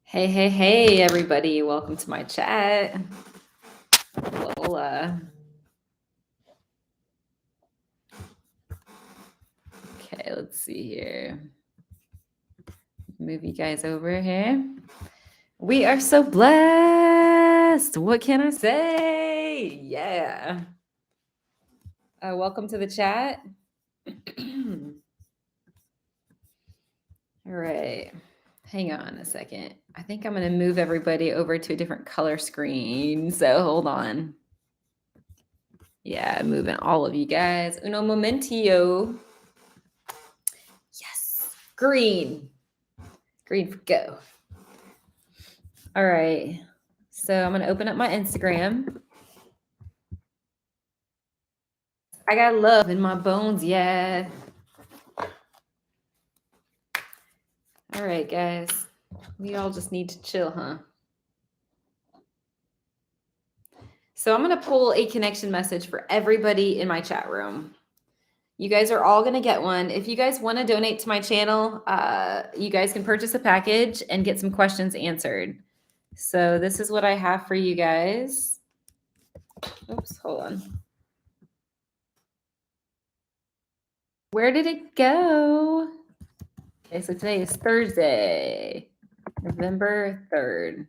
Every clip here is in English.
Hey, hey, hey, everybody. Welcome to my chat. Little, okay, let's see here. Move you guys over here. We are so blessed. What can I say? Yeah. Welcome to the chat. All right. Hang on a second. I think I'm going to move everybody over to a different color screen. So hold on. Yeah, moving all of you guys. Uno momentio. Yes. Green. Green for go. All right. So I'm going to open up my Instagram. I got love in my bones. Yeah. All right, guys. We all just need to chill, huh? So I'm going to pull a connection message for everybody in my chat room. You guys are all going to get one. If you guys want to donate to my channel, you guys can purchase a package and get some questions answered. So this is what I have for you guys. Oops, hold on. Where did it go? Okay, so today is Thursday, November 3rd.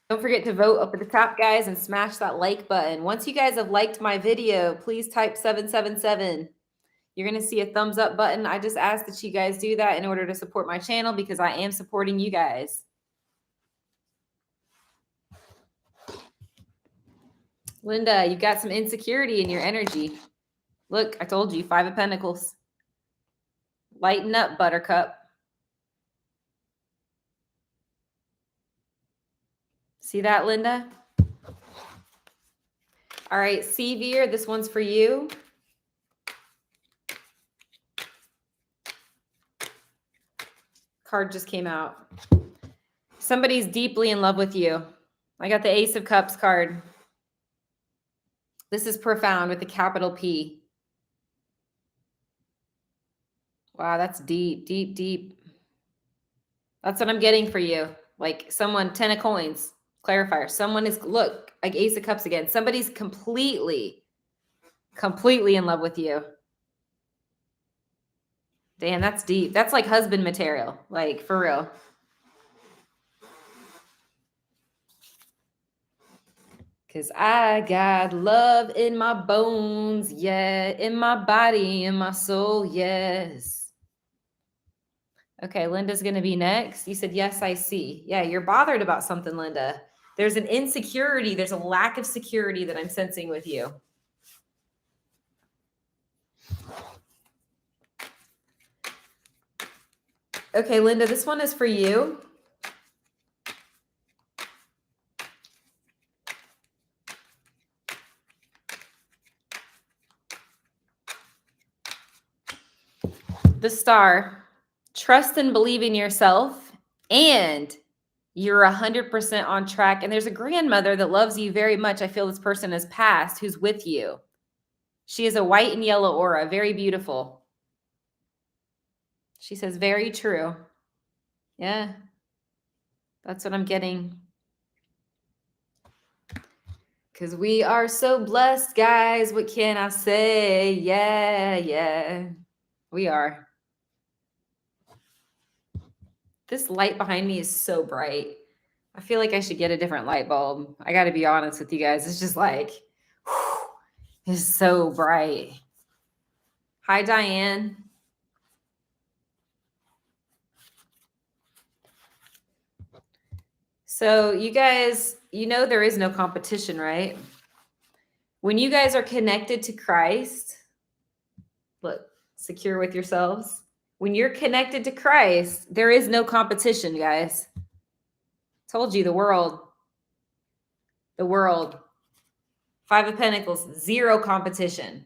Don't forget to vote up at the top, guys, and smash that like button. Once you guys have liked my video, please type 777. You're going to see a thumbs up button. I just ask that you guys do that in order to support my channel because I am supporting you guys. Linda, you've got some insecurity in your energy. Look, I told you, 5 of Pentacles. Lighten up, Buttercup. See that, Linda? All right, Sevier, this one's for you. Card just came out. Somebody's deeply in love with you. I got the Ace of Cups card. This is profound with a capital P. Wow, that's deep, deep, deep. That's what I'm getting for you. Like someone, 10 of coins, clarifier. Someone is, look, like Ace of Cups again. Somebody's completely in love with you. Damn, that's deep. That's like husband material, like for real. Because I got love in my bones, yeah, in my body, in my soul, yes. Okay, Linda's going to be next. You said, yes, I see. Yeah, you're bothered about something, Linda. There's an insecurity. There's a lack of security that I'm sensing with you. Okay, Linda, this one is for you. The star. Trust and believe in yourself, and you're 100% on track. And there's a grandmother that loves you very much. I feel this person has passed who's with you. She is a white and yellow aura, very beautiful. She says, very true. Yeah, that's what I'm getting. Because we are so blessed, guys. What can I say? Yeah, we are. This light behind me is so bright. I feel like I should get a different light bulb. I got to be honest with you guys. It's just like, whew, it's so bright. Hi, Diane. So you guys, you know there is no competition, right? When you guys are connected to Christ, look, secure with yourselves. When you're connected to Christ, there is no competition, guys. Told you, the world. 5 of Pentacles, 0 competition.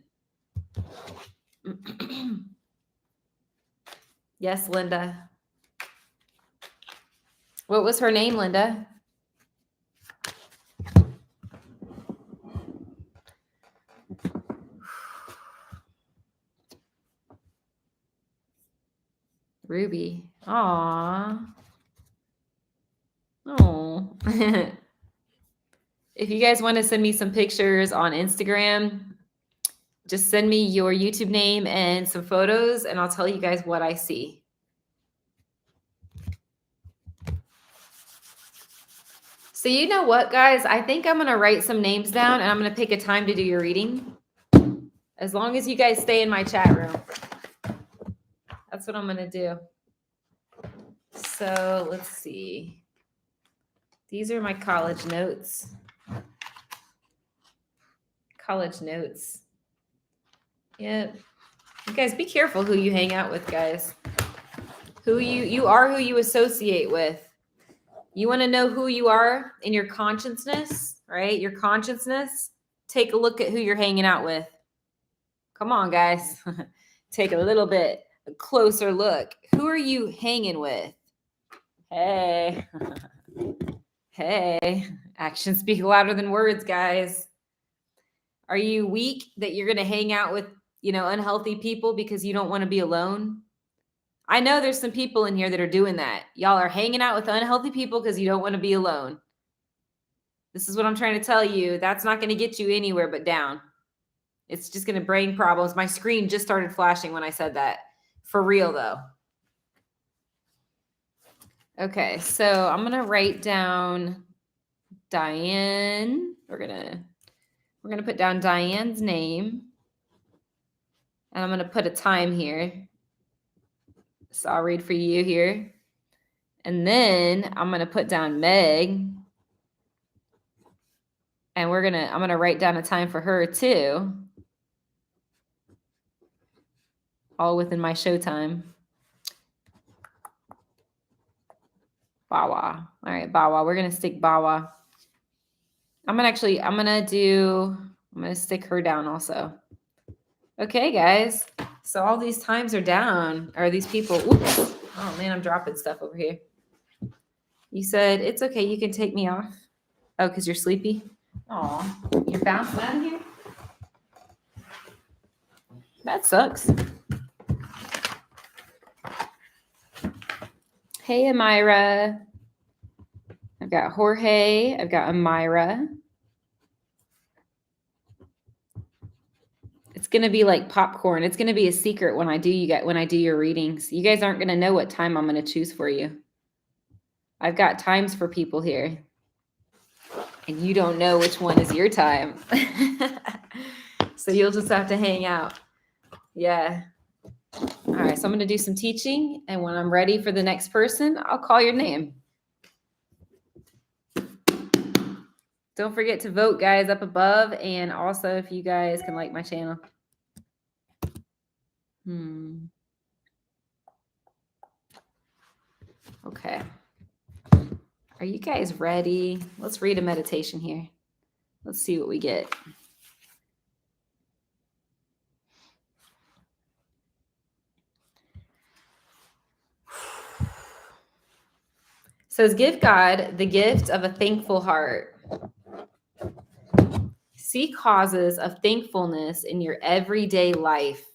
Yes, Linda. What was her name, Linda? Ruby. Aww. Oh. If you guys want to send me some pictures on Instagram, just send me your YouTube name and some photos, and I'll tell you guys what I see. So you know what, guys? I think I'm going to write some names down, and I'm going to pick a time to do your reading. As long as you guys stay in my chat room. That's what I'm going to do. So let's see. These are my college notes. College notes. Yep. You guys, be careful who you hang out with, guys. You are who you associate with. You want to know who you are in your consciousness, right? Your consciousness. Take a look at who you're hanging out with. Come on, guys. Take a closer look. Who are you hanging with? Hey. Hey. Actions speak louder than words, guys. Are you weak that you're going to hang out with, unhealthy people because you don't want to be alone? I know there's some people in here that are doing that. Y'all are hanging out with unhealthy people because you don't want to be alone. This is what I'm trying to tell you. That's not going to get you anywhere but down. It's just going to bring problems. My screen just started flashing when I said that. For real, though. Okay, so I'm going to write down Diane. We're going to put down Diane's name. And I'm going to put a time here. So I'll read for you here. And then I'm going to put down Meg. And I'm going to write down a time for her too. All within my showtime. Bawa. All right, Bawa. We're going to stick Bawa. I'm going to stick her down also. Okay, guys. So all these times are down. Or these people. Oops. Oh, man, I'm dropping stuff over here. You said, it's okay. You can take me off. Oh, because you're sleepy? Aw. You're bouncing out of here? That sucks. Hey, Amira. I've got Jorge. I've got Amira. It's going to be like popcorn. It's going to be a secret when I do your readings. You guys aren't going to know what time I'm going to choose for you. I've got times for people here. And you don't know which one is your time. So you'll just have to hang out. Yeah. All right. So I'm going to do some teaching. And when I'm ready for the next person, I'll call your name. Don't forget to vote, guys, up above. And also, if you guys can like my channel. Okay. Are you guys ready? Let's read a meditation here. Let's see what we get. It says, give God the gift of a thankful heart. See causes of thankfulness in your everyday life.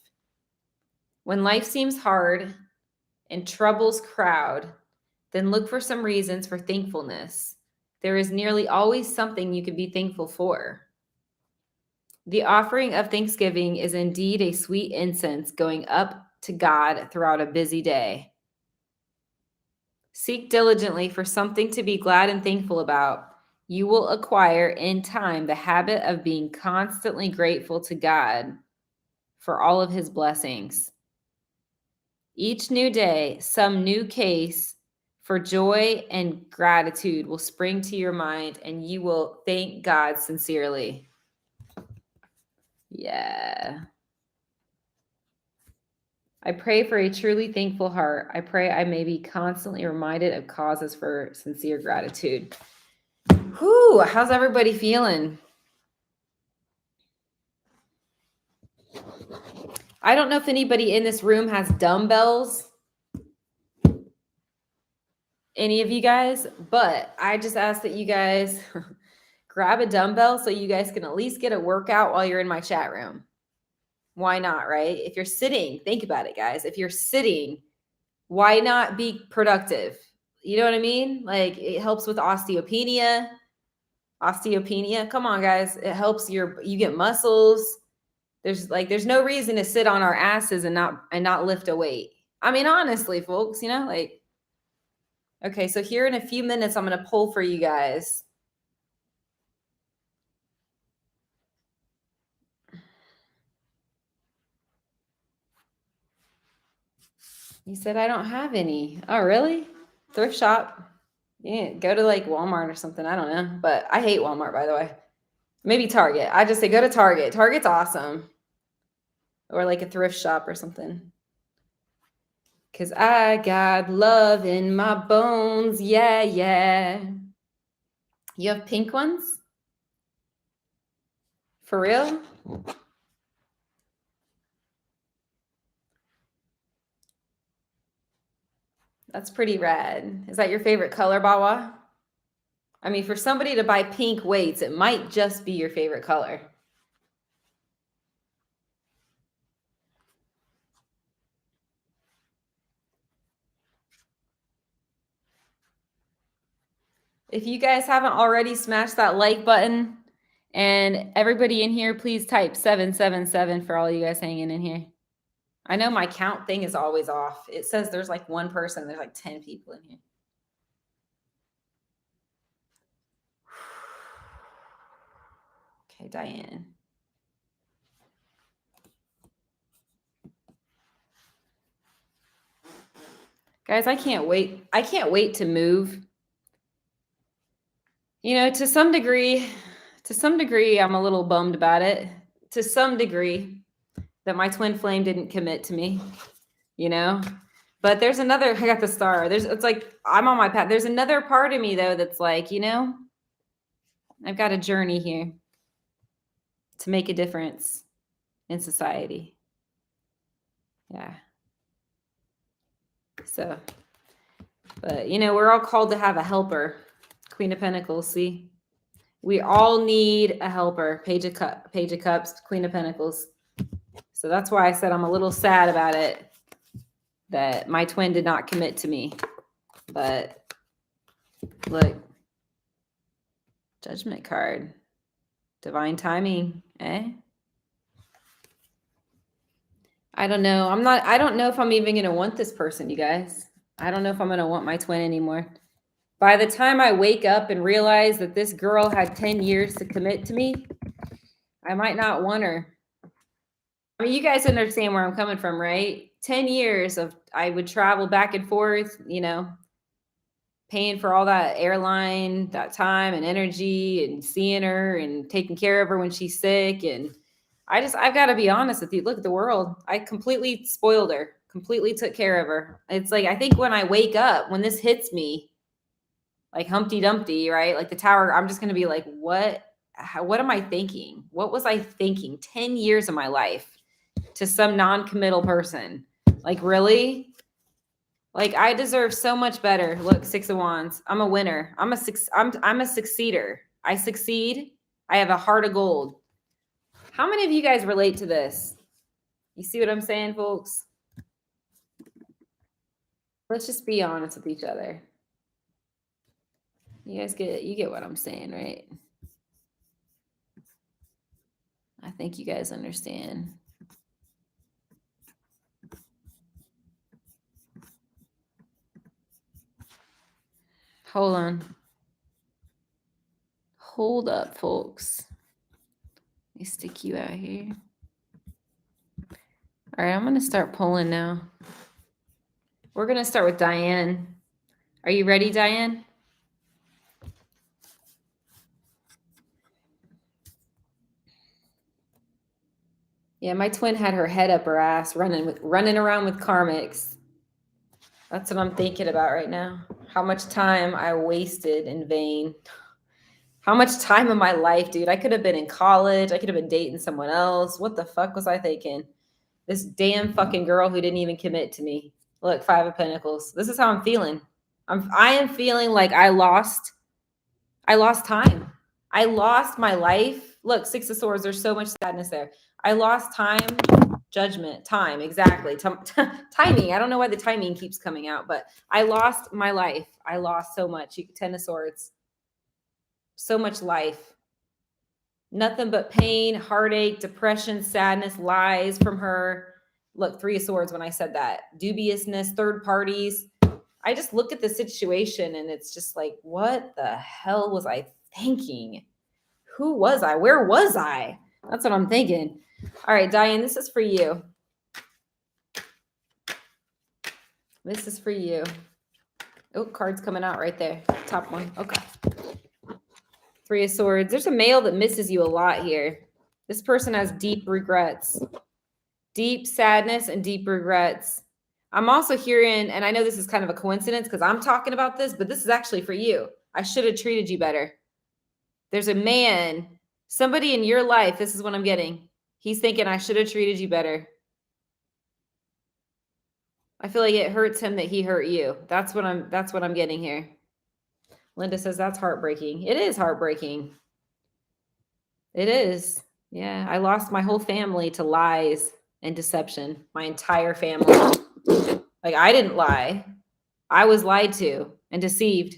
When life seems hard and troubles crowd, then look for some reasons for thankfulness. There is nearly always something you can be thankful for. The offering of thanksgiving is indeed a sweet incense going up to God throughout a busy day. Seek diligently for something to be glad and thankful about. You will acquire in time the habit of being constantly grateful to God for all of his blessings. Each new day, some new case for joy and gratitude will spring to your mind, and you will thank God sincerely. Yeah. I pray for a truly thankful heart. I pray I may be constantly reminded of causes for sincere gratitude. Whew, how's everybody feeling? I don't know if anybody in this room has dumbbells. Any of you guys, but I just ask that you guys grab a dumbbell so you guys can at least get a workout while you're in my chat room. Why not, right? If you're sitting, think about it, guys. If you're sitting, Why not be productive? You know what I mean? Like it helps with osteopenia. Osteopenia. Come on, guys. It helps you get muscles. There's no reason to sit on our asses and not lift a weight. I mean, honestly, folks, you know, like, okay, so here in a few minutes, I'm going to pull for you guys. You said I don't have any. Oh, really? Thrift shop. Yeah, go to like Walmart or something. I don't know. But I hate Walmart, by the way. Maybe Target. I just say go to Target. Target's awesome. Or like a thrift shop or something. Because I got love in my bones. Yeah, yeah. You have pink ones? For real? That's pretty rad. Is that your favorite color, Bawa? I mean, for somebody to buy pink weights, it might just be your favorite color. If you guys haven't already smashed that like button, and everybody in here, please type 777 for all you guys hanging in here. I know my count thing is always off. It says there's like one person, there's like 10 people in here. Okay, Diane. Guys, I can't wait. I can't wait to move. You know, to some degree, I'm a little bummed about it. To some degree, that my twin flame didn't commit to me, you know? But there's another, I got the star. It's like, I'm on my path. There's another part of me though that's like, you know, I've got a journey here to make a difference in society. Yeah. So, but you know, we're all called to have a helper. Queen of Pentacles, see? We all need a helper. Page of Cups, Queen of Pentacles. So that's why I said I'm a little sad about it, that my twin did not commit to me. But look, Judgment card, divine timing, eh? I don't know. I don't know if I'm even going to want this person, you guys. I don't know if I'm going to want my twin anymore. By the time I wake up and realize that this girl had 10 years to commit to me, I might not want her. I mean, you guys understand where I'm coming from, right? 10 years of I would travel back and forth, you know, paying for all that airline, that time and energy and seeing her and taking care of her when she's sick. And I've got to be honest with you. Look at the world. I completely spoiled her, completely took care of her. It's like, I think when I wake up, when this hits me, like Humpty Dumpty, right? Like the tower, I'm just going to be like, what am I thinking? What was I thinking 10 years of my life to some non-committal person? Like, really? Like, I deserve so much better. Look, Six of Wands. I'm a winner. I'm a succeeder. I succeed. I have a heart of gold. How many of you guys relate to this? You see what I'm saying, folks? Let's just be honest with each other. You guys get what I'm saying, right? I think you guys understand. Hold on. Hold up, folks. Let me stick you out here. All right, I'm going to start pulling now. We're going to start with Diane. Are you ready, Diane? Yeah, my twin had her head up her ass running around with karmics. That's what I'm thinking about right now. How much time I wasted in vain. How much time of my life, dude. I could have been in college. I could have been dating someone else. What the fuck was I thinking? This damn fucking girl who didn't even commit to me. Look, Five of Pentacles. This is how I'm feeling. I am feeling like I lost time. I lost my life Look, Six of Swords. There's so much sadness there. I lost time, judgment, time. Exactly. Timing. I don't know why the timing keeps coming out, but I lost my life. I lost so much. Ten of Swords. So much life. Nothing but pain, heartache, depression, sadness, lies from her. Look, Three of Swords when I said that. Dubiousness, third parties. I just look at the situation and it's just like, what the hell was I thinking? Who was I? Where was I? That's what I'm thinking. All right, Diane, this is for you. This is for you. Oh, card's coming out right there. Top one. Okay. Three of Swords. There's a male that misses you a lot here. This person has deep regrets, deep sadness and deep regrets. I'm also hearing, and I know this is kind of a coincidence because I'm talking about this, but this is actually for you. I should have treated you better. There's a man, somebody in your life. This is what I'm getting. He's thinking, I should have treated you better. I feel like it hurts him that he hurt you. That's what I'm getting here. Linda says that's heartbreaking. It is heartbreaking. It is. Yeah. I lost my whole family to lies and deception. My entire family. Like, I didn't lie. I was lied to and deceived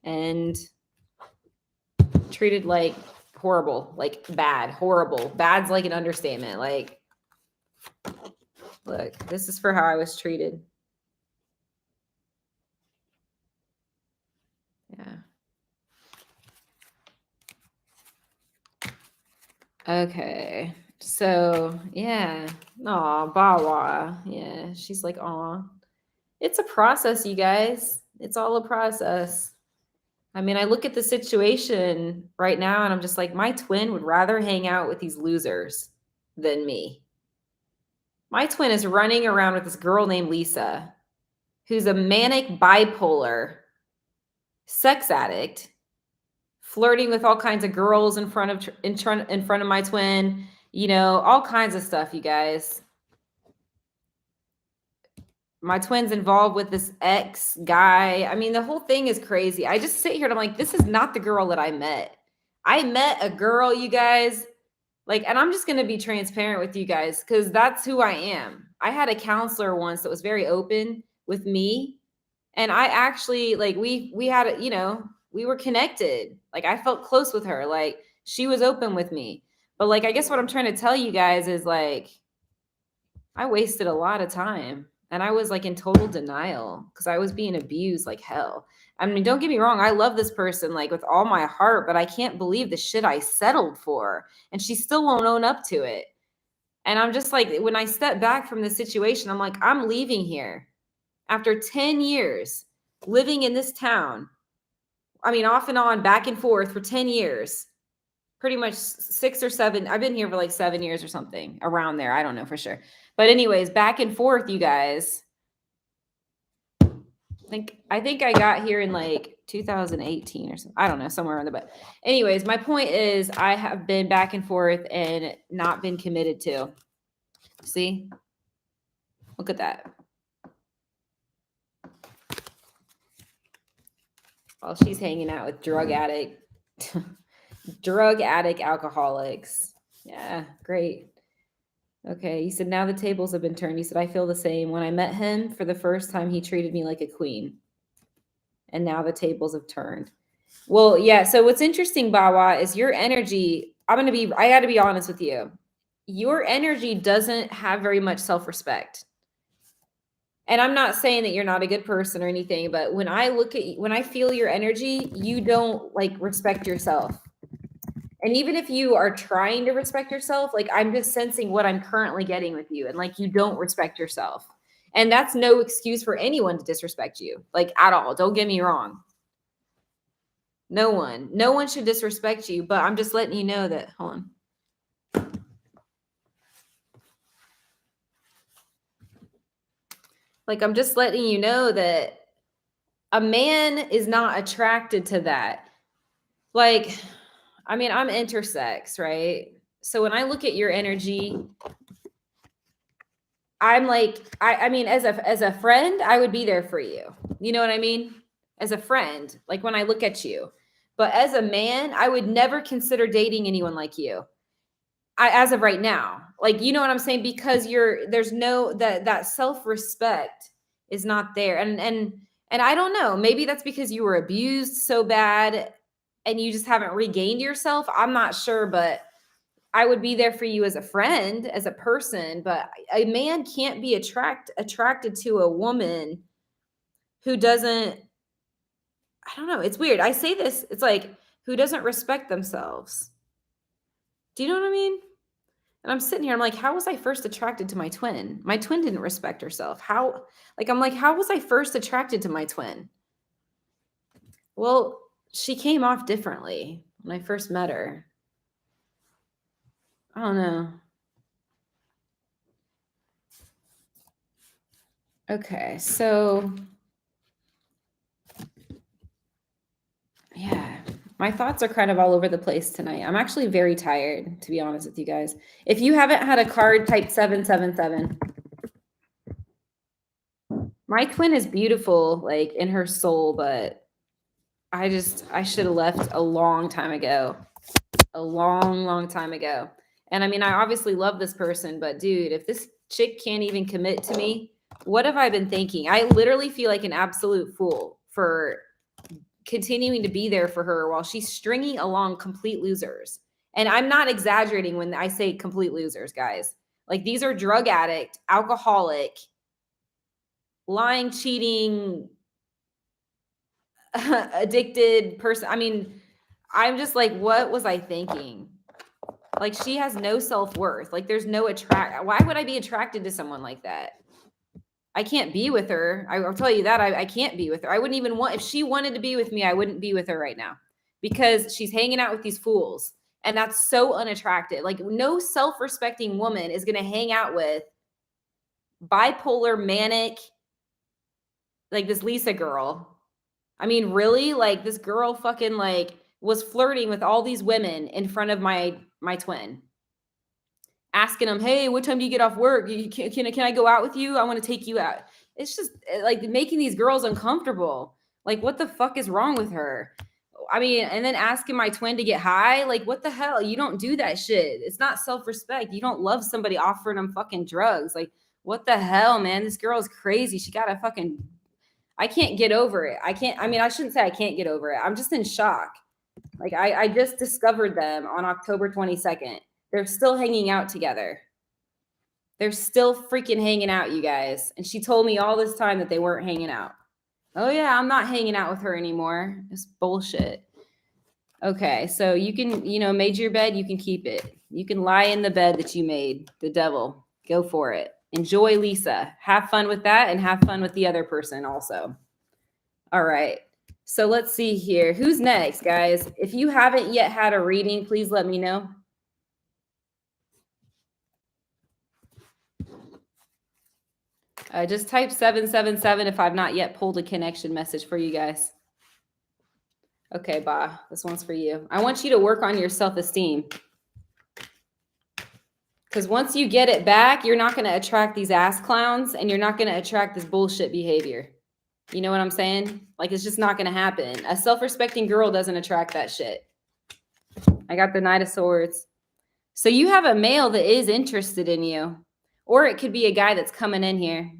and treated like horrible, like bad, horrible. Bad's like an understatement. Like, look, this is for how I was treated. Yeah. Okay. So, yeah. Aw, Bawa. Yeah. She's like, aw. It's a process, you guys. It's all a process. I mean, I look at the situation right now and I'm just like, my twin would rather hang out with these losers than me. My twin is running around with this girl named Lisa, who's a manic bipolar sex addict, flirting with all kinds of girls in front of my twin, you know, all kinds of stuff, you guys. My twin's involved with this ex guy. I mean, the whole thing is crazy. I just sit here and I'm like, this is not the girl that I met. I met a girl, you guys, like, and I'm just going to be transparent with you guys because that's who I am. I had a counselor once that was very open with me. And I actually, like, we had, you know, we were connected. Like, I felt close with her. Like, she was open with me. But, like, I guess what I'm trying to tell you guys is, like, I wasted a lot of time. And I was, like, in total denial because I was being abused like hell. I mean, don't get me wrong. I love this person, like, with all my heart. But I can't believe the shit I settled for. And she still won't own up to it. And I'm just like, when I step back from the situation, I'm like, I'm leaving here. After 10 years living in this town, I mean, off and on, back and forth for 10 years, pretty much 6 or 7. I've been here for like 7 years or something around there. I don't know for sure. But anyways, back and forth, you guys. I think I got here in like 2018 or something. I don't know, somewhere around there. But anyways, my point is I have been back and forth and not been committed to. See? Look at that. While she's hanging out with drug addict alcoholics. Yeah, great. Okay, you said now the tables have been turned. You said I feel the same. When I met him for the first time, he treated me like a queen. And now the tables have turned. Well, yeah, so what's interesting, Bawa, is your energy, I got to be honest with you. Your energy doesn't have very much self-respect. And I'm not saying that you're not a good person or anything, but when I feel your energy, you don't like respect yourself. And even if you are trying to respect yourself, like I'm just sensing what I'm currently getting with you. And like, you don't respect yourself. And that's no excuse for anyone to disrespect you, like at all. Don't get me wrong. No one should disrespect you, but I'm just letting you know that, hold on. Like, I'm just letting you know that a man is not attracted to that. Like, I mean, I'm intersex, right? So when I look at your energy, I'm like, I mean, as a friend, I would be there for you. You know what I mean? As a friend, like when I look at you. But as a man, I would never consider dating anyone like you. As of right now, like, you know what I'm saying? Because there's no, that self-respect is not there. And I don't know, maybe that's because you were abused so bad and you just haven't regained yourself. I'm not sure, but I would be there for you as a friend, as a person, but a man can't be attracted to a woman who doesn't, I don't know, it's weird. I say this, it's like, who doesn't respect themselves. Do you know what I mean? And I'm sitting here, I'm like, how was I first attracted to my twin? My twin didn't respect herself. How, like, I'm like, how was I first attracted to my twin? Well, she came off differently when I first met her. I don't know. Okay, so yeah, my thoughts are kind of all over the place tonight. I'm actually very tired, to be honest with you guys. If you haven't had a card, type 777. My twin is beautiful, like in her soul, but I should have left a long time ago. A long, long time ago. And I mean, I obviously love this person, but dude, if this chick can't even commit to me, what have I been thinking? I literally feel like an absolute fool for continuing to be there for her while she's stringing along complete losers. And I'm not exaggerating when I say complete losers, guys. Like, these are drug addict, alcoholic, lying, cheating, addicted person. I mean, I'm just like, what was I thinking? Like, she has no self-worth. Like, there's no why would I be attracted to someone like that? I can't be with her. I'll tell you that. I can't be with her. I wouldn't even want, if she wanted to be with me, I wouldn't be with her right now because she's hanging out with these fools. And that's so unattractive. Like, no self-respecting woman is going to hang out with bipolar, manic, like this Lisa girl. I mean, really? Like, this girl fucking like was flirting with all these women in front of my twin, asking them, hey, what time do you get off work? Can I go out with you? I want to take you out. It's just like making these girls uncomfortable. Like, what the fuck is wrong with her? I mean, and then asking my twin to get high. Like, what the hell? You don't do that shit. It's not self-respect. You don't love somebody offering them fucking drugs. Like, what the hell, man? This girl is crazy. She got a fucking, I can't get over it. I mean, I shouldn't say I can't get over it. I'm just in shock. Like, I just discovered them on October 22nd. They're still hanging out together. They're still freaking hanging out, you guys. And she told me all this time that they weren't hanging out. Oh, yeah, I'm not hanging out with her anymore. It's bullshit. Okay, so you can, made your bed, you can keep it. You can lie in the bed that you made. The devil. Go for it. Enjoy Lisa. Have fun with that and have fun with the other person also. All right. So let's see here. Who's next, guys? If you haven't yet had a reading, please let me know. Just type 777 if I've not yet pulled a connection message for you guys. Okay, Ba, this one's for you. I want you to work on your self-esteem. Because once you get it back, you're not going to attract these ass clowns and you're not going to attract this bullshit behavior. You know what I'm saying? Like, it's just not going to happen. A self-respecting girl doesn't attract that shit. I got the Knight of Swords. So you have a male that is interested in you. Or it could be a guy that's coming in here.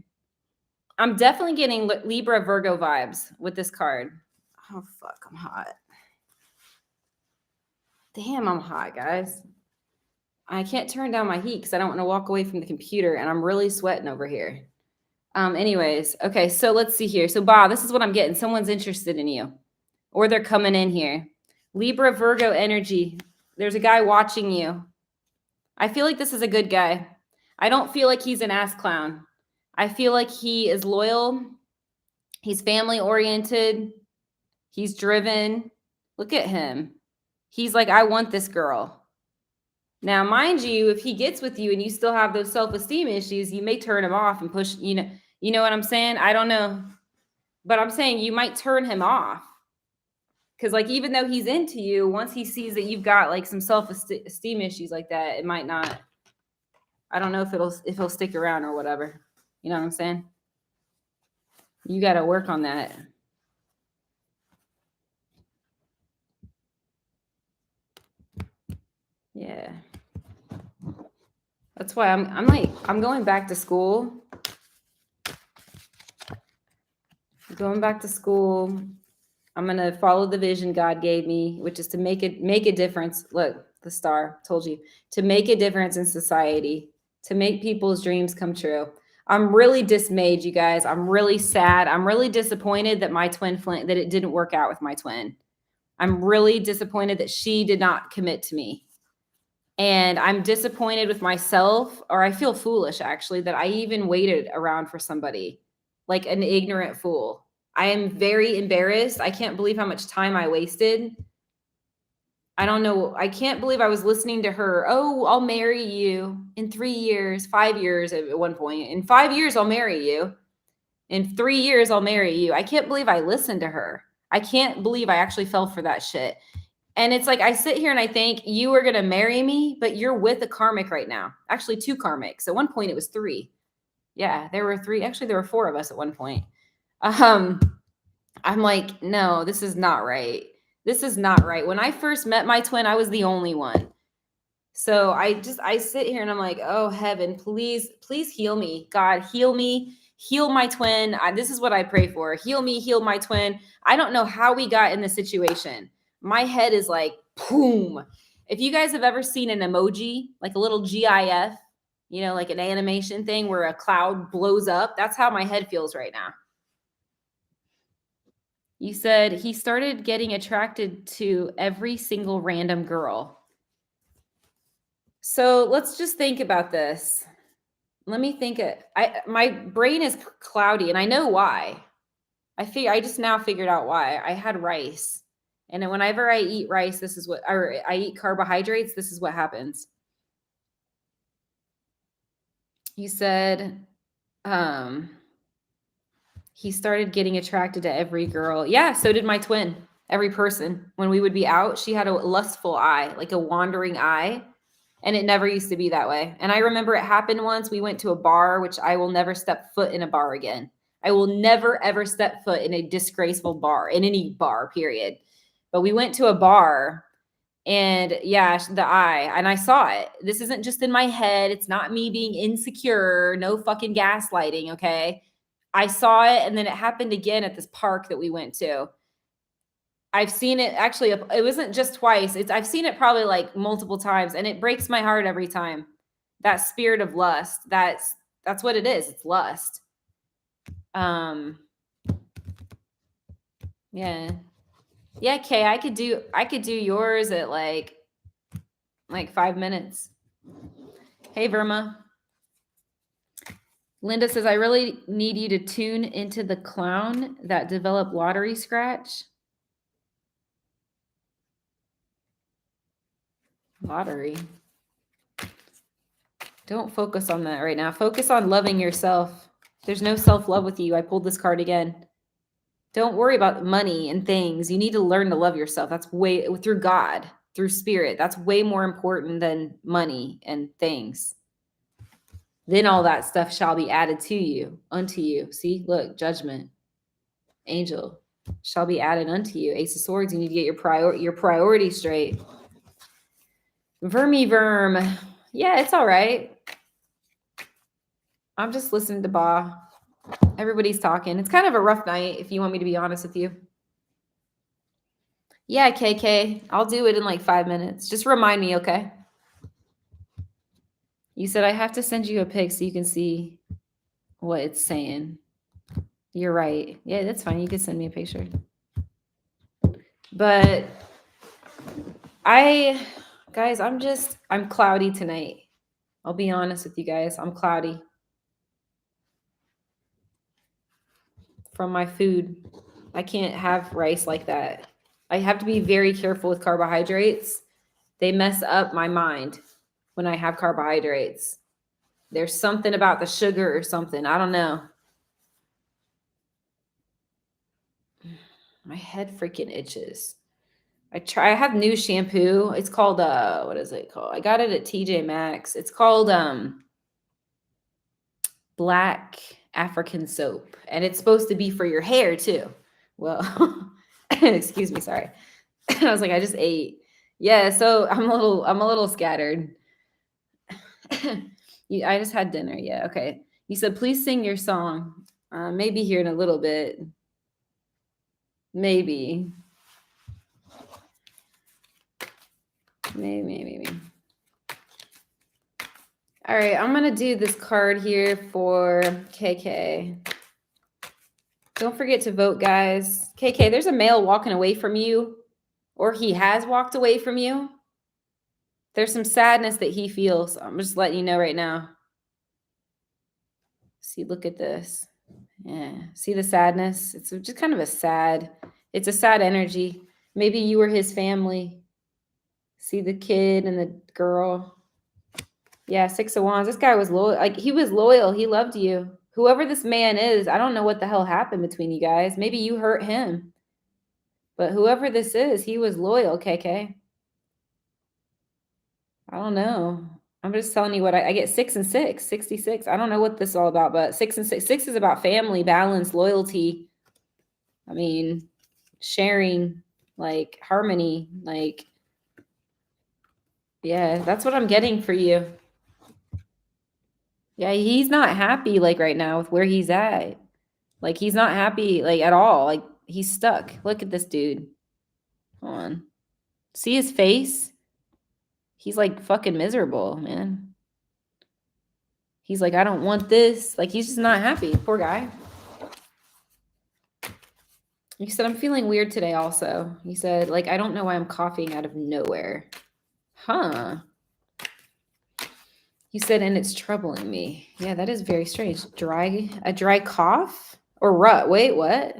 I'm definitely getting Libra Virgo vibes with this card. Oh, fuck, I'm hot. Damn, I'm hot, guys. I can't turn down my heat because I don't want to walk away from the computer, and I'm really sweating over here. Anyways, okay, so let's see here. So, Bob, this is what I'm getting. Someone's interested in you, or they're coming in here. Libra Virgo energy. There's a guy watching you. I feel like this is a good guy. I don't feel like he's an ass clown. I feel like he is loyal. He's family oriented. He's driven. Look at him. He's like, I want this girl. Now, mind you, if he gets with you and you still have those self-esteem issues, you may turn him off and push, you know what I'm saying? I don't know. But I'm saying you might turn him off. Because, like, even though he's into you, once he sees that you've got, like, some self-esteem issues like that, it might not. I don't know if he'll stick around or whatever. You know what I'm saying? You got to work on that. Yeah. That's why I'm going back to school. Going back to school. I'm going to follow the vision God gave me, which is to make a difference. Look, the star told you, to make a difference in society, to make people's dreams come true. I'm really dismayed, you guys. I'm really sad. I'm really disappointed that my twin Flint, that it didn't work out with my twin. I'm really disappointed that she did not commit to me. And I'm disappointed with myself, or I feel foolish actually, that I even waited around for somebody, like an ignorant fool. I am very embarrassed. I can't believe how much time I wasted. I don't know. I can't believe I was listening to her. Oh, I'll marry you in 3 years, 5 years at one point. In 5 years, I'll marry you. In 3 years, I'll marry you. I can't believe I listened to her. I can't believe I actually fell for that shit. And it's like, I sit here and I think you were going to marry me, but you're with a karmic right now. Actually, 2 karmics. At one point, it was 3. Yeah, there were 3. Actually, there were 4 of us at one point. I'm like, no, this is not right. This is not right. When I first met my twin, I was the only one. So I sit here and I'm like, oh heaven, please heal me. God, heal me, heal my twin. This is what I pray for. Heal me, heal my twin. I don't know how we got in this situation. My head is like, boom. If you guys have ever seen an emoji, like a little GIF, like an animation thing where a cloud blows up, that's how my head feels right now. You said he started getting attracted to every single random girl. So let's just think about this. Let me think. My brain is cloudy, and I know why. I just now figured out why. I had rice, and whenever I eat rice, or I eat carbohydrates, this is what happens. You said, he started getting attracted to every girl. Yeah, so did my twin. Every person. When we would be out, she had a lustful eye, like a wandering eye. And it never used to be that way. And I remember it happened once. We went to a bar, which I will never step foot in a bar again. I will never, ever step foot in a disgraceful bar, in any bar, period. But we went to a bar, and yeah, the eye, and I saw it. This isn't just in my head. It's not me being insecure. No fucking gaslighting, okay? I saw it, and then it happened again at this park that we went to. I've seen it actually. It wasn't just twice. I've seen it probably like multiple times, and it breaks my heart every time. That spirit of lust. That's what it is. It's lust. Yeah. Yeah, Kay, I could do yours at like 5 minutes. Hey, Verma. Linda says, I really need you to tune into the clown that developed lottery scratch. Lottery. Don't focus on that right now. Focus on loving yourself. There's no self-love with you. I pulled this card again. Don't worry about money and things. You need to learn to love yourself. That's through God, through spirit. That's way more important than money and things. Then all that stuff shall be added to you, unto you. See, look, judgment, angel shall be added unto you. Ace of Swords. You need to get your priorities straight. Verm. Yeah, it's all right. I'm just listening to Ba. Everybody's talking. It's kind of a rough night, if you want me to be honest with you. Yeah, KK. I'll do it in like 5 minutes. Just remind me, okay? You said I have to send you a pic so you can see what it's saying. You're right. Yeah, that's fine. You can send me a picture. But guys, I'm cloudy tonight. I'll be honest with you guys. I'm cloudy from my food. I can't have rice like that. I have to be very careful with carbohydrates. They mess up my mind when I have carbohydrates. There's something about the sugar or something. I don't know. My head freaking itches. I have new shampoo. It's called what is it called? I got it at TJ Maxx. It's called Black African soap, and it's supposed to be for your hair too. Well, excuse me, sorry. I was like, I just ate. Yeah, so I'm a little scattered. I just had dinner. Yeah, okay. You said please sing your song. Maybe here in a little bit. Maybe. Maybe. All right, I'm gonna do this card here for KK. Don't forget to vote, guys. KK, there's a male walking away from you, or he has walked away from you. There's some sadness that he feels. I'm just letting you know right now. See, look at this. Yeah, see the sadness? It's just kind of it's a sad energy. Maybe you were his family. See the kid and the girl. Yeah, Six of Wands. This guy was loyal. Like, he was loyal. He loved you. Whoever this man is, I don't know what the hell happened between you guys. Maybe you hurt him. But whoever this is, he was loyal, KK. I don't know. I'm just telling you what I get 6 and 6, 66. I don't know what this is all about, but 6 and 6. 6 is about family, balance, loyalty. I mean, sharing, like harmony, like, yeah, that's what I'm getting for you. Yeah, he's not happy like right now with where he's at. Like, he's not happy like at all. Like, he's stuck. Look at this dude. Hold on. See his face? He's like fucking miserable, man. He's like, I don't want this. Like, he's just not happy. Poor guy. He said, I'm feeling weird today also. He said, like, I don't know why I'm coughing out of nowhere. Huh. He said, and it's troubling me. Yeah, that is very strange. A dry cough? Or rut? Wait, what?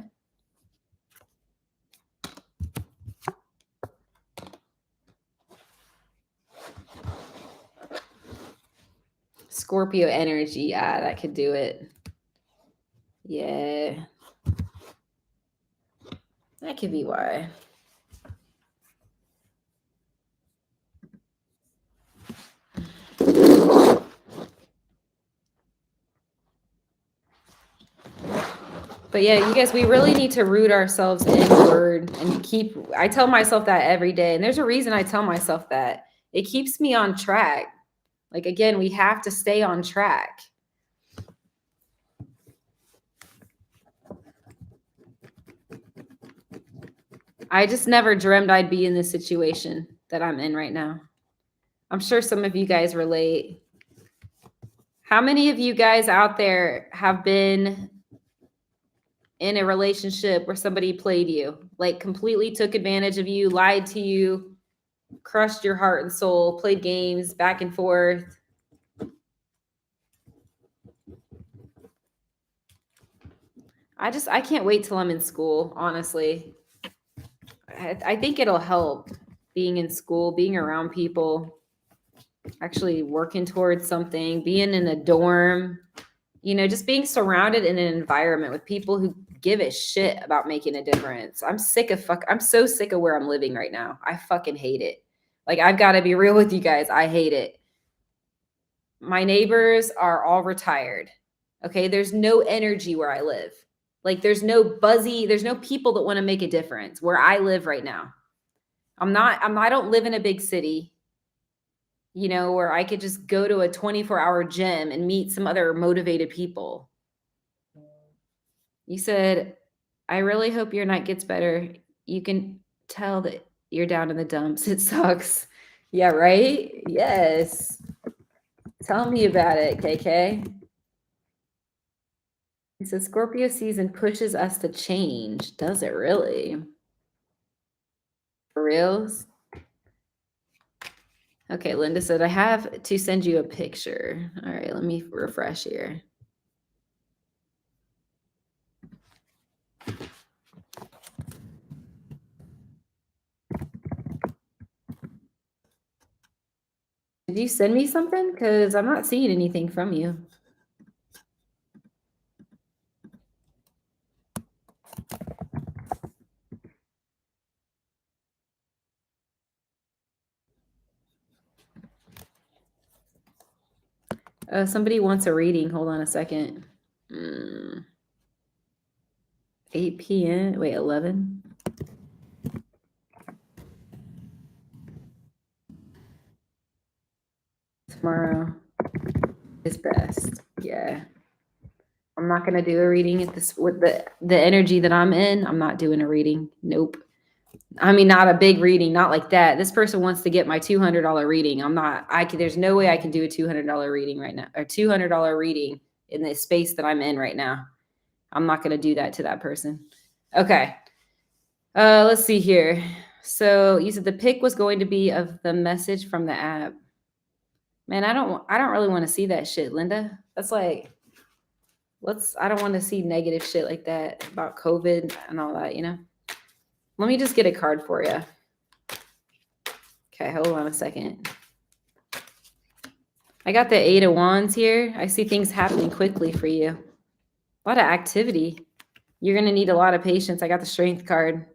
Scorpio energy. Yeah, that could do it. Yeah. That could be why. But yeah, you guys, we really need to root ourselves inward and I tell myself that every day. And there's a reason I tell myself that. It keeps me on track. Like, again, we have to stay on track. I just never dreamed I'd be in this situation that I'm in right now. I'm sure some of you guys relate. How many of you guys out there have been in a relationship where somebody played you, like completely took advantage of you, lied to you, crushed your heart and soul, played games back and forth? I can't wait till I'm in school, honestly. I think it'll help being in school, being around people, actually working towards something, being in a dorm, just being surrounded in an environment with people who give a shit about making a difference. I'm so sick of where I'm living right now. I fucking hate it. Like, I've got to be real with you guys. I hate it. My neighbors are all retired. Okay. There's no energy where I live. Like, there's no people that want to make a difference where I live right now. I don't live in a big city, where I could just go to a 24-hour gym and meet some other motivated people. You said, I really hope your night gets better. You can tell that you're down in the dumps. It sucks. Yeah, right? Yes. Tell me about it, KK. He said, Scorpio season pushes us to change. Does it really? For reals? Okay, Linda said, I have to send you a picture. All right, let me refresh here. Did you send me something? Because I'm not seeing anything from you. Somebody wants a reading. Hold on a second. 8 p.m. Wait, 11. tomorrow is best. Yeah. I'm not going to do a reading at this with the energy that I'm in. I'm not doing a reading. Nope. I mean, not a big reading, not like that. This person wants to get my $200 reading. There's no way I can do a $200 reading right now, or $200 reading in the space that I'm in right now. I'm not going to do that to that person. Okay. Let's see here. So you said the pick was going to be of the message from the app. Man, I don't really want to see that shit, Linda. That's like, I don't want to see negative shit like that about COVID and all that, you know? Let me just get a card for you. Okay, hold on a second. I got the 8 of Wands here. I see things happening quickly for you. A lot of activity. You're going to need a lot of patience. I got the Strength card.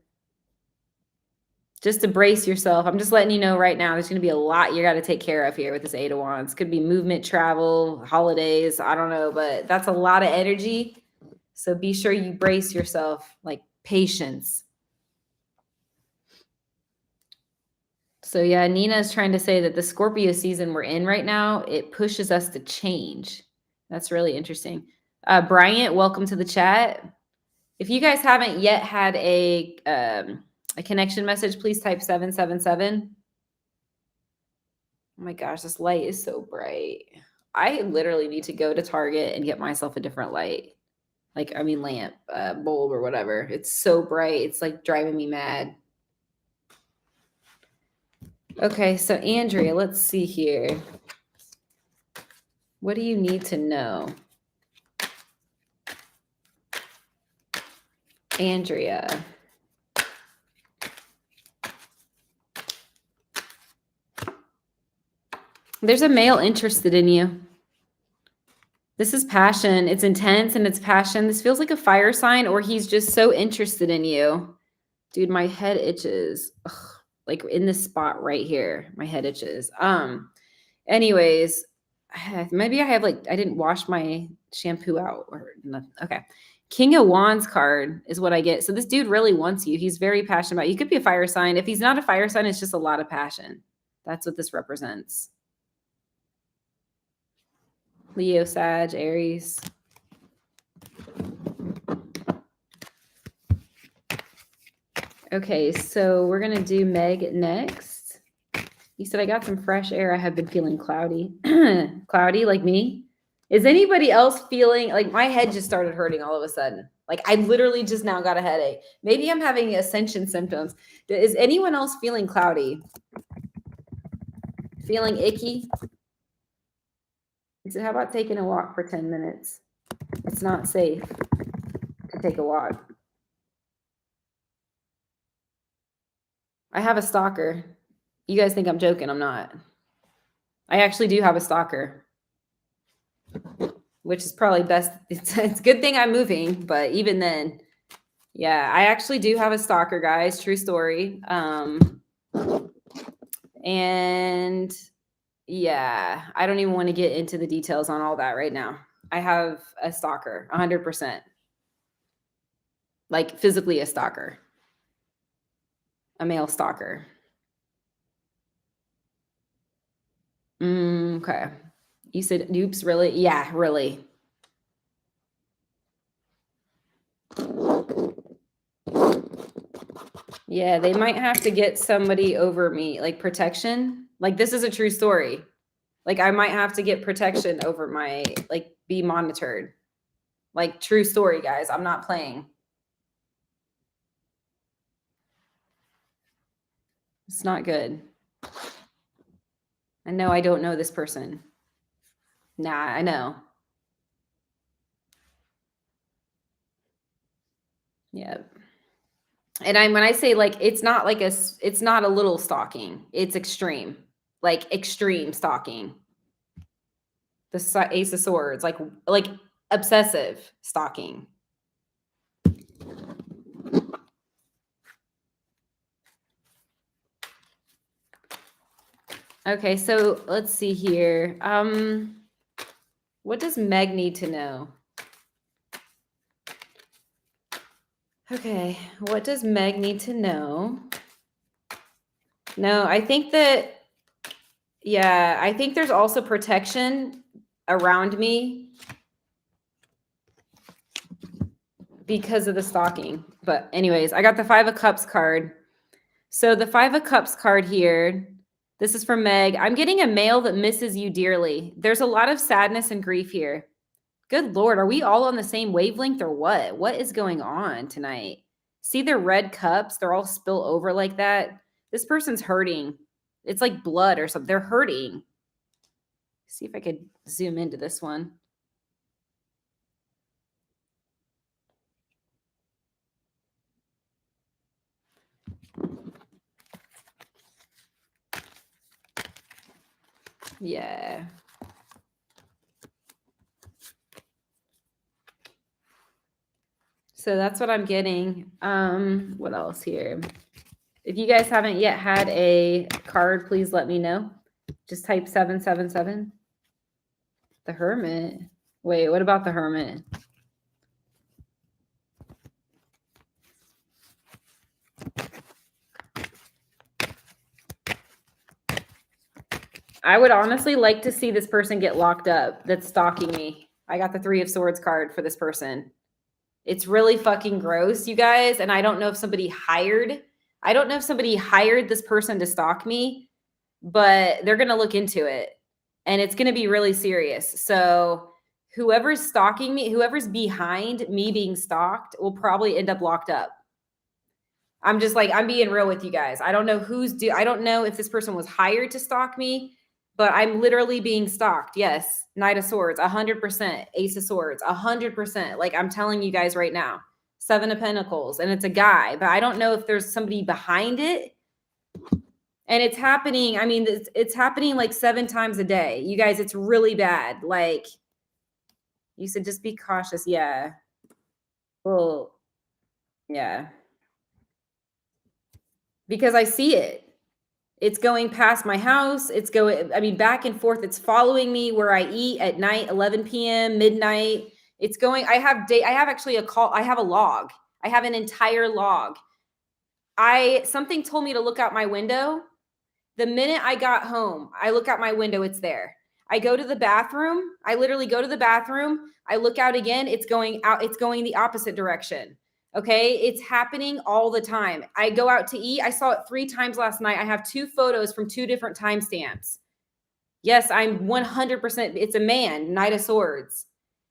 Just to brace yourself. I'm just letting you know right now, there's going to be a lot you got to take care of here with this 8 of Wands. Could be movement, travel, holidays. I don't know, but that's a lot of energy. So be sure you brace yourself, like patience. So yeah, Nina is trying to say that the Scorpio season we're in right now, it pushes us to change. That's really interesting. Bryant, welcome to the chat. If you guys haven't yet had a connection message, please type 777. Oh my gosh, this light is so bright. I literally need to go to Target and get myself a different light. Lamp, bulb or whatever. It's so bright. It's like driving me mad. Okay, so Andrea, let's see here. What do you need to know? Andrea. There's a male interested in you. This is passion. It's intense and it's passion. This feels like a fire sign, or he's just so interested in you. Dude, my head itches. Ugh, like in this spot right here. My head itches. Anyways, maybe I didn't wash my shampoo out or nothing. Okay. King of Wands card is what I get. So this dude really wants you. He's very passionate about you. You could be a fire sign. If he's not a fire sign, it's just a lot of passion. That's what this represents. Leo, Sag, Aries. Okay, so we're going to do Meg next. You said, I got some fresh air. I have been feeling cloudy. Cloudy like me? Is anybody else feeling like my head just started hurting all of a sudden? Like I literally just now got a headache. Maybe I'm having ascension symptoms. Is anyone else feeling cloudy? Feeling icky? How about taking a walk for 10 minutes? It's not safe to take a walk. I have a stalker. You guys think I'm joking. I'm not. I actually do have a stalker, which is probably best. It's a good thing I'm moving, but even then, yeah, I actually do have a stalker, guys. True story. And yeah, I don't even want to get into the details on all that right now. I have a stalker, 100%. Like physically a stalker. A male stalker. Okay. You said, oops, really? Yeah, really. Yeah, they might have to get somebody over me, like protection. Like this is a true story. Like I might have to get protection over my, like be monitored. Like true story, guys. I'm not playing. It's not good. I know I don't know this person. Nah, I know. Yeah. And when I say like, it's not a little stalking. It's extreme, like extreme stalking. The Ace of Swords, like obsessive stalking. Okay, so let's see here. What does Meg need to know? Okay, what does Meg need to know? No, I think that Yeah, I think there's also protection around me because of the stalking. But anyways, I got the 5 of Cups card. So the 5 of Cups card here, this is from Meg. I'm getting a male that misses you dearly. There's a lot of sadness and grief here. Good Lord, are we all on the same wavelength or what? What is going on tonight? See their red cups? They're all spill over like that. This person's hurting. It's like blood or something. They're hurting. See if I could zoom into this one. Yeah. So that's what I'm getting. What else here? If you guys haven't yet had a card, please let me know. Just type 777. The Hermit. Wait, what about the Hermit? I would honestly like to see this person get locked up that's stalking me. I got the 3 of Swords card for this person. It's really fucking gross, you guys. And I don't know if somebody hired this person to stalk me, but they're going to look into it and it's going to be really serious. So whoever's stalking me, whoever's behind me being stalked will probably end up locked up. I'm being real with you guys. I don't know I don't know if this person was hired to stalk me, but I'm literally being stalked. Yes. Knight of Swords, 100%. Ace of Swords, 100%. Like I'm telling you guys right now, 7 of Pentacles, and it's a guy, but I don't know if there's somebody behind it. And it's happening. I mean, it's happening like 7 times a day. You guys, it's really bad. Like you said, just be cautious. Yeah. Well, yeah. Because I see it. It's going past my house. It's going, I mean, back and forth. It's following me where I eat at night, 11 p.m., midnight. It's going, I have actually I have a log. I have an entire log. Something told me to look out my window. The minute I got home, I look out my window, it's there. I go to the bathroom. I literally go to the bathroom. I look out again. It's going out. It's going the opposite direction. Okay. It's happening all the time. I go out to eat. I saw it 3 times last night. I have 2 photos from 2 different timestamps. Yes, I'm 100%. It's a man, Knight of Swords.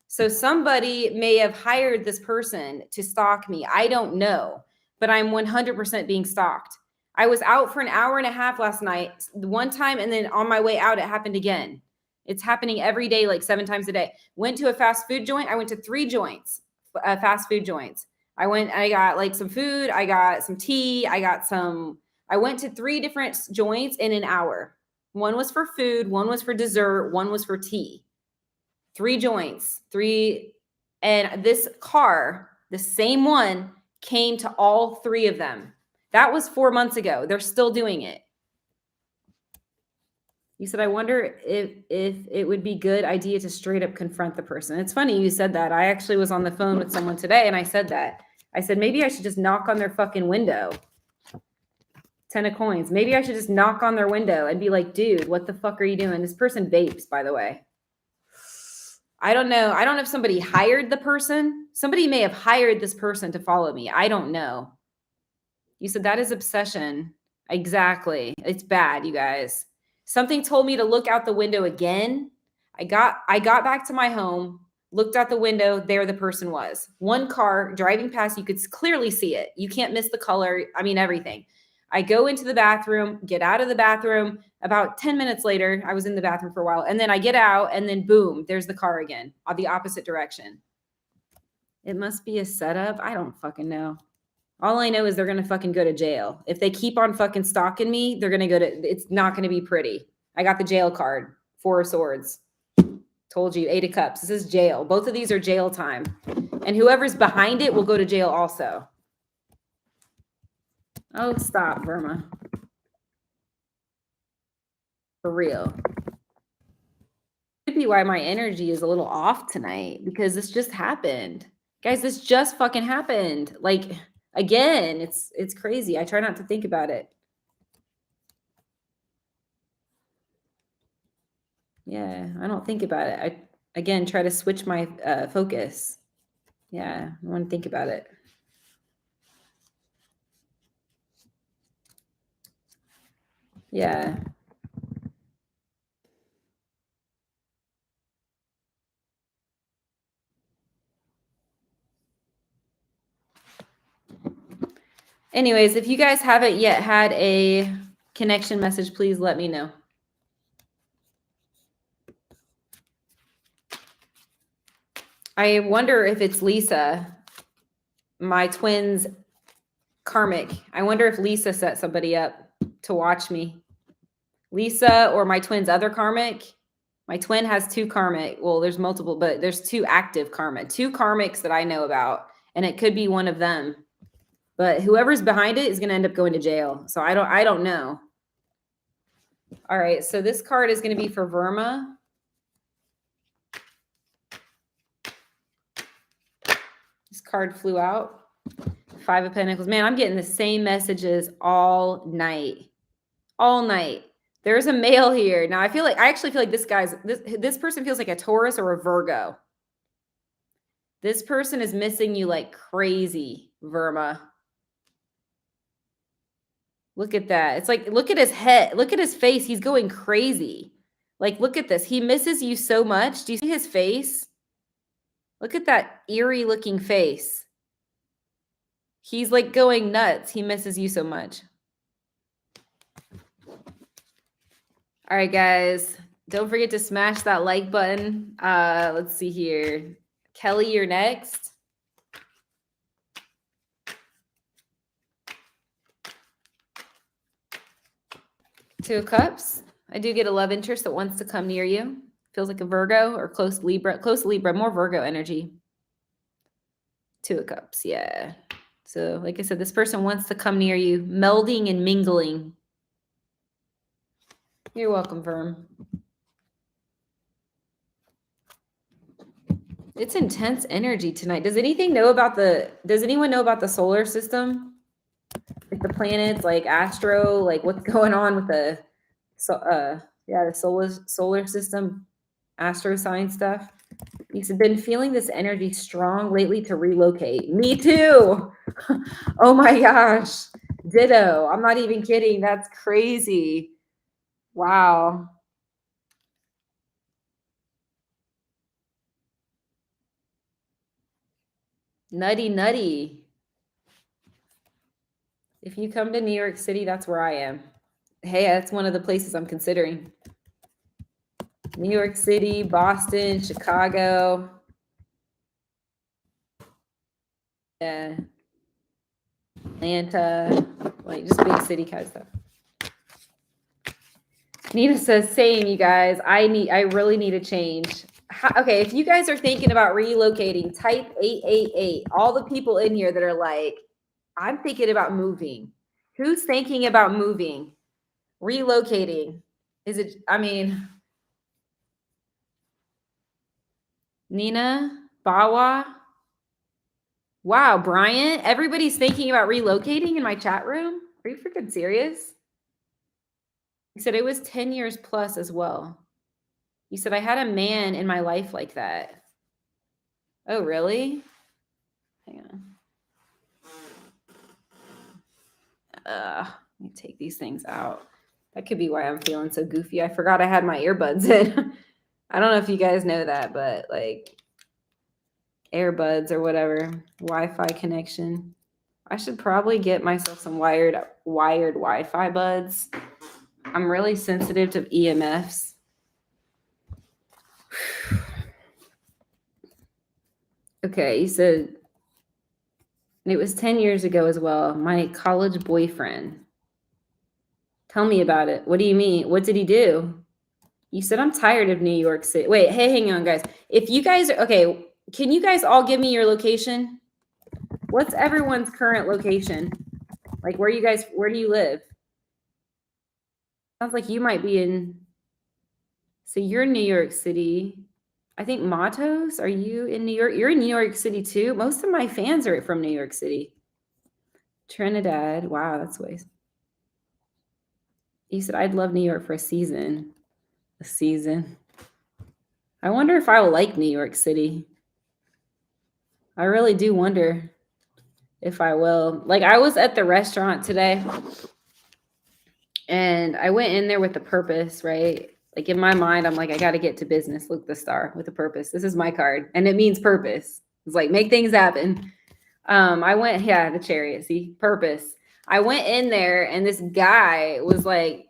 So somebody may have hired this person to stalk me. I don't know, but I'm 100% being stalked. I was out for an hour and a half last night, one time, and then on my way out, it happened again. It's happening every day, like 7 times a day. Went to a fast food joint. I went to 3 joints, fast food joints. I got like some food. I got some tea. I went to 3 different joints in an hour. One was for food. One was for dessert. One was for tea. 3 joints, 3. And this car, the same one, came to all 3 of them. That was 4 months ago. They're still doing it. You said, I wonder if it would be a good idea to straight up confront the person. It's funny you said that. I actually was on the phone with someone today and I said that. I said, maybe I should just knock on their fucking window. 10 of coins. Maybe I should just knock on their window and be like, dude, what the fuck are you doing? This person vapes, by the way. I don't know. I don't know if somebody hired the person. Somebody may have hired this person to follow me. I don't know. You said that is obsession. Exactly. It's bad, you guys. Something told me to look out the window again. I got back to my home, looked out the window. There the person was. One car driving past. You could clearly see it. You can't miss the color. I mean, everything. I go into the bathroom, get out of the bathroom. About 10 minutes later, I was in the bathroom for a while. And then I get out and then boom, there's the car again on the opposite direction. It must be a setup. I don't fucking know. All I know is they're going to fucking go to jail. If they keep on fucking stalking me, they're going to go to, it's not going to be pretty. I got the jail card, 4 of Swords. Told you, 8 of Cups. This is jail. Both of these are jail time. And whoever's behind it will go to jail also. Oh, stop, Verma. For real. Could be why my energy is a little off tonight because this just happened. Guys, this just fucking happened. Like, again, it's crazy. I try not to think about it. Yeah, I don't think about it. I, again, try to switch my focus. Yeah, I want to think about it. Yeah. Anyways, if you guys haven't yet had a connection message, please let me know. I wonder if it's Lisa, my twin's karmic. I wonder if Lisa set somebody up to watch me. Lisa or my twin's other karmic. My twin has 2 karmic. Well, there's multiple, but there's 2 active karma, 2 karmics that I know about, and it could be one of them. But whoever's behind it is going to end up going to jail. So I don't know. All right, so this card is going to be for Verma. This card flew out. 5 of Pentacles. Man, I'm getting the same messages all night. All night. There's a male here. Now, I actually feel like this person feels like a Taurus or a Virgo. This person is missing you like crazy, Verma. Look at that. It's like, look at his head. Look at his face. He's going crazy. Like, look at this. He misses you so much. Do you see his face? Look at that eerie looking face. He's like going nuts. He misses you so much. All right, guys. Don't forget to smash that like button. Let's see here. Kelly, you're next. Two of Cups. I do get a love interest that wants to come near you. Feels like a Virgo or close Libra, more Virgo energy. Two of Cups, yeah. So like I said, this person wants to come near you, melding and mingling. You're welcome, Verm. It's intense energy tonight. Does anyone know about the solar system? Like the planets, like astro, like what's going on with the solar system, astro sign stuff? He's been feeling this energy strong lately to relocate. Me too. Oh my gosh. Ditto. I'm not even kidding. That's crazy. Wow. Nutty. If you come to New York City, that's where I am. Hey, that's one of the places I'm considering. New York City, Boston, Chicago. Yeah. Atlanta, like just big city kind of stuff. Nina says, same, you guys. I really need a change. Okay, if you guys are thinking about relocating, type 888. All the people in here that are like, I'm thinking about moving. Who's thinking about moving? Relocating. Is it, Nina, Bawa. Wow, Brian, everybody's thinking about relocating in my chat room. Are you freaking serious? He said it was 10 years plus as well. He said, I had a man in my life like that. Oh, really? Hang on. Let me take these things out. That could be why I'm feeling so goofy. I forgot I had my earbuds in. I don't know if you guys know that, but like earbuds or whatever, Wi-Fi connection. I should probably get myself some wired Wi-Fi buds. I'm really sensitive to EMFs. Okay, you said it was 10 years ago as well. My college boyfriend. Tell me about it. What do you mean? What did he do? You said I'm tired of New York City. Wait, hey, hang on, guys. If you guys are okay, can you guys all give me your location? What's everyone's current location? Like where do you live? Sounds like you might be in. So you're in New York City. I think Matos, are you in New York? You're in New York City too. Most of my fans are from New York City. Trinidad. Wow, that's ways. You said I'd love New York for a season. A season. I wonder if I will like New York City. I really do wonder if I will. Like, I was at the restaurant today and I went in there with a purpose, right? Like, in my mind, I'm like, I got to get to business. Look, the star with a purpose. This is my card. And it means purpose. It's like, make things happen. I went, yeah, the chariot, see, purpose. I went in there and this guy was like,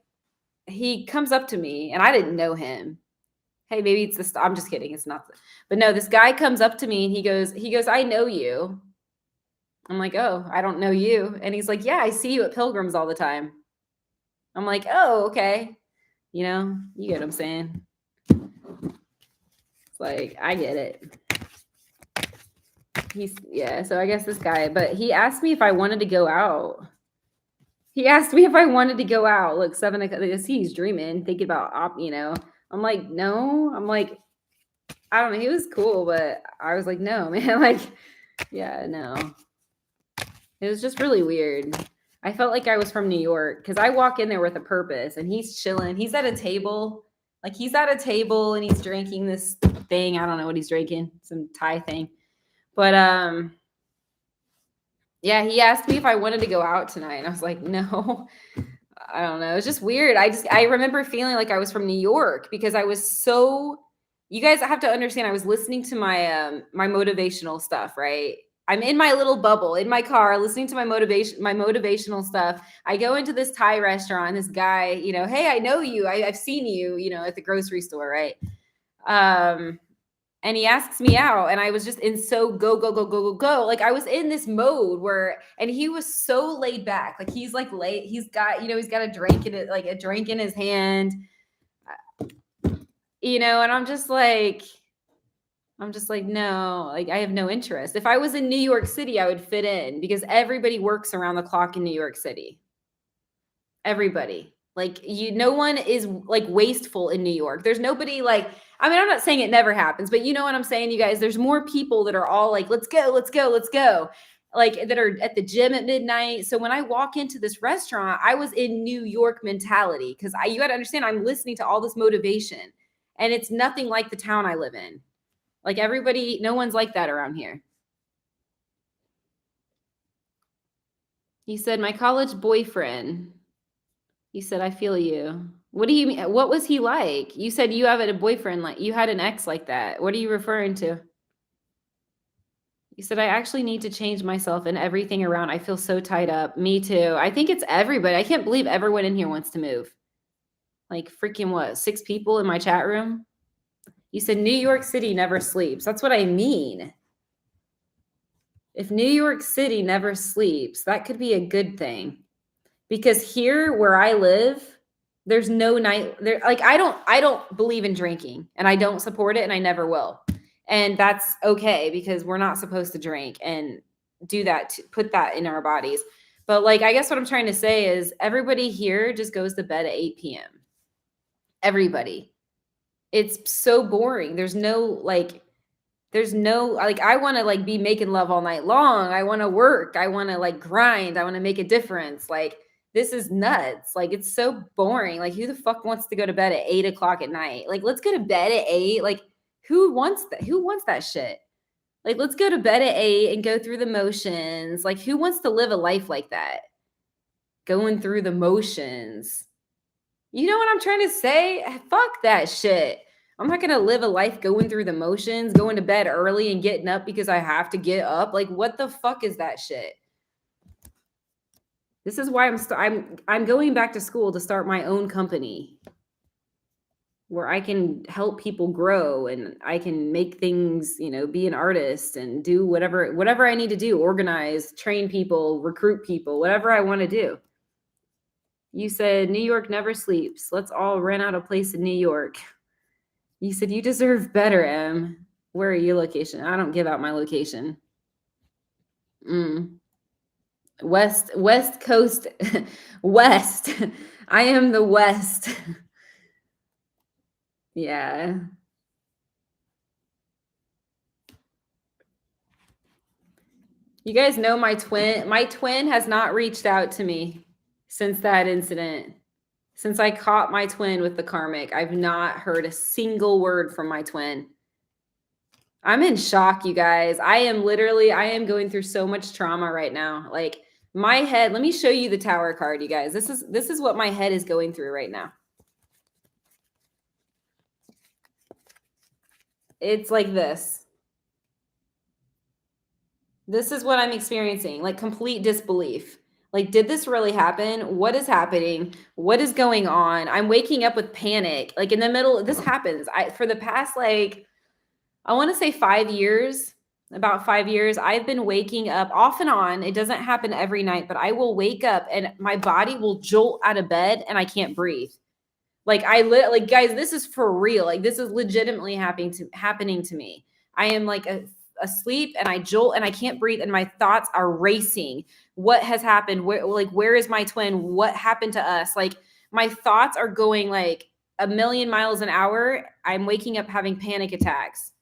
he comes up to me and I didn't know him. Hey, maybe it's the star. I'm just kidding. It's not. But no, this guy comes up to me and he goes, I know you. I'm like, oh, I don't know you. And he's like, yeah, I see you at Pilgrims all the time. I'm like, oh, okay. You know, you get what I'm saying. It's like, I get it. So I guess this guy, but he asked me if I wanted to go out. He asked me if I wanted to go out. Look, 7 o'clock. He's dreaming, thinking about I'm like, no. I'm like, I don't know. He was cool, but I was like, no, man. Like, yeah, no. It was just really weird. I felt like I was from New York because I walk in there with a purpose and he's chilling. He's at a table. Like, he's at a table and he's drinking this thing. I don't know what he's drinking, some Thai thing. But yeah, he asked me if I wanted to go out tonight. And I was like, no. I don't know. It's just weird. I remember feeling like I was from New York because I was so, you guys have to understand, I was listening to my my motivational stuff, right? I'm in my little bubble in my car listening to my motivational stuff. I go into this Thai restaurant, this guy, you know, hey, I know you. I've seen you, you know, at the grocery store, right? And he asks me out and I was just in so go. Like, I was in this mode where, and he was so laid back. Like, he's like late. He's got, you know, he's got a drink in it, like a drink in his hand, you know, and I'm just like, no, like, I have no interest. If I was in New York City, I would fit in because everybody works around the clock in New York City. Everybody. Like, no one is like wasteful in New York. There's nobody like, I mean, I'm not saying it never happens, but you know what I'm saying, you guys? There's more people that are all like, let's go. Like, that are at the gym at midnight. So when I walk into this restaurant, I was in New York mentality because you got to understand, I'm listening to all this motivation and it's nothing like the town I live in. Like, everybody, no one's like that around here. He said, my college boyfriend. He said, I feel you. What do you mean? What was he like? You said you have a boyfriend, like you had an ex like that. What are you referring to? You said, I actually need to change myself and everything around. I feel so tied up. Me too. I think it's everybody. I can't believe everyone in here wants to move. Like, freaking what? 6 people in my chat room? You said New York City never sleeps. That's what I mean. If New York City never sleeps, that could be a good thing. Because here where I live, there's no night there. Like, I don't believe in drinking and I don't support it and I never will. And that's okay because we're not supposed to drink and do that, to put that in our bodies. But like, I guess what I'm trying to say is everybody here just goes to bed at 8 p.m. Everybody. It's so boring. There's no like, I want to like be making love all night long. I want to work. I want to like grind. I want to make a difference. Like, this is nuts. Like, it's so boring. Like, who the fuck wants to go to bed at 8 o'clock at night? Like, let's go to bed at 8. Like, who wants that? Who wants that shit? Like, let's go to bed at 8 and go through the motions. Like, who wants to live a life like that? Going through the motions. You know what I'm trying to say? Fuck that shit. I'm not going to live a life going through the motions, going to bed early and getting up because I have to get up. Like, what the fuck is that shit? This is why I'm going back to school to start my own company where I can help people grow and I can make things, you know, be an artist and do whatever I need to do, organize, train people, recruit people, whatever I want to do. You said New York never sleeps. Let's all rent out a place in New York. You said you deserve better, Em. Where are your location? I don't give out my location. West Coast. West. I am the West. Yeah. You guys know my twin has not reached out to me since that incident. Since I caught my twin with the karmic, I've not heard a single word from my twin. I'm in shock, you guys. I am going through so much trauma right now. Like my head, let me show you the Tower card, you guys. This is what my head is going through right now. It's like this. This is what I'm experiencing, like complete disbelief. Like, did this really happen? What is happening? What is going on? I'm waking up with panic. Like in the middle, this happens. For the past, like, I want to say 5 years, about 5 years, I've been waking up off and on. It doesn't happen every night, but I will wake up and my body will jolt out of bed and I can't breathe. Like like guys, this is for real. Like this is legitimately happening to me. I am like asleep and I jolt and I can't breathe and my thoughts are racing. What has happened? Where is my twin? What happened to us? Like my thoughts are going like a million miles an hour. I'm waking up having panic attacks.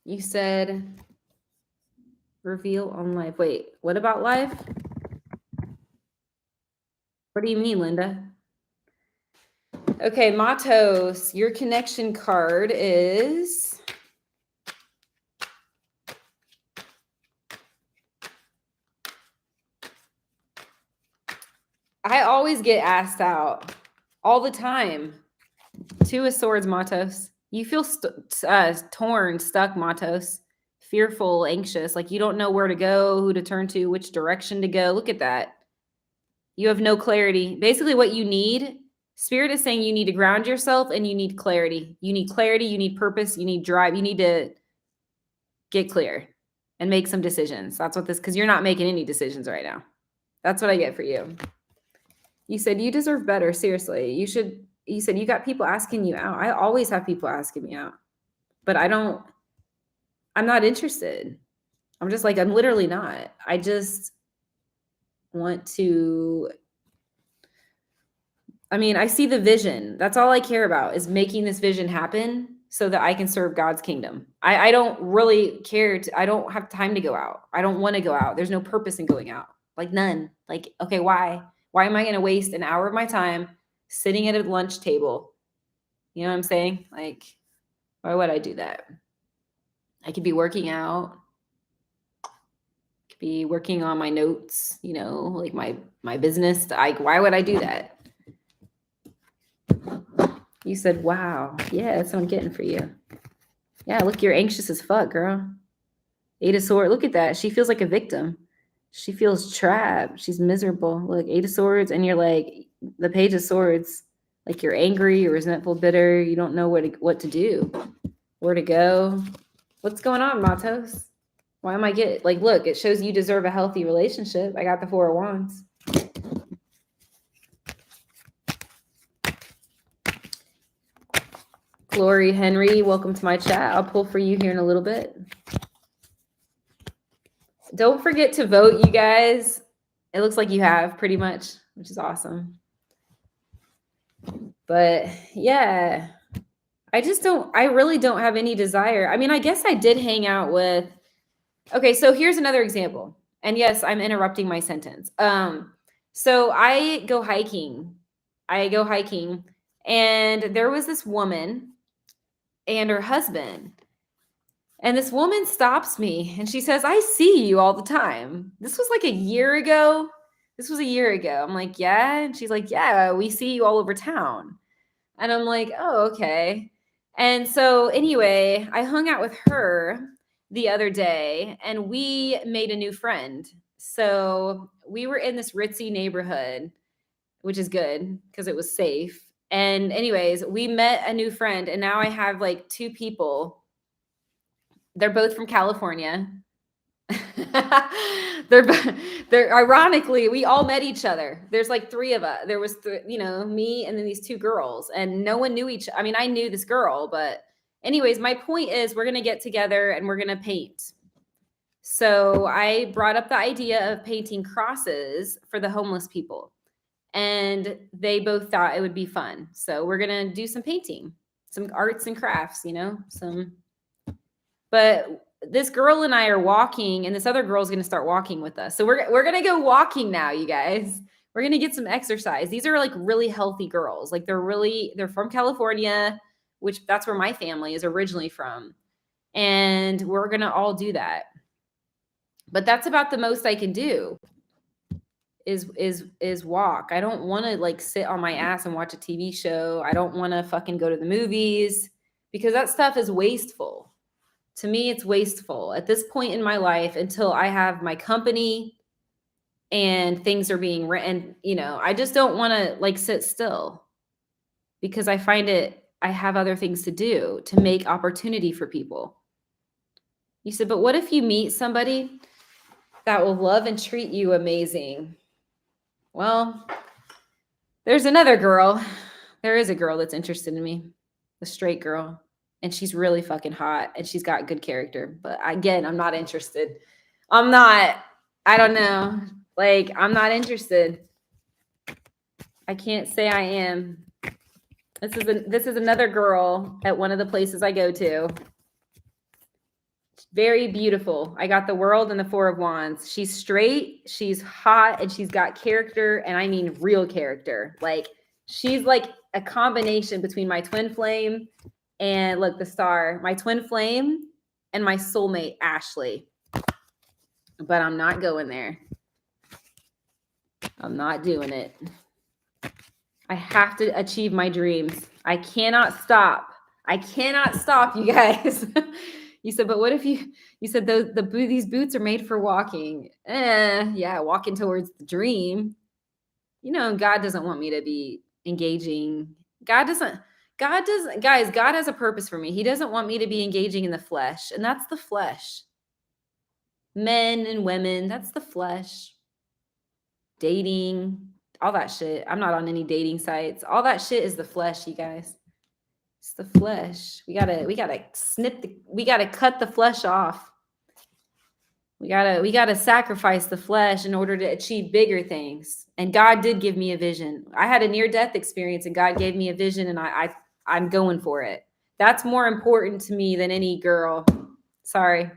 You said reveal on live. Wait, what about live? What do you mean, Linda? Okay, Matos, your connection card is I always get asked out all the time. 2 of Swords, Matos. You feel torn, stuck, Matos. Fearful, anxious, like you don't know where to go, who to turn to, which direction to go. Look at that. You have no clarity. Basically, what you need, Spirit is saying you need to ground yourself and you need clarity. You need clarity, you need purpose, you need drive. You need to get clear and make some decisions. That's what because you're not making any decisions right now. That's what I get for you. You said you deserve better. Seriously. You said you got people asking you out. I always have people asking me out, but I'm not interested. I'm just like, I'm literally not. I just want to, I see the vision. That's all I care about is making this vision happen so that I can serve God's kingdom. I don't really care. I don't have time to go out. I don't want to go out. There's no purpose in going out. Like none. Like, okay, why? Why am I going to waste an hour of my time sitting at a lunch table? You know what I'm saying? Like, why would I do that? I could be working out. Could be working on my notes, like my business. Why would I do that? You said, wow. Yeah, that's what I'm getting for you. Yeah, look, you're anxious as fuck, girl. 8 of Swords. Look at that. She feels like a victim. She feels trapped. She's miserable. Look, 8 of Swords, and you're like, the Page of Swords. Like you're angry, you're resentful, bitter. You don't know what to do, where to go. What's going on, Matos? Why am I look, it shows you deserve a healthy relationship. I got the 4 of Wands. Glory Henry, welcome to my chat. I'll pull for you here in a little bit. Don't forget to vote, you guys. It looks like you have pretty much, which is awesome. But yeah, I really don't have any desire. I guess I did hang out with, okay, so here's another example. And yes, I'm interrupting my sentence. So I go hiking. And there was this woman and her husband. And this woman stops me and she says, I see you all the time. This was like a year ago. I'm like, yeah. And she's like, yeah, we see you all over town. And I'm like, oh, okay. And so anyway, I hung out with her the other day and we made a new friend. So we were in this ritzy neighborhood, which is good because it was safe. And anyways, we met a new friend and now I have like 2 people. They're both from California. they're ironically, we all met each other. There's like 3 of us. There was, me and then these 2 girls and no one knew I knew this girl, but anyways, my point is we're going to get together and we're going to paint. So I brought up the idea of painting crosses for the homeless people. And they both thought it would be fun. So we're going to do some painting, some arts and crafts, but this girl and I are walking and this other girl is going to start walking with us. So we're going to go walking now, you guys. We're going to get some exercise. These are like really healthy girls. Like they're from California, which that's where my family is originally from. And we're going to all do that. But that's about the most I can do is walk. I don't want to like sit on my ass and watch a TV show. I don't want to fucking go to the movies because that stuff is wasteful. To me, it's wasteful at this point in my life until I have my company and things are being written. You know, I just don't want to like sit still because I have other things to do to make opportunity for people. You said, but what if you meet somebody that will love and treat you amazing? Well, there's another girl. There is a girl that's interested in me, a straight girl, and she's really fucking hot and she's got good character. But again, I'm not interested. I don't know. Like, I'm not interested. I can't say I am. This is another girl at one of the places I go to. Very beautiful. I got the World and the Four of Wands. She's straight, she's hot, and she's got character, and I mean real character. Like, she's like a combination between my twin flame and look, the star, my twin flame and my soulmate, Ashley. But I'm not going there. I'm not doing it. I have to achieve my dreams. I cannot stop. I cannot stop, you guys. You said, but what if you said these boots are made for walking? Yeah, walking towards the dream. You know, God doesn't want me to be engaging. God has a purpose for me. He doesn't want me to be engaging in the flesh. And that's the flesh. Men and women, that's the flesh. Dating, all that shit. I'm not on any dating sites. All that shit is the flesh, you guys. It's the flesh. We gotta cut the flesh off. We gotta sacrifice the flesh in order to achieve bigger things. And God did give me a vision. I had a near-death experience and God gave me a vision and I'm going for it. That's more important to me than any girl. Sorry.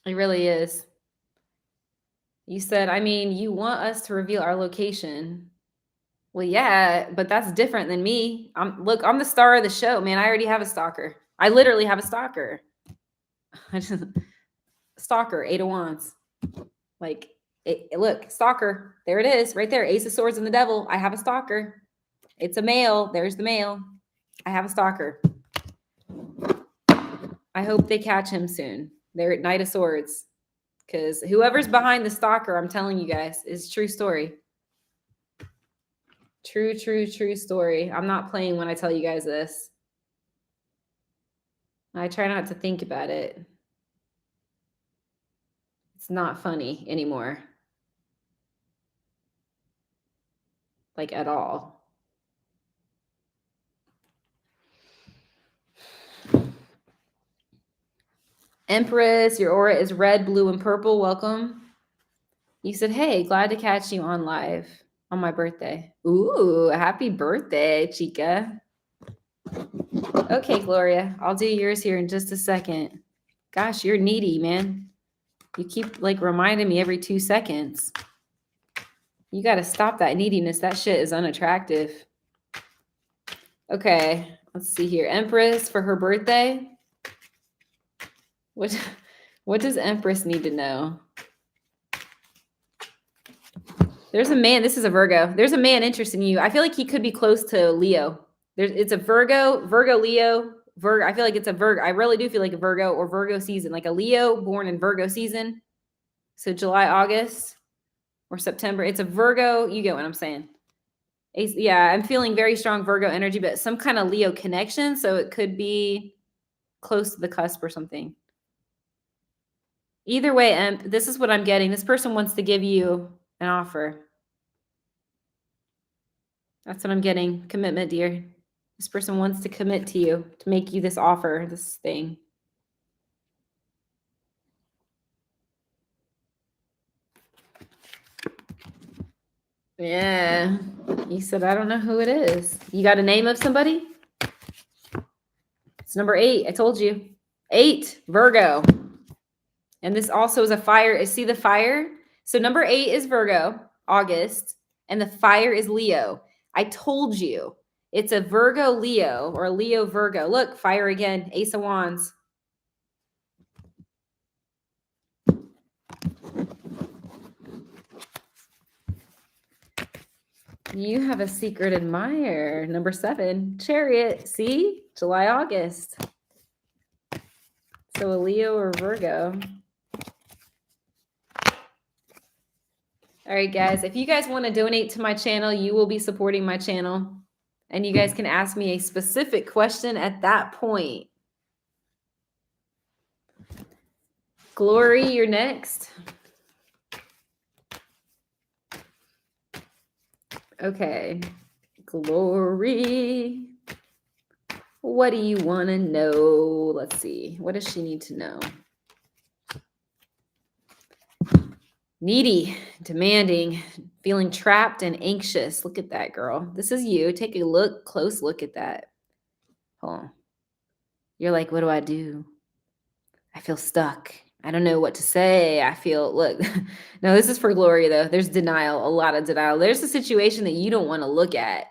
It really is. You said, I mean, you want us to reveal our location. Well, yeah, but that's different than me. I'm the star of the show, man. I already have a stalker. I literally have a stalker. Stalker, 8 of Wands. Like, look, stalker. There it is, right there. Ace of Swords and the Devil. I have a stalker. It's a male. There's the male. I have a stalker. I hope they catch him soon. They're at Knight of Swords. Because whoever's behind the stalker, I'm telling you guys, is true story. True story. I'm not playing when I tell you guys this. I try not to think about it. It's not funny anymore. Like, at all. Empress, your aura is red, blue, and purple. Welcome. You said, hey, glad to catch you on live on my birthday. Ooh, happy birthday, chica. Okay, Gloria, I'll do yours here in just a second. Gosh, you're needy, man. You keep like reminding me every 2 seconds. You got to stop that neediness. That shit is unattractive. Okay, let's see here. Empress for her birthday. What does Empress need to know? There's a man. This is a Virgo. There's a man interested in you. I feel like he could be close to Leo. It's a Virgo, Leo, Virgo. I feel like it's a Virgo. I really do feel like a Virgo or Virgo season, like a Leo born in Virgo season. So July, August, or September. It's a Virgo. You get what I'm saying. Yeah, I'm feeling very strong Virgo energy, but some kind of Leo connection. So it could be close to the cusp or something. Either way, this is what I'm getting. This person wants to give you an offer. That's what I'm getting. Commitment, dear. This person wants to commit to you, to make you this offer, this thing. Yeah. You said, I don't know who it is. You got a name of somebody? It's number 8. I told you. 8, Virgo. And this also is a fire. See the fire? So number 8 is Virgo, August, and the fire is Leo. I told you it's a Virgo Leo or a Leo Virgo. Look, fire again, Ace of Wands. You have a secret admirer. Number 7, Chariot. See? July, August. So a Leo or Virgo. All right, guys. If you guys want to donate to my channel, you will be supporting my channel. And you guys can ask me a specific question at that point. Glory, you're next. Okay. Glory. What do you want to know? Let's see. What does she need to know? Needy, demanding, feeling trapped and anxious. Look at that, girl. This is you. Take a close look at that. Hold on. You're like, what do I do? I feel stuck. I don't know what to say. I feel, look, no, this is for Glory though. There's denial, a lot of denial. There's a situation that you don't want to look at.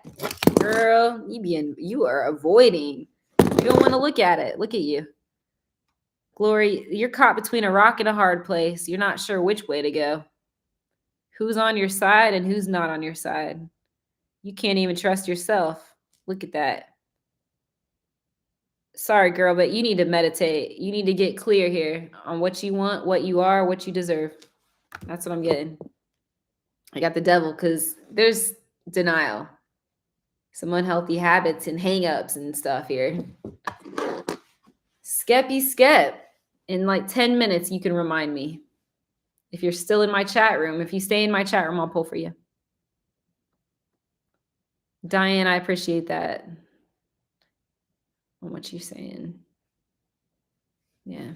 Girl, you are avoiding. You don't want to look at it. Look at you. Glory, you're caught between a rock and a hard place. You're not sure which way to go. Who's on your side and who's not on your side. You can't even trust yourself. Look at that. Sorry, girl, but you need to meditate. You need to get clear here on what you want, what you are, what you deserve. That's what I'm getting. I got the devil because there's denial. Some unhealthy habits and hang-ups and stuff here. SKYPE. In like 10 minutes, you can remind me. If you're still in my chat room, if you stay in my chat room, I'll pull for you. Diane, I appreciate that. What you saying? Yeah.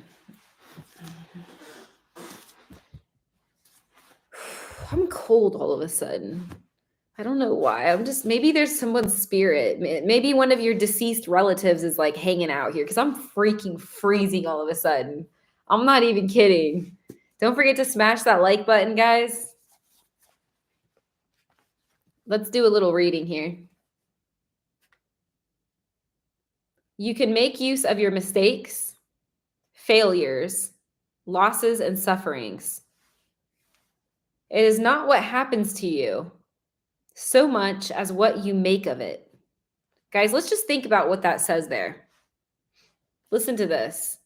I'm cold all of a sudden. I don't know why. Maybe there's someone's spirit. Maybe one of your deceased relatives is like hanging out here because I'm freaking freezing all of a sudden. I'm not even kidding. Don't forget to smash that like button, guys. Let's do a little reading here. You can make use of your mistakes, failures, losses, and sufferings. It is not what happens to you so much as what you make of it. Guys, let's just think about what that says there. Listen to this.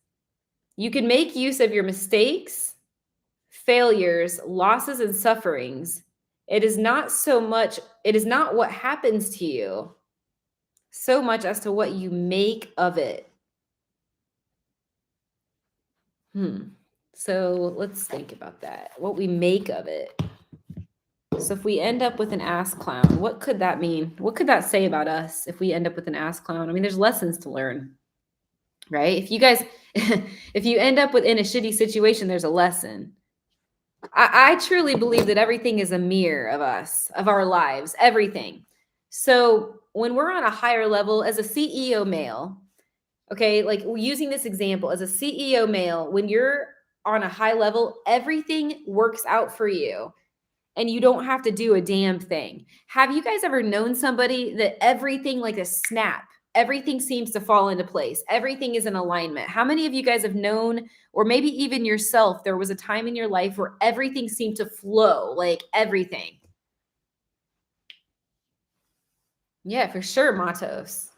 You can make use of your mistakes, failures, losses, and sufferings. It is not what happens to you so much as to what you make of it. So let's think about that. What we make of it. So if we end up with an ass clown, what could that mean? What could that say about us if we end up with an ass clown? I mean, there's lessons to learn, right? If you end up in a shitty situation, there's a lesson. I truly believe that everything is a mirror of us, of our lives, everything. So when we're on a higher level as a CEO male, okay, like using this example as a CEO male, when you're on a high level, everything works out for you and you don't have to do a damn thing. Have you guys ever known somebody that everything like a snap, everything seems to fall into place? Everything is in alignment. How many of you guys have known, or maybe even yourself, there was a time in your life where everything seemed to flow, like everything? Yeah, for sure, Matos.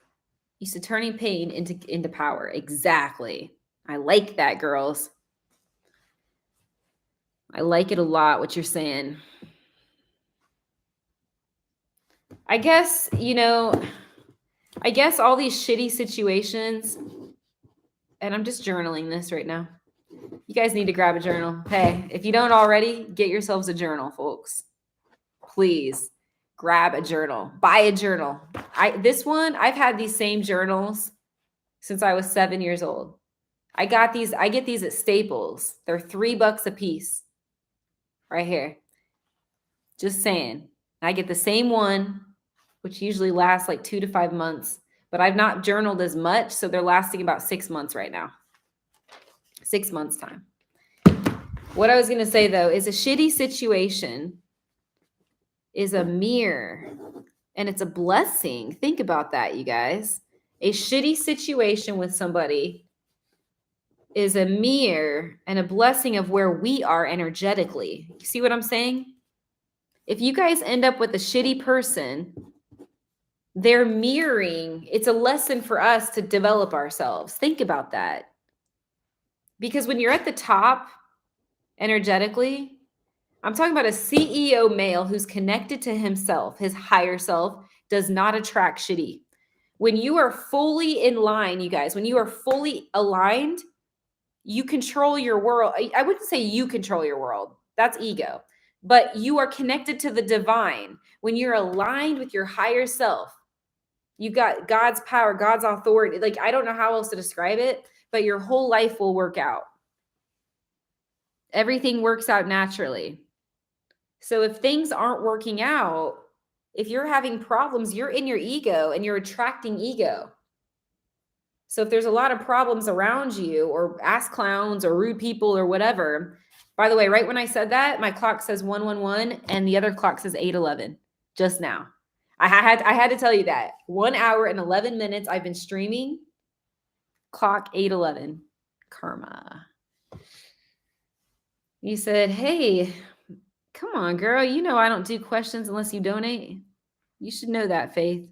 Used to turning pain into power. Exactly. I like that, girls. I like it a lot, what you're saying. I guess, all these shitty situations, and I'm just journaling this right now. You guys need to grab a journal. Hey, if you don't already, get yourselves a journal, folks. Please grab a journal. Buy a journal. I've had these same journals since I was 7 years old. I get these at Staples. They're $3 a piece. Right here. Just saying. I get the same one, which usually lasts like 2 to 5 months, but I've not journaled as much, so they're lasting about 6 months right now. 6 months time. What I was going to say, though, is a shitty situation is a mirror, and it's a blessing. Think about that, you guys. A shitty situation with somebody is a mirror and a blessing of where we are energetically. You see what I'm saying? If you guys end up with a shitty person, they're mirroring. It's a lesson for us to develop ourselves. Think about that. Because when you're at the top energetically, I'm talking about a CEO male who's connected to himself, his higher self, does not attract shitty. When you are fully in line, you guys, when you are fully aligned, you control your world. I wouldn't say you control your world. That's ego. But you are connected to the divine. When you're aligned with your higher self, you've got God's power, God's authority. Like, I don't know how else to describe it, but your whole life will work out. Everything works out naturally. So if things aren't working out, if you're having problems, you're in your ego and you're attracting ego. So if there's a lot of problems around you, or ass clowns or rude people or whatever, by the way, right when I said that, my clock says 111 and the other clock says 811 just now. I had to tell you that. 1 hour and 11 minutes I've been streaming. Clock 811. Karma. You said, hey, come on, girl. You know I don't do questions unless you donate. You should know that, Faith.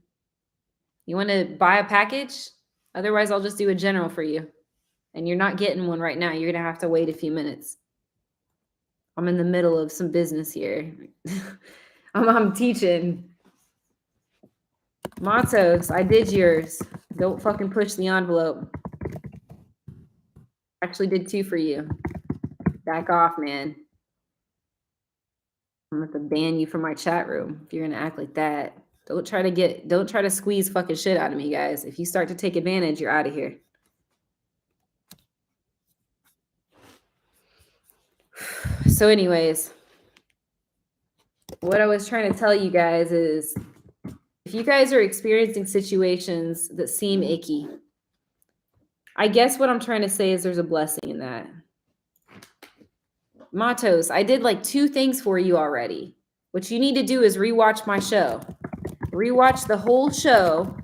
You want to buy a package? Otherwise, I'll just do a general for you. And you're not getting one right now. You're going to have to wait a few minutes. I'm in the middle of some business here. I'm teaching. Matos, I did yours. Don't fucking push the envelope. Actually did 2 for you. Back off, man. I'm going to ban you from my chat room if you're going to act like that. Don't try to squeeze fucking shit out of me, guys. If you start to take advantage, you're out of here. So anyways, what I was trying to tell you guys is, if you guys are experiencing situations that seem icky, I guess what I'm trying to say is there's a blessing in that. Matos, I did like 2 things for you already. What you need to do is rewatch my show. Rewatch the whole show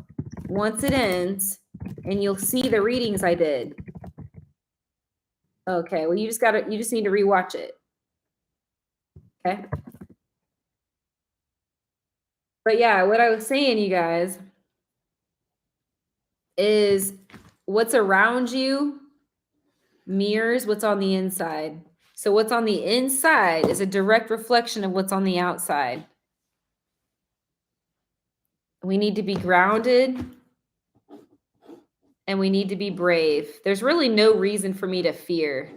once it ends, and you'll see the readings I did. Okay, well, you just need to rewatch it. Okay. But yeah, what I was saying, you guys, is what's around you mirrors what's on the inside. So what's on the inside is a direct reflection of what's on the outside. We need to be grounded and we need to be brave. There's really no reason for me to fear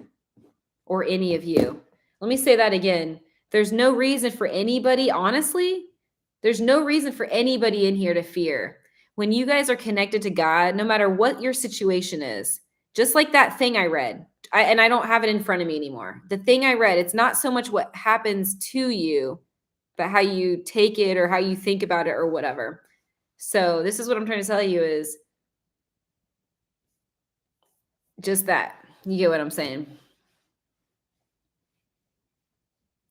or any of you. Let me say that again. There's no reason for anybody, honestly, there's no reason for anybody in here to fear. When you guys are connected to God, no matter what your situation is, just like that thing I read, and I don't have it in front of me anymore. The thing I read, it's not so much what happens to you, but how you take it or how you think about it or whatever. So this is what I'm trying to tell you is just that. You get what I'm saying?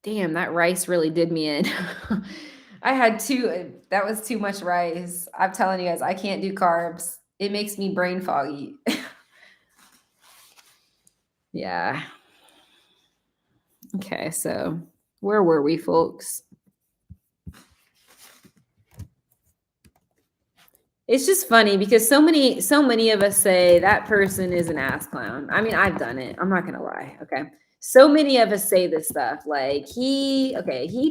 Damn, that rice really did me in. I had 2. That was too much rice. I'm telling you guys, I can't do carbs. It makes me brain foggy. Yeah. Okay, so where were we, folks? It's just funny because so many of us say that person is an ass clown. I mean, I've done it. I'm not gonna lie. Okay. So many of us say this stuff like he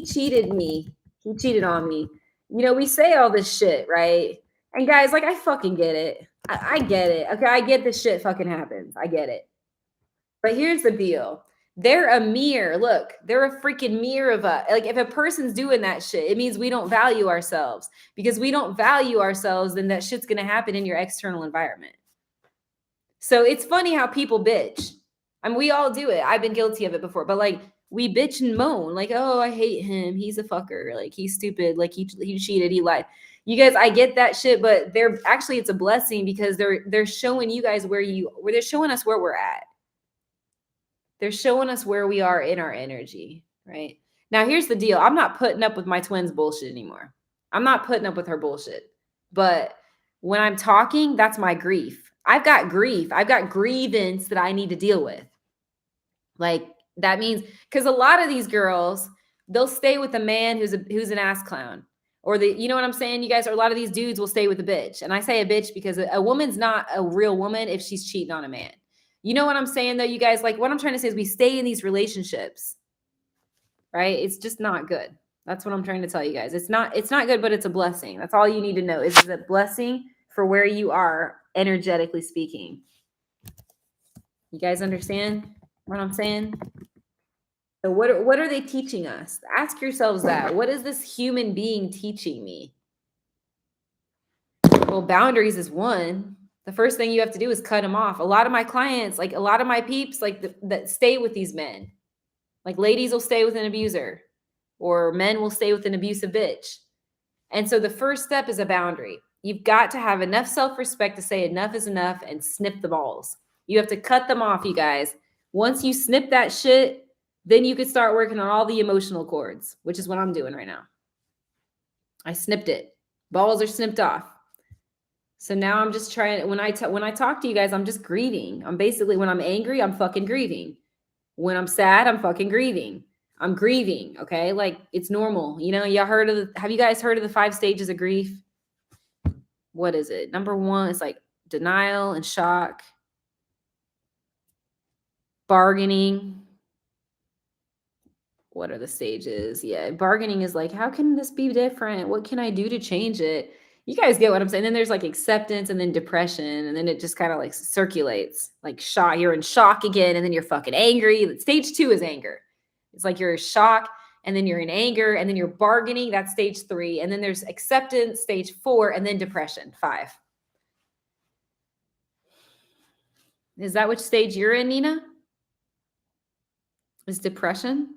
cheated me. He cheated on me. You know, we say all this shit, right? And guys, like, I fucking get it. I get it. Okay, I get this shit fucking happens. I get it. But here's the deal. They're a mirror. Look, they're a freaking mirror of us. Like, if a person's doing that shit, it means we don't value ourselves. Because we don't value ourselves, then that shit's going to happen in your external environment. So it's funny how people bitch. I mean, we all do it. I've been guilty of it before. But like, we bitch and moan. Like, oh, I hate him. He's a fucker. Like, he's stupid. Like, he cheated. He lied. You guys, I get that shit. But they're actually, it's a blessing because they're showing you guys they're showing us where we're at. They're showing us where we are in our energy, right? Now, here's the deal. I'm not putting up with my twin's bullshit anymore. I'm not putting up with her bullshit. But when I'm talking, that's my grief. I've got grief. I've got grievance that I need to deal with. Like, that means, because a lot of these girls, they'll stay with a man who's an ass clown. Or you know what I'm saying, you guys? Or a lot of these dudes will stay with a bitch. And I say a bitch because a woman's not a real woman if she's cheating on a man. You know what I'm saying, though, you guys? Like, what I'm trying to say is we stay in these relationships, right? It's just not good. That's what I'm trying to tell you guys. It's not good, but it's a blessing. That's all you need to know. It's a blessing for where you are, energetically speaking. You guys understand what I'm saying? So what are they teaching us? Ask yourselves that. What is this human being teaching me? Well, boundaries is one. The first thing you have to do is cut them off. A lot of my clients, like a lot of my peeps, like that stay with these men. Like ladies will stay with an abuser, or men will stay with an abusive bitch. And so the first step is a boundary. You've got to have enough self-respect to say enough is enough and snip the balls. You have to cut them off, you guys. Once you snip that shit, then you could start working on all the emotional cords, which is what I'm doing right now. I snipped it. Balls are snipped off. So now I'm just trying, when I talk to you guys, I'm just grieving. I'm basically, when I'm angry, I'm fucking grieving. When I'm sad, I'm fucking grieving. I'm grieving, okay? Like, it's normal. You know, have you guys heard of the 5 stages of grief? What is it? Number 1 is like denial and shock, bargaining. What are the stages? Yeah, bargaining is like, how can this be different? What can I do to change it? You guys get what I'm saying? Then there's like acceptance, and then depression, and then it just kind of like circulates. Like shock, you're in shock again, and then you're fucking angry. Stage 2 is anger. It's like you're in shock, and then you're in anger, and then you're bargaining. That's stage 3. And then there's acceptance, stage 4, and then depression, 5. Is that which stage you're in, Nina? Is depression?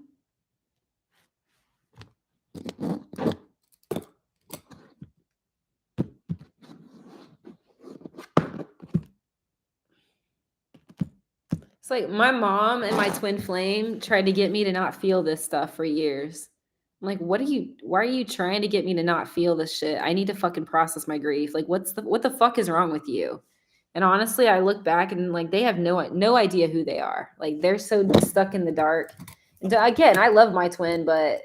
It's like my mom and my twin flame tried to get me to not feel this stuff for years. I'm like, why are you trying to get me to not feel this shit? I need to fucking process my grief. Like, what the fuck is wrong with you? And honestly, I look back and like they have no idea who they are. Like, they're so stuck in the dark. And again, I love my twin, but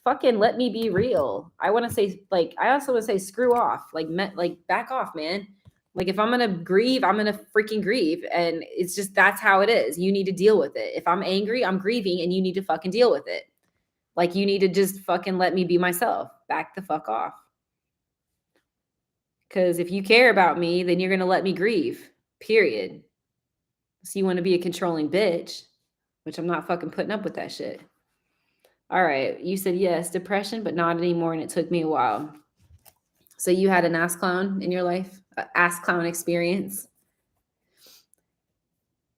fucking let me be real. I want to say, like, I also want to say screw off. Like, back off, man. Like, if I'm going to grieve, I'm going to freaking grieve. And it's just, that's how it is. You need to deal with it. If I'm angry, I'm grieving, and you need to fucking deal with it. Like, you need to just fucking let me be myself. Back the fuck off. Because if you care about me, then you're going to let me grieve, period. So you want to be a controlling bitch, which I'm not fucking putting up with that shit. All right. You said yes, depression, but not anymore. And it took me a while. So you had an ass clown in your life, an ass clown experience.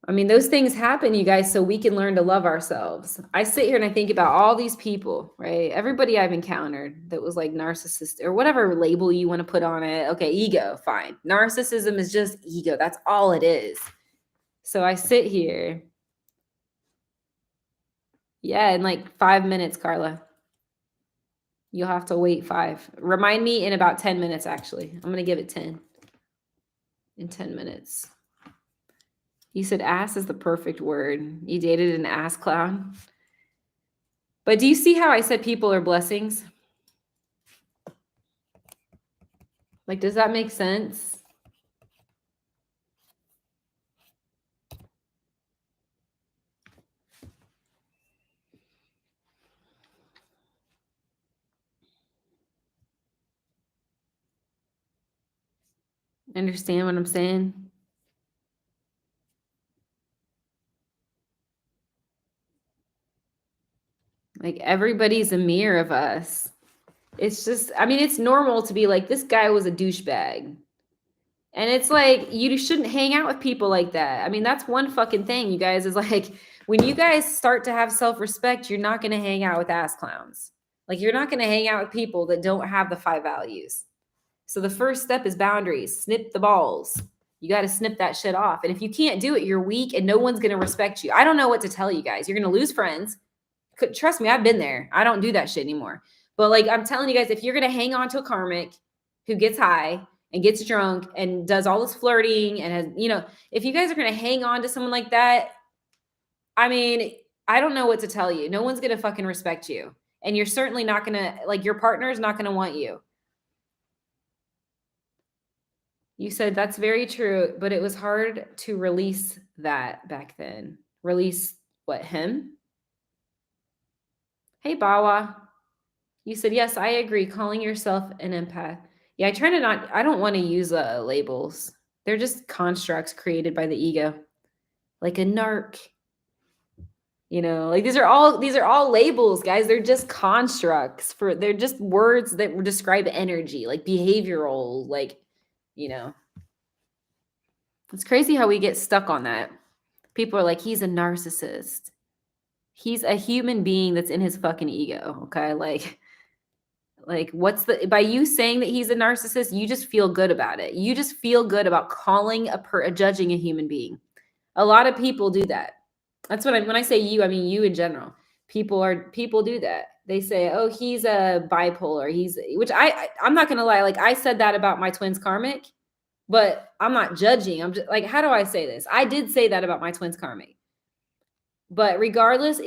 I mean, those things happen, you guys, so we can learn to love ourselves. I sit here and I think about all these people, right? Everybody I've encountered that was like narcissist or whatever label you want to put on it. Okay, ego, fine. Narcissism is just ego. That's all it is. So I sit here. Yeah, in like 5 minutes, Carla. You'll have to wait 5. Remind me in about 10 minutes, actually. I'm going to give it 10. In 10 minutes. You said ass is the perfect word. You dated an ass clown. But do you see how I said people are blessings? Like, does that make sense? Understand what I'm saying? Like, everybody's a mirror of us. It's just, I mean, it's normal to be like, this guy was a douchebag. And it's like, you shouldn't hang out with people like that. I mean, that's one fucking thing, you guys, is like, when you guys start to have self-respect, you're not going to hang out with ass clowns. Like, you're not going to hang out with people that don't have the 5 values. So the first step is boundaries. Snip the balls. You got to snip that shit off. And if you can't do it, you're weak and no one's going to respect you. I don't know what to tell you guys. You're going to lose friends. Trust me, I've been there. I don't do that shit anymore. But like, I'm telling you guys, if you're going to hang on to a karmic who gets high and gets drunk and does all this flirting and has, you know, if you guys are going to hang on to someone like that, I mean, I don't know what to tell you. No one's going to fucking respect you. And you're certainly not going to, like, your partner is not going to want you. You said that's very true, but it was hard to release that back then. Release what, him? Hey, Bawa. You said, yes, I agree. Calling yourself an empath. Yeah, I don't want to use labels. They're just constructs created by the ego. Like a narc. You know, like these are all labels, guys. They're just constructs they're just words that describe energy, like behavioral, like, you know. It's crazy how we get stuck on that. People are like, he's a narcissist. He's a human being that's in his fucking ego. Okay. Like by you saying that he's a narcissist, you just feel good about it. You just feel good about calling judging a human being. A lot of people do that. That's when I say you, I mean you in general. People do that. They say, oh, he's a bipolar. Which I'm not gonna lie. Like I said that about my twins karmic, but I'm not judging. I'm just like, how do I say this? I did say that about my twins karmic. But regardless,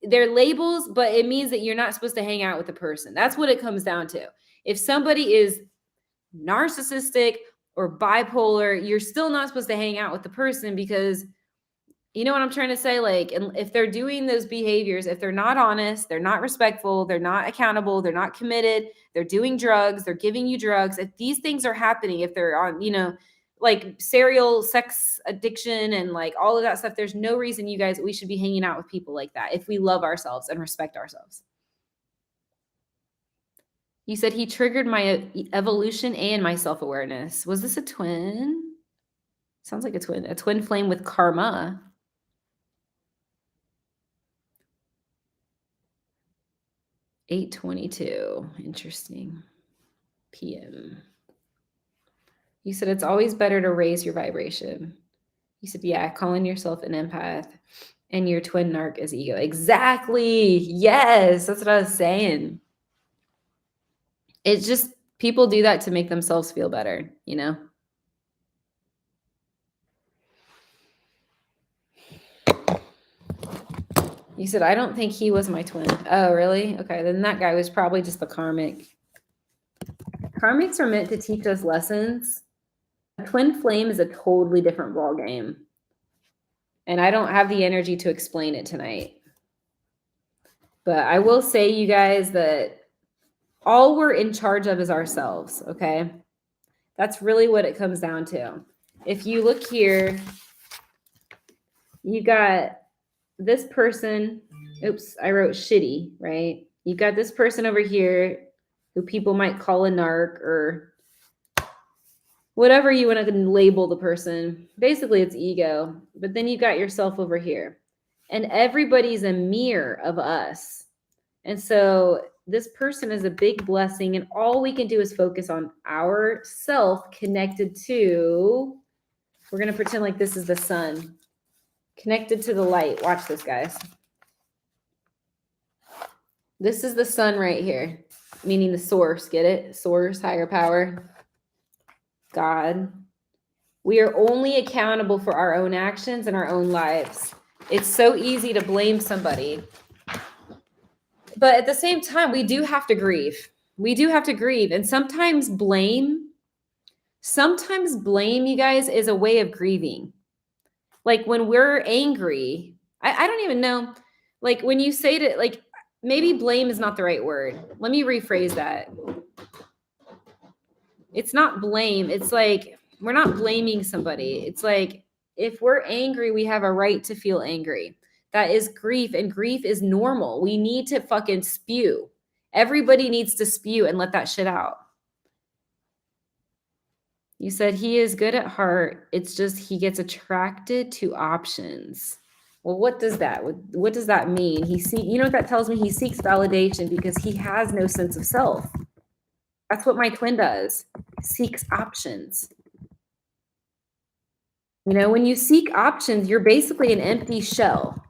they're labels, but it means that you're not supposed to hang out with the person. That's what it comes down to. If somebody is narcissistic or bipolar, you're still not supposed to hang out with the person because you know what I'm trying to say? Like, if they're doing those behaviors, if they're not honest, they're not respectful, they're not accountable, they're not committed, they're doing drugs, they're giving you drugs. If these things are happening, if they're on, you know, like serial sex addiction and like all of that stuff, there's no reason we should be hanging out with people like that if we love ourselves and respect ourselves. You said he triggered my evolution and my self-awareness. Was this a twin? Sounds like a twin flame with karma. 8:22. Interesting. PM. You said it's always better to raise your vibration. You said, yeah, calling yourself an empath and your twin narc is ego. Exactly. Yes, that's what I was saying. It's just people do that to make themselves feel better, you know? You said, I don't think he was my twin. Oh, really? Okay, then that guy was probably just the karmic. Karmics are meant to teach us lessons. A twin flame is a totally different ball game. And I don't have the energy to explain it tonight. But I will say, you guys, that all we're in charge of is ourselves, okay? That's really what it comes down to. If you look here, you got this person. Oops, I wrote shitty, right? You got this person over here who people might call a narc or whatever you want to label the person. Basically, it's ego. But then you got yourself over here. And everybody's a mirror of us. And so this person is a big blessing. And all we can do is focus on our self connected to, we're going to pretend like this is the sun. Connected to the light. Watch this, guys. This is the sun right here, meaning the source. Get it? Source, higher power, God. We are only accountable for our own actions and our own lives. It's so easy to blame somebody. But at the same time, we do have to grieve. We do have to grieve. And sometimes blame, you guys, is a way of grieving. Like when we're angry, I don't even know, like when you say to, like, maybe blame is not the right word. Let me rephrase that. It's not blame. It's like, we're not blaming somebody. It's like, if we're angry, we have a right to feel angry. That is grief, and grief is normal. We need to fucking spew. Everybody needs to spew and let that shit out. You said he is good at heart. It's just he gets attracted to options. Well, what does that mean? You know what that tells me? He seeks validation because he has no sense of self. That's what my twin does. Seeks options. You know, when you seek options, you're basically an empty shell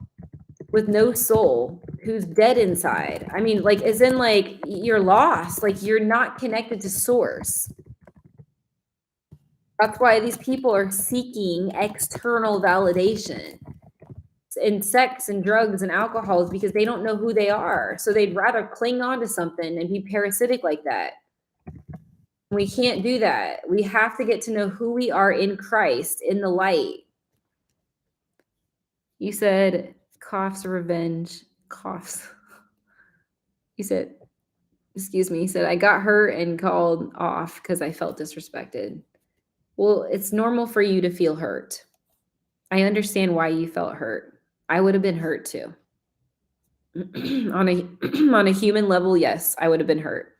with no soul who's dead inside. I mean, like, as in, like, you're lost, like, you're not connected to source. That's why these people are seeking external validation in sex and drugs and alcohol, is because they don't know who they are. So they'd rather cling on to something and be parasitic like that. We can't do that. We have to get to know who we are in Christ, in the light. You said coughs revenge, coughs. You said, excuse me, you said, I got hurt and called off because I felt disrespected. Well, it's normal for you to feel hurt. I understand why you felt hurt. I would have been hurt too. on a human level, yes, I would have been hurt.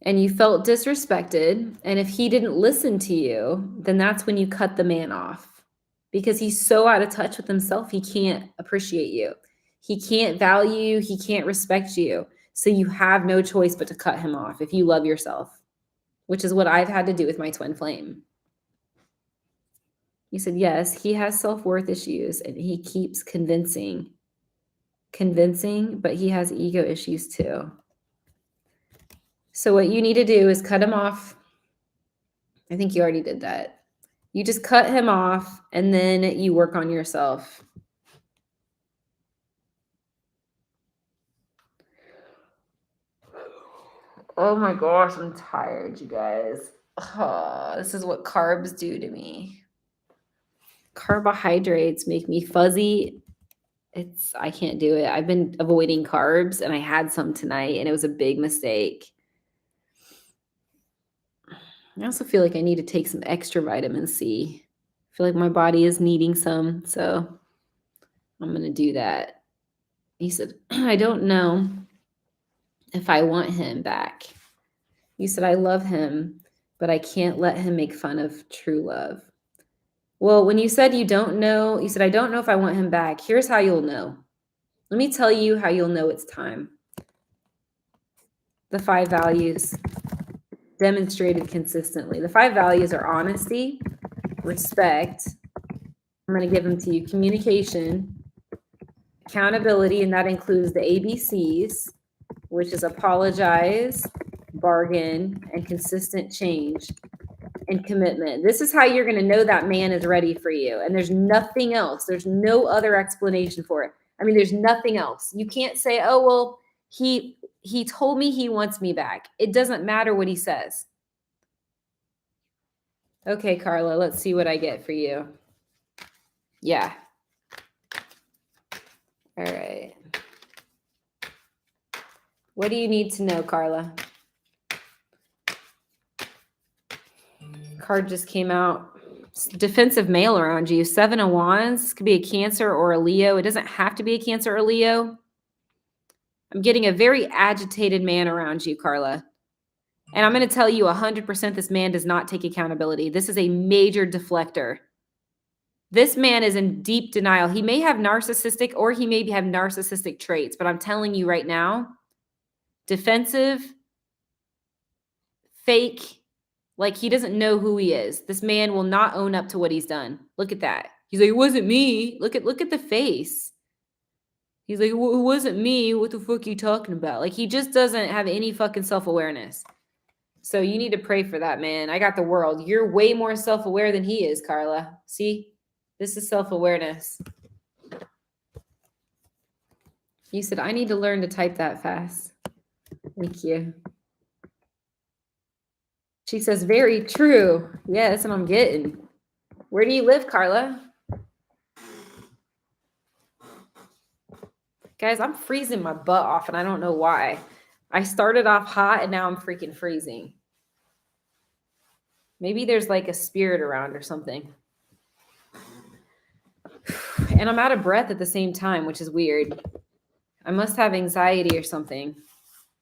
And you felt disrespected. And if he didn't listen to you, then that's when you cut the man off, because he's so out of touch with himself. He can't appreciate you. He can't value you. He can't respect you. So you have no choice but to cut him off if you love yourself, which is what I've had to do with my twin flame. You said, yes, he has self-worth issues and he keeps convincing, but he has ego issues too. So what you need to do is cut him off. I think you already did that. You just cut him off and then you work on yourself. Oh my gosh, I'm tired, you guys. Oh, this is what carbs do to me. Carbohydrates make me fuzzy. I can't do it. I've been avoiding carbs and I had some tonight and it was a big mistake. I also feel like I need to take some extra vitamin C. I feel like my body is needing some, so I'm going to do that. He said, I don't know if I want him back. You said, I love him, but I can't let him make fun of true love. Well, when you said you don't know, you said, I don't know if I want him back. Here's how you'll know. Let me tell you how you'll know it's time. The 5 values demonstrated consistently. The 5 values are honesty, respect. I'm going to give them to you. Communication, accountability, and that includes the ABCs, which is apologize, bargain, and consistent change, and commitment. This is how you're going to know that man is ready for you. And there's nothing else. There's no other explanation for it. I mean, there's nothing else. You can't say, oh, well, he told me he wants me back. It doesn't matter what he says. Okay, Carla, let's see what I get for you. Yeah. All right. What do you need to know, Carla? Card just came out. Defensive male around you. 7 of Wands. This could be a Cancer or a Leo. It doesn't have to be a Cancer or Leo. I'm getting a very agitated man around you, Carla. And I'm going to tell you 100% this man does not take accountability. This is a major deflector. This man is in deep denial. He may have narcissistic or he may have narcissistic traits, but I'm telling you right now, defensive, fake, like he doesn't know who he is. This man will not own up to what he's done. Look at that. He's like, it wasn't me. Look at the face. He's like, well, it wasn't me. What the fuck are you talking about? Like, he just doesn't have any fucking self-awareness. So you need to pray for that, man. I got the world. You're way more self-aware than he is, Carla. See? This is self-awareness. You said, I need to learn to type that fast. Thank you. She says, very true. Yeah, that's what I'm getting. Where do you live, Carla? Guys, I'm freezing my butt off, and I don't know why. I started off hot, and now I'm freaking freezing. Maybe there's like a spirit around or something. And I'm out of breath at the same time, which is weird. I must have anxiety or something.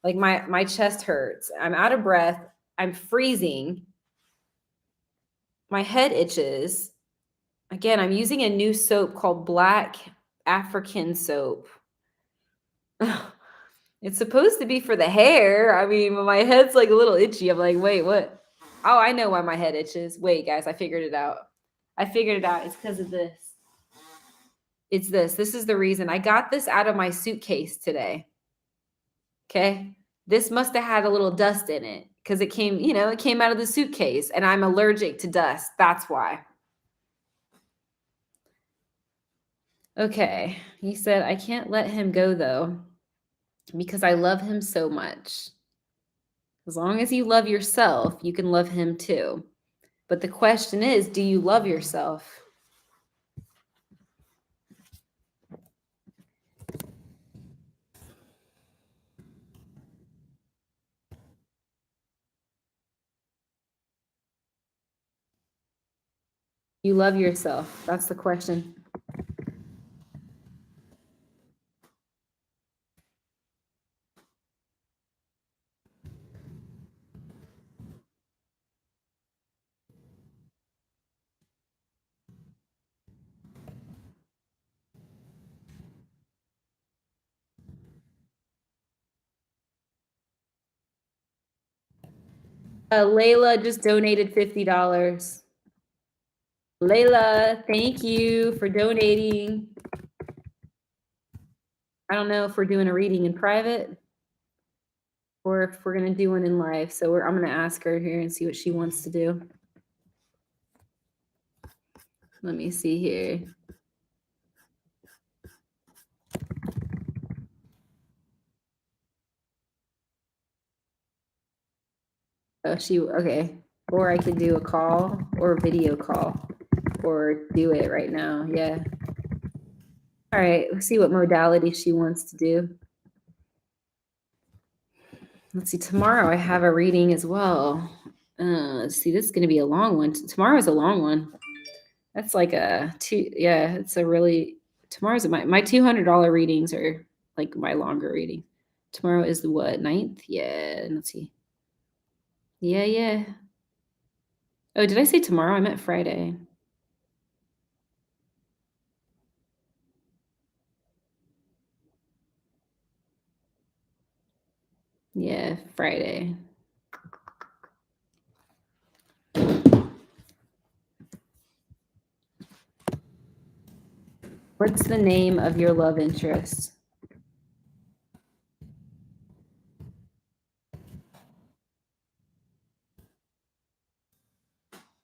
Like my chest hurts. I'm out of breath. I'm freezing. My head itches. Again, I'm using a new soap called Black African soap. It's supposed to be for the hair. I mean, my head's like a little itchy. I'm like, wait, what? Oh, I know why my head itches. Wait, guys, I figured it out. It's because of this. It's this. This is the reason. I got this out of my suitcase today. Okay. This must have had a little dust in it because it came out of the suitcase and I'm allergic to dust. That's why. Okay. He said, I can't let him go though because I love him so much. As long as you love yourself, you can love him too. But the question is, do you love yourself? You love yourself. That's the question. Layla just donated $50. Layla, thank you for donating. I don't know if we're doing a reading in private or if we're going to do one in live. So I'm going to ask her here and see what she wants to do. Let me see here. Oh, okay. Or I could do a call or a video call or do it right now. Yeah. All right. Let's see what modality she wants to do. Let's see. Tomorrow I have a reading as well. Let's see. This is going to be a long one. Tomorrow's a long one. That's like it's a really, tomorrow's my $200 readings are like my longer reading. Tomorrow is the what, 9th? Yeah. Let's see. Yeah. Oh, did I say tomorrow? I meant Friday. Yeah, Friday. What's the name of your love interest?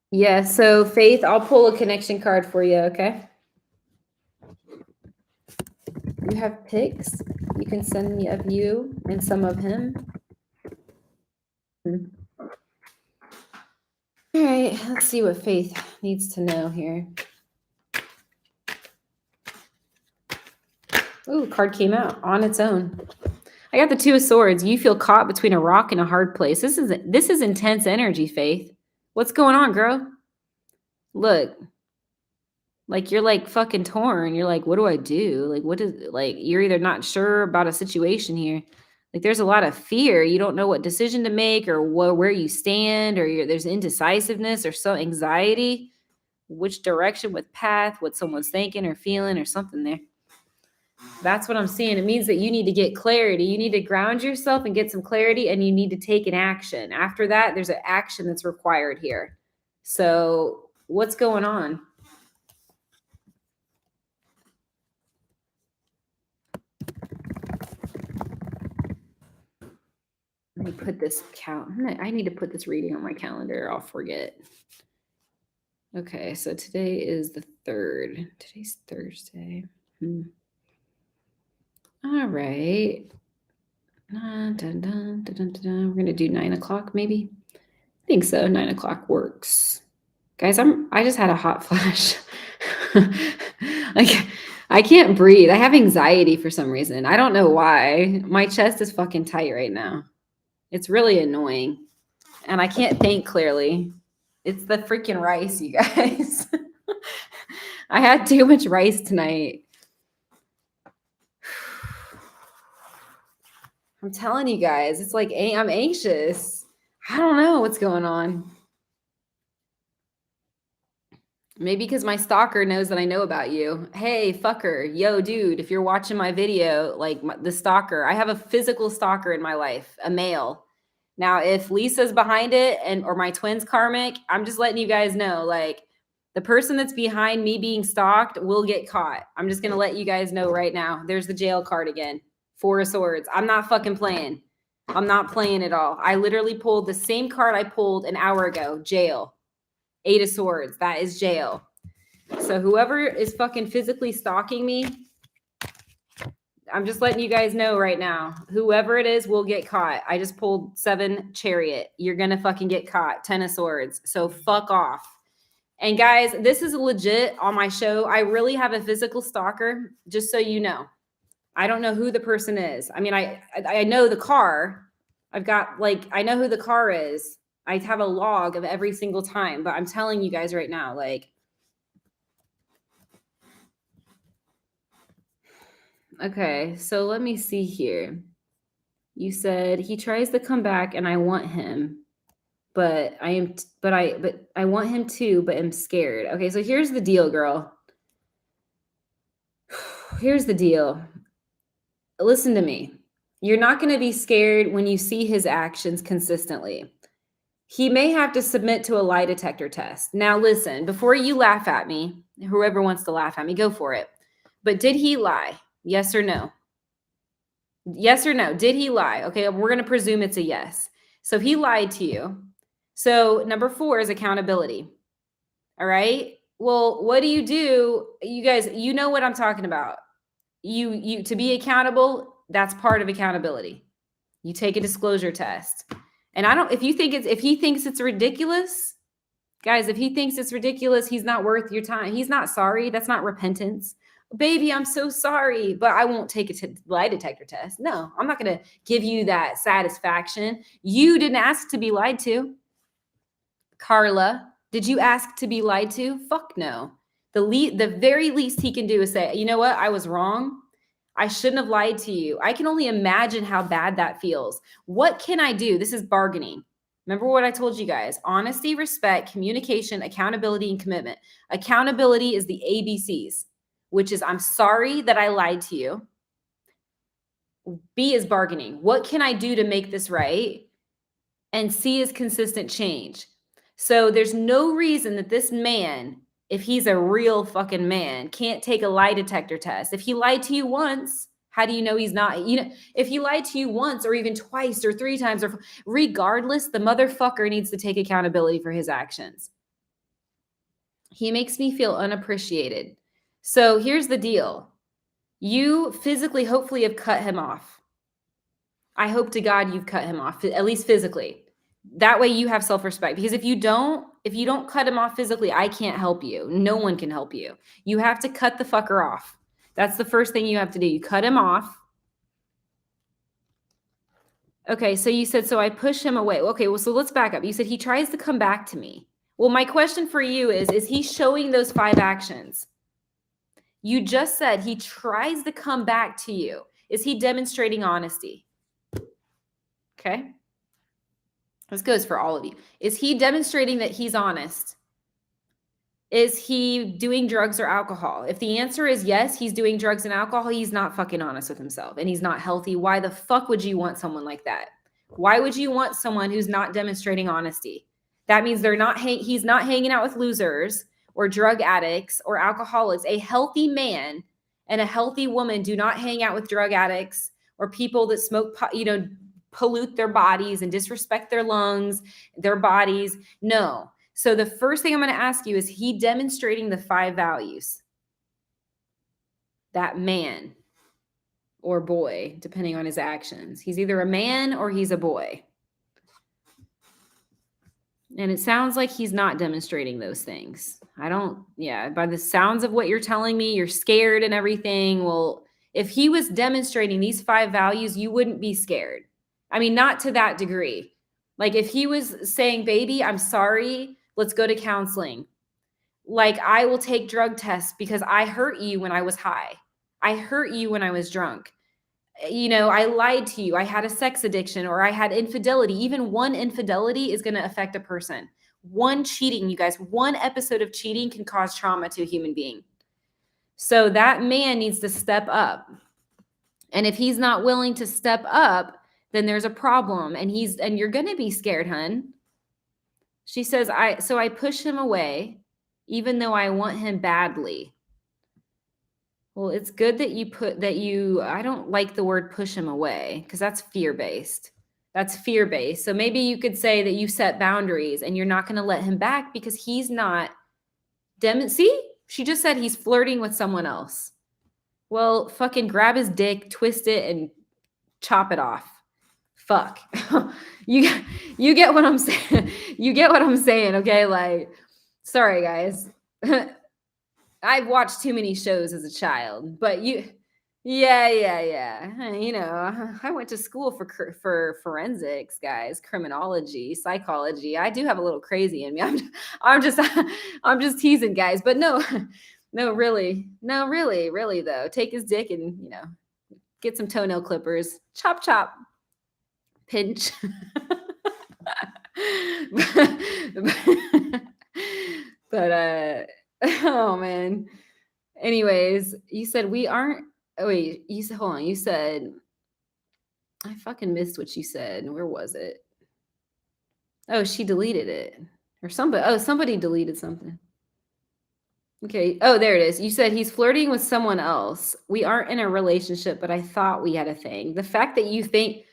Yeah, so Faith, I'll pull a connection card for you, okay? You have pics. You can send me of you and some of him. All right, let's see what Faith needs to know here. Ooh, card came out on its own. I got the Two of Swords. You feel caught between a rock and a hard place. This is intense energy, Faith. What's going on, girl? Look, like you're like fucking torn. You're like, what do I do? Like, you're either not sure about a situation here. Like, there's a lot of fear. You don't know what decision to make or where you stand, or there's indecisiveness or some anxiety, which direction with path, what someone's thinking or feeling or something there. That's what I'm seeing. It means that you need to get clarity. You need to ground yourself and get some clarity, and you need to take an action. After that, there's an action that's required here. So what's going on? Let me put this I need to put this reading on my calendar. I'll forget. Okay, so today is the 3rd. Today's Thursday. All right. We're going to do 9 o'clock maybe. I think so. 9 o'clock works. Guys, I just had a hot flash. Like, I can't breathe. I have anxiety for some reason. I don't know why. My chest is fucking tight right now. It's really annoying. And I can't think clearly. It's the freaking rice, you guys. I had too much rice tonight. I'm telling you guys, it's like I'm anxious. I don't know what's going on. Maybe because my stalker knows that I know about you. Hey, fucker. Yo, dude, if you're watching my video, like the stalker, I have a physical stalker in my life, a male. Now, if Lisa's behind it or my twin's karmic, I'm just letting you guys know, like, the person that's behind me being stalked will get caught. I'm just going to let you guys know right now. There's the jail card again. 4 of Swords. I'm not fucking playing. I'm not playing at all. I literally pulled the same card I pulled an hour ago. Jail. 8 of Swords. That is jail. So whoever is fucking physically stalking me, I'm just letting you guys know right now. Whoever it is will get caught. I just pulled 7 Chariot. You're going to fucking get caught. 10 of Swords. So fuck off. And guys, this is legit on my show. I really have a physical stalker, just so you know. I don't know who the person is. I mean, I know the car. I've got, like, I know who the car is. I have a log of every single time, but I'm telling you guys right now, like, okay, so let me see here. You said he tries to come back and I want him, but I want him too, but I'm scared. Okay, so here's the deal, girl. Here's the deal. Listen to me. You're not going to be scared when you see his actions consistently. He may have to submit to a lie detector test. Now, listen, before you laugh at me, whoever wants to laugh at me, go for it. But did he lie? Yes or no? Yes or no? Did he lie? Okay, we're going to presume it's a yes. So he lied to you. So number 4 is accountability. All right. Well, what do? You guys, you know what I'm talking about. You to be accountable, that's part of accountability. You take a disclosure test. And if he thinks it's ridiculous, guys, if he thinks it's ridiculous, he's not worth your time. He's not sorry. That's not repentance. Baby, I'm so sorry, but I won't take a lie detector test. No, I'm not going to give you that satisfaction. You didn't ask to be lied to. Carla, did you ask to be lied to? Fuck no. The very least he can do is say, you know what? I was wrong. I shouldn't have lied to you. I can only imagine how bad that feels. What can I do? This is bargaining. Remember what I told you guys. Honesty, respect, communication, accountability, and commitment. Accountability is the ABCs, which is I'm sorry that I lied to you. B is bargaining. What can I do to make this right? And C is consistent change. So there's no reason that this man, if he's a real fucking man, can't take a lie detector test. If he lied to you once, how do you know he's not? You know, if he lied to you once or even twice or 3 times, or regardless, the motherfucker needs to take accountability for his actions. He makes me feel unappreciated. So here's the deal. You physically, hopefully, have cut him off. I hope to God you've cut him off, at least physically. That way you have self-respect, because if you don't cut him off physically, I can't help you. No one can help you. You have to cut the fucker off. That's the first thing you have to do. You cut him off. Okay, so you said, so I push him away. Okay, well, so let's back up. You said he tries to come back to me. Well, my question for you is he showing those 5 actions? You just said he tries to come back to you. Is he demonstrating honesty? Okay. This goes for all of you. Is he demonstrating that he's honest? Is he doing drugs or alcohol? If the answer is yes, he's doing drugs and alcohol, he's not fucking honest with himself and he's not healthy. Why the fuck would you want someone like that? Why would you want someone who's not demonstrating honesty? That means he's not hanging out with losers or drug addicts or alcoholics. A healthy man and a healthy woman do not hang out with drug addicts or people that smoke pot, pollute their bodies and disrespect their lungs, their bodies. No. So the first thing I'm going to ask you is he demonstrating the 5 values? That man or boy, depending on his actions. He's either a man or he's a boy. And it sounds like he's not demonstrating those things. By the sounds of what you're telling me, you're scared and everything. Well, if he was demonstrating these 5 values, you wouldn't be scared. I mean, not to that degree. Like if he was saying, baby, I'm sorry, let's go to counseling. Like I will take drug tests because I hurt you when I was high. I hurt you when I was drunk. I lied to you. I had a sex addiction or I had infidelity. Even one infidelity is going to affect a person. One cheating, you guys, one episode of cheating can cause trauma to a human being. So that man needs to step up. And if he's not willing to step up, then there's a problem, and you're going to be scared, hun. She says, I push him away, even though I want him badly. Well, it's good that I don't like the word push him away, because that's fear-based. That's fear-based. So maybe you could say that you set boundaries and you're not going to let him back because he's not. See, she just said he's flirting with someone else. Well, fucking grab his dick, twist it, and chop it off. Fuck. You get what I'm saying. You get what I'm saying, okay? Like, sorry, guys. I've watched too many shows as a child, but yeah. You know, I went to school for forensics, guys, criminology, psychology. I do have a little crazy in me. I'm just teasing, guys, but no, really though. Take his dick and, you know, get some toenail clippers, chop, pinch. but oh man. Anyways, you said we aren't. Oh wait, you said, hold on. You said, I fucking missed what you said. Where was it? Oh, she deleted it, or somebody deleted something. Okay. Oh, there it is. You said he's flirting with someone else. We aren't in a relationship, but I thought we had a thing. The fact that you think,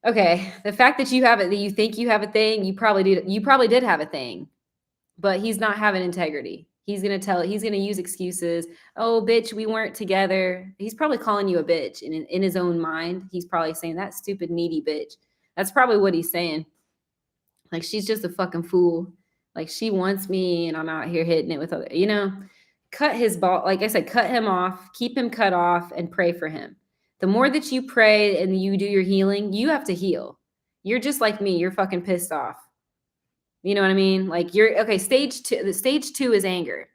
okay, the fact that you have it, that you think you have a thing, you probably did have a thing, but he's not having integrity. He's going to use excuses. Oh, bitch, we weren't together. He's probably calling you a bitch in his own mind. He's probably saying, that stupid needy bitch. That's probably what he's saying. Like, she's just a fucking fool. Like, she wants me and I'm out here hitting it with other, you know, cut his ball. Like I said, cut him off, keep him cut off, and pray for him. The more that you pray and you do your healing, you have to heal. You're just like me. You're fucking pissed off. You know what I mean? Like, stage 2, the stage 2 is anger.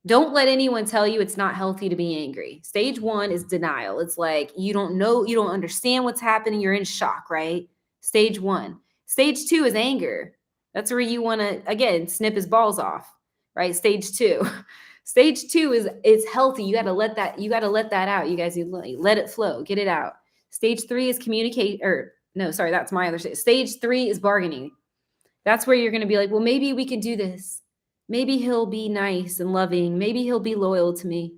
Don't let anyone tell you it's not healthy to be angry. Stage 1 is denial. It's like, you don't know, you don't understand what's happening. You're in shock, right? Stage 1. Stage 2 is anger. That's where you want to, again, snip his balls off, right? Stage 2. Stage 2 is healthy. You got to let that out. You guys, let it flow, get it out. Stage 3 is communicate, that's my other stage. Stage 3 is bargaining. That's where you're going to be like, well, maybe we can do this. Maybe he'll be nice and loving. Maybe he'll be loyal to me.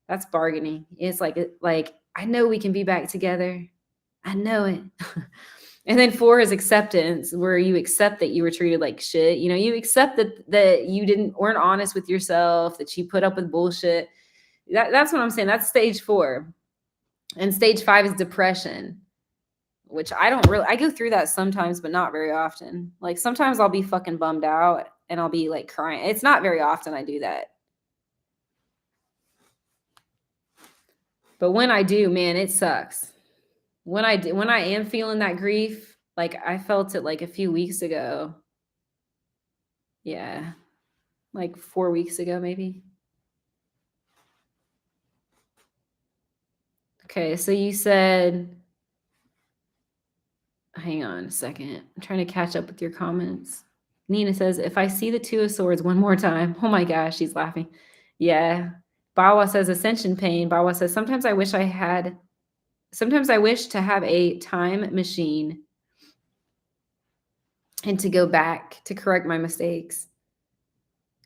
That's bargaining. It's like, I know we can be back together. I know it. And then 4 is acceptance, where you accept that you were treated like shit. You know, you accept that you weren't honest with yourself, that you put up with bullshit. That's what I'm saying. That's stage 4. And stage 5 is depression, which I go through that sometimes, but not very often. Like, sometimes I'll be fucking bummed out and I'll be like crying. It's not very often I do that. But when I do, man, it sucks. When I am feeling that grief, like I felt it like a few weeks ago. Yeah. Like 4 weeks ago, maybe. Okay. So you said, hang on a second. I'm trying to catch up with your comments. Nina says, if I see the 2 of Swords one more time, oh my gosh, she's laughing. Yeah. Bawa says, ascension pain. Bawa says, sometimes I wish to have a time machine and to go back to correct my mistakes.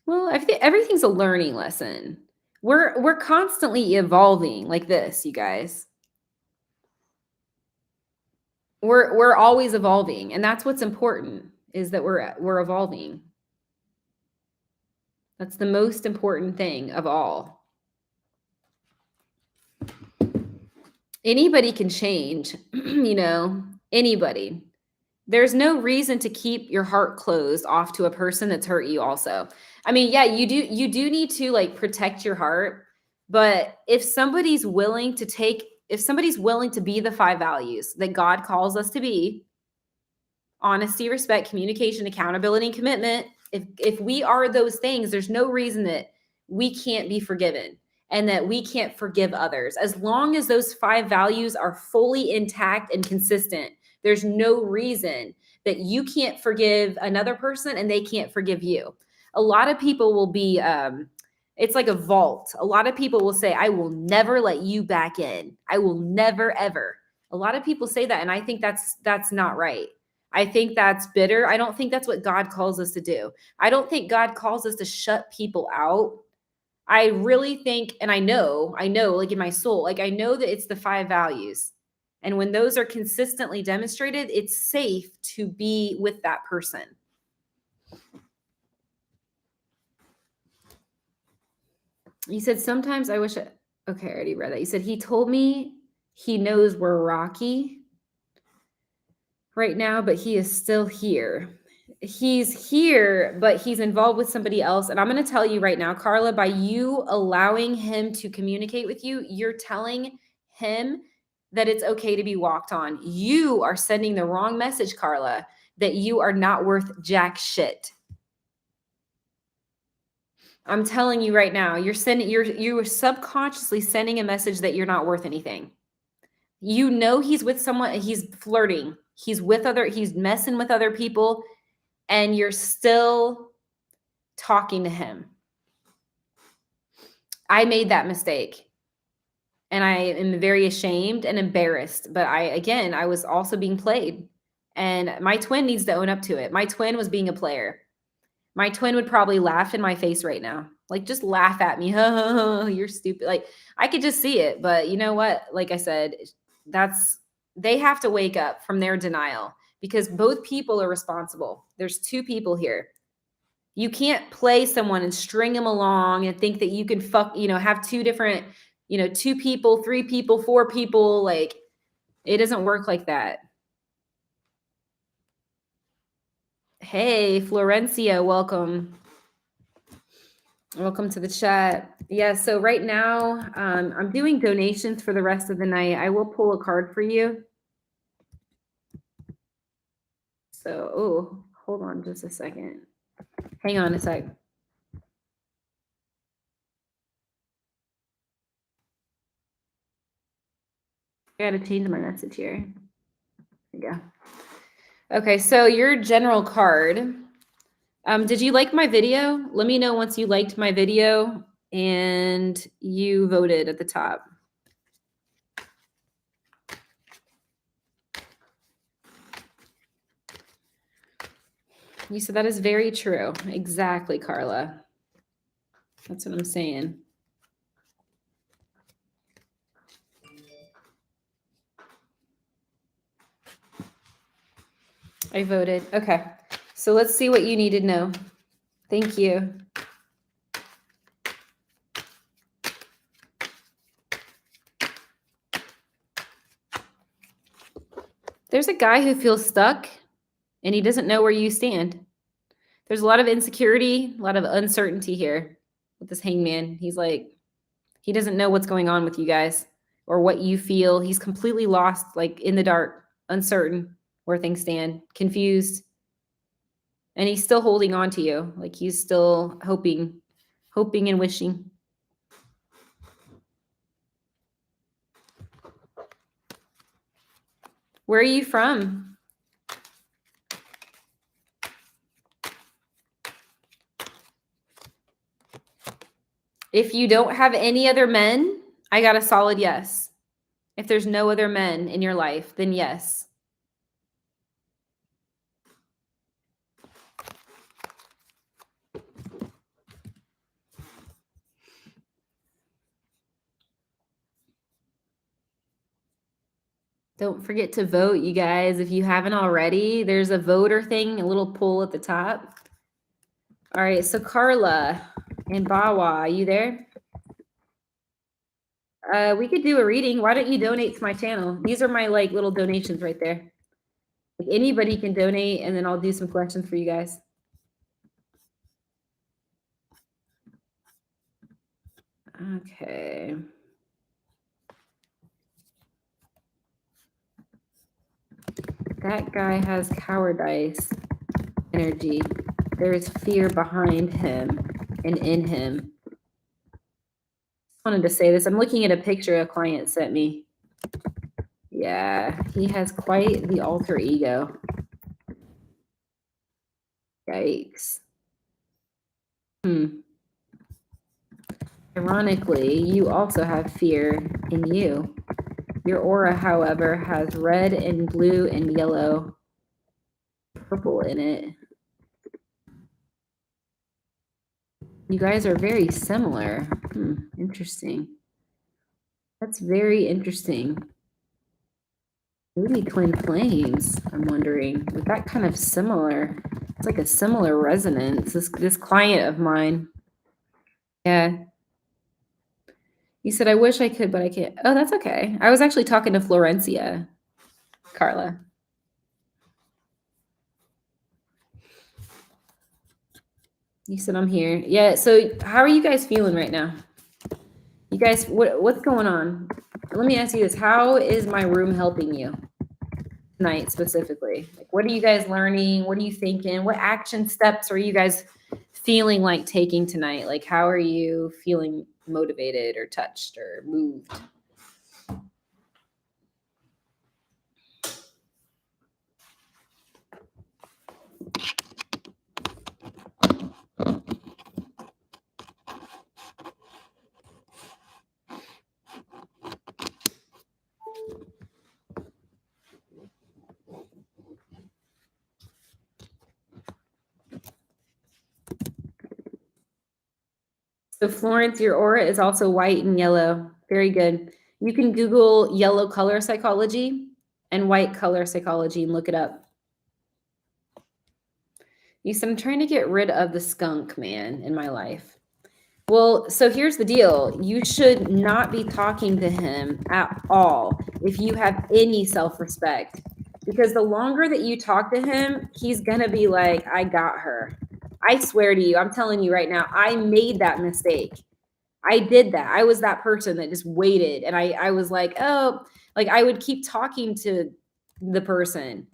Well, I think everything's a learning lesson. We're constantly evolving like this, you guys. We're always evolving, and that's what's important, is that we're evolving. That's the most important thing of all. Anybody can change, you know, anybody. There's no reason to keep your heart closed off to a person that's hurt you also. I mean, yeah, you do need to like protect your heart, but if somebody's willing to be the 5 values that God calls us to be, honesty, respect, communication, accountability, and commitment, if we are those things, there's no reason that we can't be forgiven and that we can't forgive others. As long as those 5 values are fully intact and consistent, there's no reason that you can't forgive another person and they can't forgive you. A lot of people will be, it's like a vault. A lot of people will say, I will never let you back in. I will never, ever. A lot of people say that, and I think that's not right. I think that's bitter. I don't think that's what God calls us to do. I don't think God calls us to shut people out. I really think, and I know, like in my soul, like I know that it's the 5 values. And when those are consistently demonstrated, it's safe to be with that person. You said, sometimes I wish okay, I already read that. You said, he told me he knows we're rocky right now, but he is still here. He's here, but he's involved with somebody else. And I'm going to tell you right now, Carla, by you allowing him to communicate with you, you're telling him that it's okay to be walked on. You are sending the wrong message, Carla, that you are not worth jack shit. I'm telling you right now, you're subconsciously sending a message that you're not worth anything. You know he's with someone, he's flirting, he's messing with other people, and you're still talking to him. I made that mistake. And I am very ashamed and embarrassed, but I was also being played. And my twin needs to own up to it. My twin was being a player. My twin would probably laugh in my face right now. Like, just laugh at me. You're stupid. Like, I could just see it. But you know what? Like I said, they have to wake up from their denial, because both people are responsible. There's 2 people here. You can't play someone and string them along and think that you can have 2 different, 2 people, 3 people, 4 people. Like, it doesn't work like that. Hey, Florencia, welcome. Welcome to the chat. Yeah, so right now, I'm doing donations for the rest of the night. I will pull a card for you. So, hold on just a second. Hang on a sec. I got to change my message here. There you go. Okay, so your general card. Did you like my video? Let me know once you liked my video and you voted at the top. You said that is very true. Exactly, Carla. That's what I'm saying. I voted. Okay. So let's see what you need to know. Thank you. There's a guy who feels stuck and he doesn't know where you stand. There's a lot of insecurity, a lot of uncertainty here with this hangman. He's like, he doesn't know what's going on with you guys or what you feel. He's completely lost, like in the dark, uncertain where things stand, confused. And he's still holding on to you. Like, he's still hoping and wishing. Where are you from? If you don't have any other men, I got a solid yes. If there's no other men in your life, then yes. Don't forget to vote, you guys. If you haven't already, there's a voter thing, a little poll at the top. All right, so Carla and Bawa, are you there? We could do a reading. Why don't you donate to my channel? These are my like little donations right there. Like, anybody can donate, and then I'll do some questions for you guys. Okay. That guy has cowardice energy. There is fear behind him and in him. I wanted to say this. I'm looking at a picture a client sent me. Yeah, he has quite the alter ego. Yikes. Ironically, you also have fear in you. Your aura, however, has red and blue and yellow, purple in it. You guys are very similar. Interesting. That's very interesting. Maybe twin flames, I'm wondering. With that kind of similar, it's like a similar resonance. This client of mine. Yeah. You said, I wish I could, but I can't. Oh, that's okay. I was actually talking to Florencia, Carla. You said, I'm here. Yeah. So how are you guys feeling right now? You guys, what's going on? Let me ask you this. How is my room helping you tonight specifically? Like, what are you guys learning? What are you thinking? What action steps are you guys feeling like taking tonight? Like, how are you feeling motivated or touched or moved? So Florence, your aura is also white and yellow. Very good. You can Google yellow color psychology and white color psychology and look it up. You said, I'm trying to get rid of the skunk man in my life. Well, so here's the deal. You should not be talking to him at all if you have any self-respect. Because the longer that you talk to him, he's going to be like, I got her. I swear to you, I'm telling you right now, I made that mistake. I did that. I was that person that just waited. And I was like, oh, like I would keep talking to the person.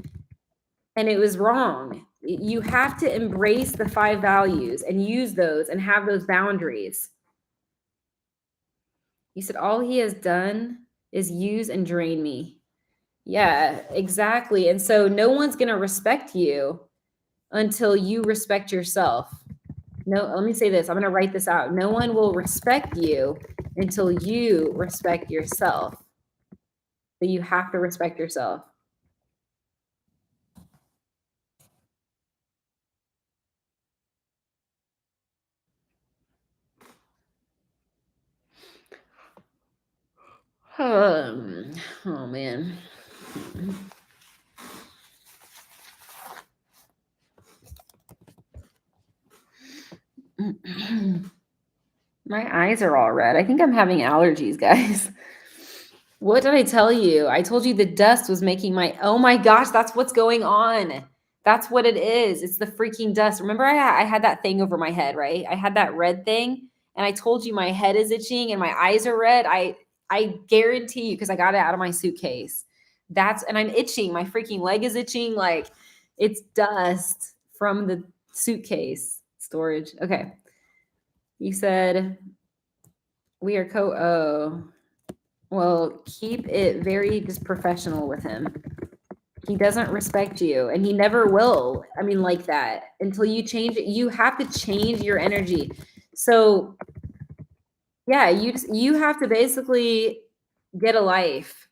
And it was wrong. You have to embrace the 5 values and use those and have those boundaries. You said, all he has done is use and drain me. Yeah, exactly. And so no one's going to respect you until you respect yourself. No, let me say this. I'm going to write this out. No one will respect you until you respect yourself. So you have to respect yourself. Oh man. My eyes are all red. I think I'm having allergies, guys. What did I tell you? I told you the dust was making my, oh my gosh, that's what's going on. That's what it is. It's the freaking dust. Remember I had that thing over my head, right? I had that red thing and I told you my head is itching and my eyes are red. I guarantee you, because I got it out of my suitcase. And I'm itching. My freaking leg is itching. Like it's dust from the suitcase storage. Okay. You said we are oh. Well, keep it very just professional with him. He doesn't respect you and he never will. I mean, like that until you change it. You have to change your energy. So yeah, you have to basically get a life.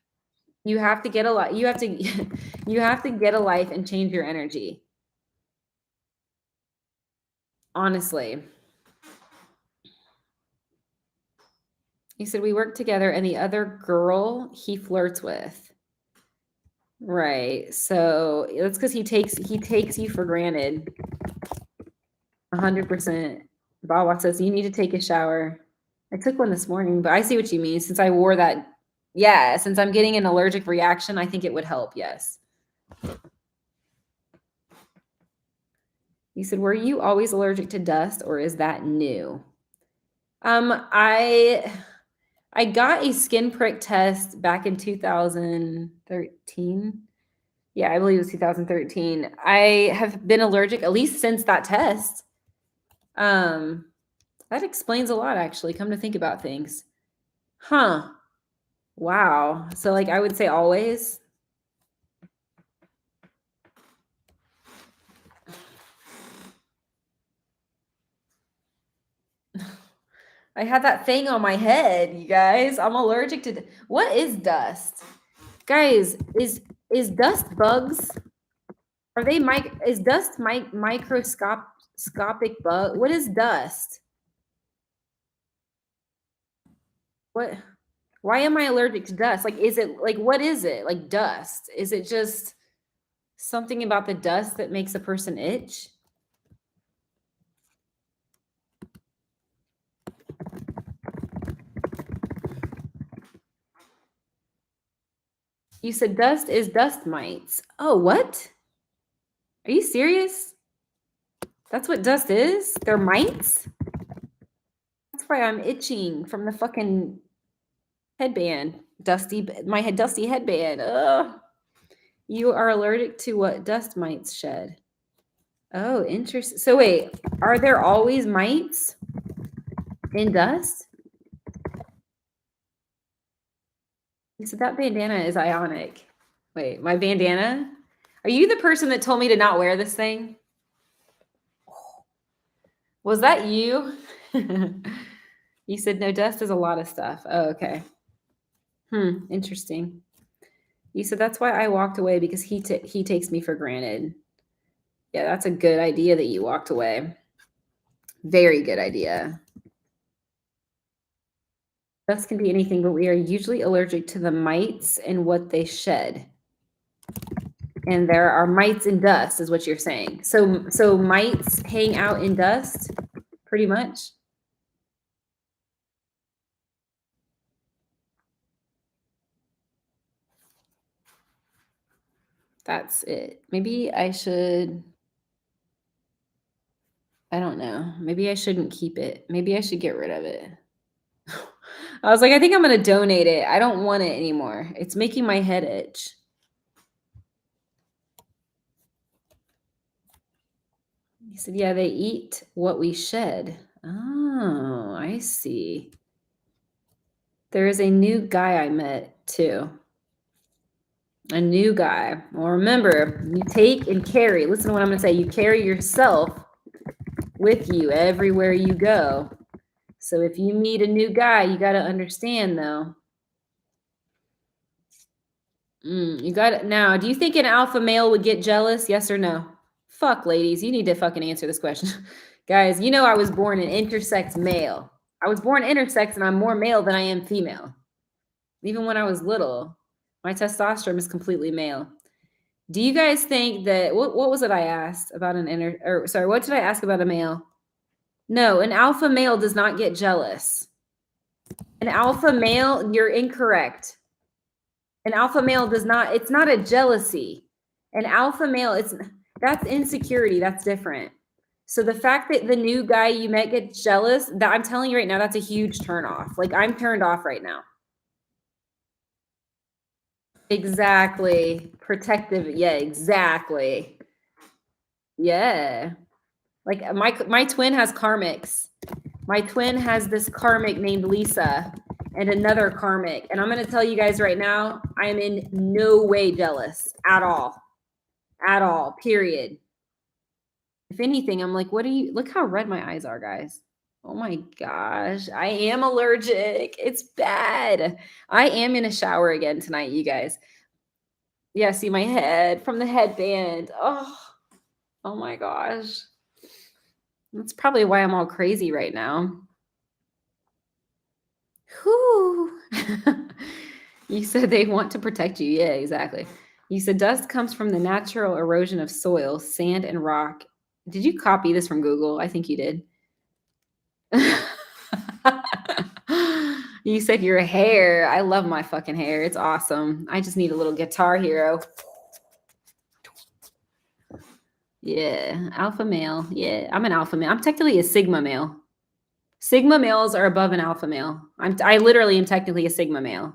You have to get a life. You have to you have to get a life and change your energy. Honestly. He said we work together and the other girl he flirts with. Right. So that's because he takes you for granted. 100%. Bawa says you need to take a shower. I took one this morning, but I see what you mean. Since I wore that, yeah, since I'm getting an allergic reaction, I think it would help. Yes. You said, were you always allergic to dust or is that new? I got a skin prick test back in 2013. Yeah, I believe it was 2013. I have been allergic at least since that test. That explains a lot, actually, come to think about things. Huh. Wow. So, like, I would say always. I had that thing on my head, you guys. I'm allergic to what is dust? Guys, is dust bugs? Are they is dust microscopic bug? What is dust? What why am I allergic to dust? Like is it like what is it? Like dust? Is it just something about the dust that makes a person itch? You said dust is dust mites. Oh, what? Are you serious? That's what dust is? They're mites? That's why I'm itching from the fucking headband. My head dusty headband. Ugh. You are allergic to what dust mites shed. Oh, interesting. So wait, are there always mites in dust? So that bandana is ionic. Wait, my bandana? Are you the person that told me to not wear this thing? Was that you? You said no, dust is a lot of stuff. Oh, okay. Interesting. You said that's why I walked away because he takes me for granted. Yeah, that's a good idea that you walked away. Very good idea. Dust can be anything, but we are usually allergic to the mites and what they shed. And there are mites in dust, is what you're saying. So mites hang out in dust, pretty much. That's it. Maybe I should. I don't know. Maybe I shouldn't keep it. Maybe I should get rid of it. I was like, I think I'm going to donate it. I don't want it anymore. It's making my head itch. He said, yeah, they eat what we shed. Oh, I see. There is a new guy I met too. A new guy. Well, remember, you take and carry. Listen to what I'm going to say. You carry yourself with you everywhere you go. So if you meet a new guy, you got to understand though. You got it. Now, do you think an alpha male would get jealous? Yes or no? Fuck, ladies. You need to fucking answer this question. Guys, you know I was born an intersex male. I was born intersex and I'm more male than I am female. Even when I was little, my testosterone is completely male. Do you guys think that what was it I asked about what did I ask about a male? No, an alpha male does not get jealous. An alpha male, you're incorrect. An alpha male does not, it's not a jealousy. An alpha male, that's insecurity. That's different. So the fact that the new guy you met gets jealous, that I'm telling you right now, that's a huge turn off. Like I'm turned off right now. Exactly. Protective. Yeah, exactly. Yeah. Like my twin has karmics. My twin has this karmic named Lisa and another karmic. And I'm going to tell you guys right now, I am in no way jealous at all. At all. Period. If anything, I'm like, look how red my eyes are, guys. Oh my gosh. I am allergic. It's bad. I am in a shower again tonight, you guys. Yeah, see my head from the headband. Oh my gosh. That's probably why I'm all crazy right now. Whew. You said they want to protect you. Yeah, exactly. You said dust comes from the natural erosion of soil, sand, and rock. Did you copy this from Google? I think you did. You said your hair. I love my fucking hair. It's awesome. I just need a little guitar hero. Yeah, alpha male. Yeah, I'm an alpha male. I'm technically a sigma male. Sigma males are above an alpha male. I literally am technically a sigma male.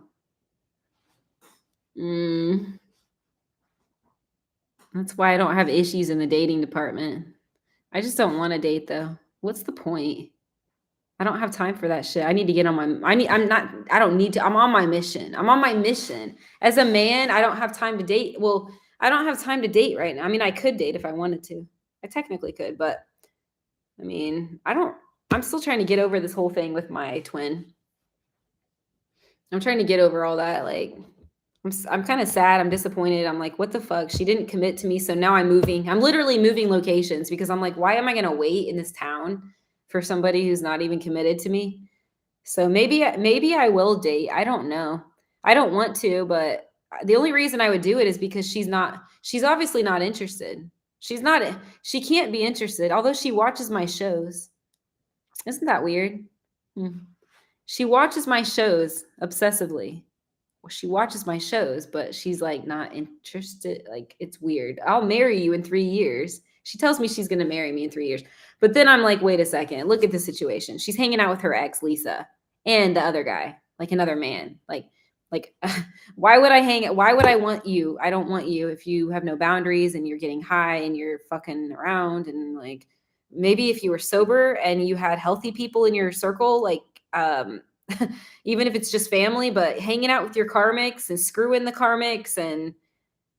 That's why I don't have issues in the dating department. I just don't want to date though. What's the point? I don't have time for that shit. I need to get on my I don't need to. I'm on my mission. I'm on my mission. As a man, I don't have time to date. Well, I don't have time to date right now. I mean, I could date if I wanted to. I technically could, but I mean, I don't I'm still trying to get over this whole thing with my twin. I'm trying to get over all that. Like, I'm kind of sad. I'm disappointed. I'm like, what the fuck? She didn't commit to me. So now I'm moving. I'm literally moving locations because I'm like, why am I going to wait in this town for somebody who's not even committed to me? So maybe I will date. I don't know. I don't want to, but the only reason I would do it is because she's obviously not interested. She can't be interested, although she watches my shows. Isn't that weird? Hmm. She watches my shows obsessively. Well, she watches my shows, but she's like not interested. Like, it's weird. I'll marry you in 3 years. She tells me she's going to marry me in 3 years. But then I'm like, wait a second. Look at the situation. She's hanging out with her ex, Lisa, and the other guy, like another man. Like why would I want you? I don't want you if you have no boundaries and you're getting high and you're fucking around. And like, maybe if you were sober and you had healthy people in your circle, like, even if it's just family, but hanging out with your karmics and screwing the karmics and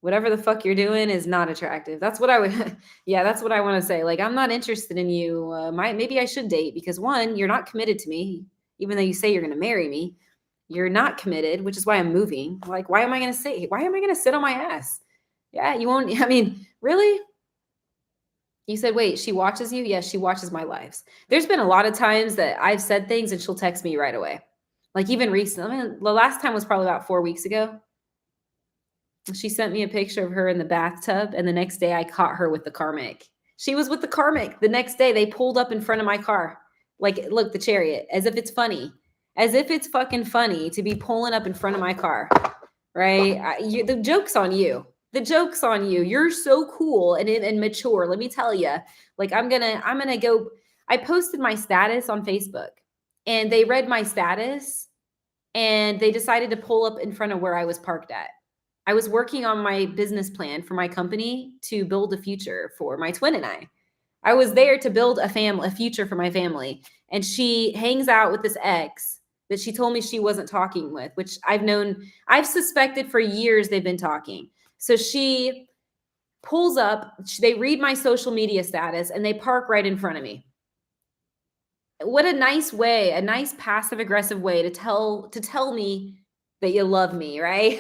whatever the fuck you're doing is not attractive. That's what I would, yeah, that's what I want to say. Like, I'm not interested in you. Maybe I should date because, one, you're not committed to me, even though you say you're going to marry me. You're not committed, which is why I'm moving. Like, why am I going to sit on my ass? Yeah, you won't. I mean, really? You said, wait, she watches you? Yes, she watches my lives. There's been a lot of times that I've said things and she'll text me right away. Like, even recently, I mean, the last time was probably about 4 weeks ago. She sent me a picture of her in the bathtub, and the next day I caught her with the karmic. She was with the karmic. The next day they pulled up in front of my car. Like, look, the chariot, as if it's funny. As if it's fucking funny to be pulling up in front of my car, right? The joke's on you. The joke's on you. You're so cool and mature. Let me tell you. Like, I'm gonna go. I posted my status on Facebook, and they read my status, and they decided to pull up in front of where I was parked at. I was working on my business plan for my company to build a future for my twin and I. I was there to build a future for my family, and she hangs out with this ex that she told me she wasn't talking with, which I've suspected for years they've been talking. So she pulls up, they read my social media status, and they park right in front of me. What a nice way, a nice passive aggressive way to tell me that you love me, right?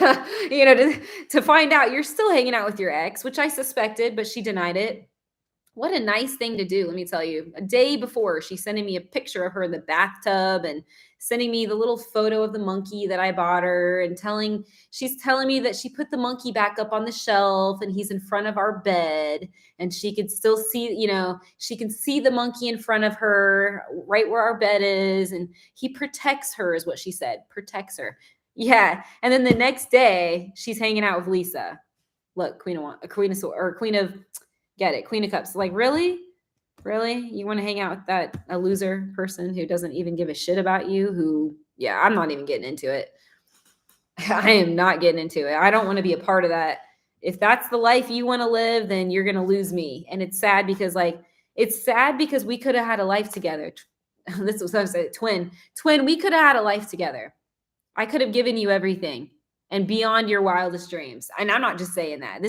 To find out you're still hanging out with your ex, which I suspected, but she denied it. What a nice thing to do. Let me tell you, a day before, she's sending me a picture of her in the bathtub and sending me the little photo of the monkey that I bought her, and she's telling me that she put the monkey back up on the shelf and he's in front of our bed, and she could still see, she can see the monkey in front of her right where our bed is. And he protects her, is what she said. Protects her. Yeah. And then the next day she's hanging out with Lisa. Look, Queen of Get it, Queen of Cups. Like, really? You want to hang out with a loser person who doesn't even give a shit about you? I'm not even getting into it. I am not getting into it. I don't want to be a part of that. If that's the life you want to live, then you're going to lose me. And it's sad because we could have had a life together. This was what I said, twin, we could have had a life together. I could have given you everything and beyond your wildest dreams. And I'm not just saying that.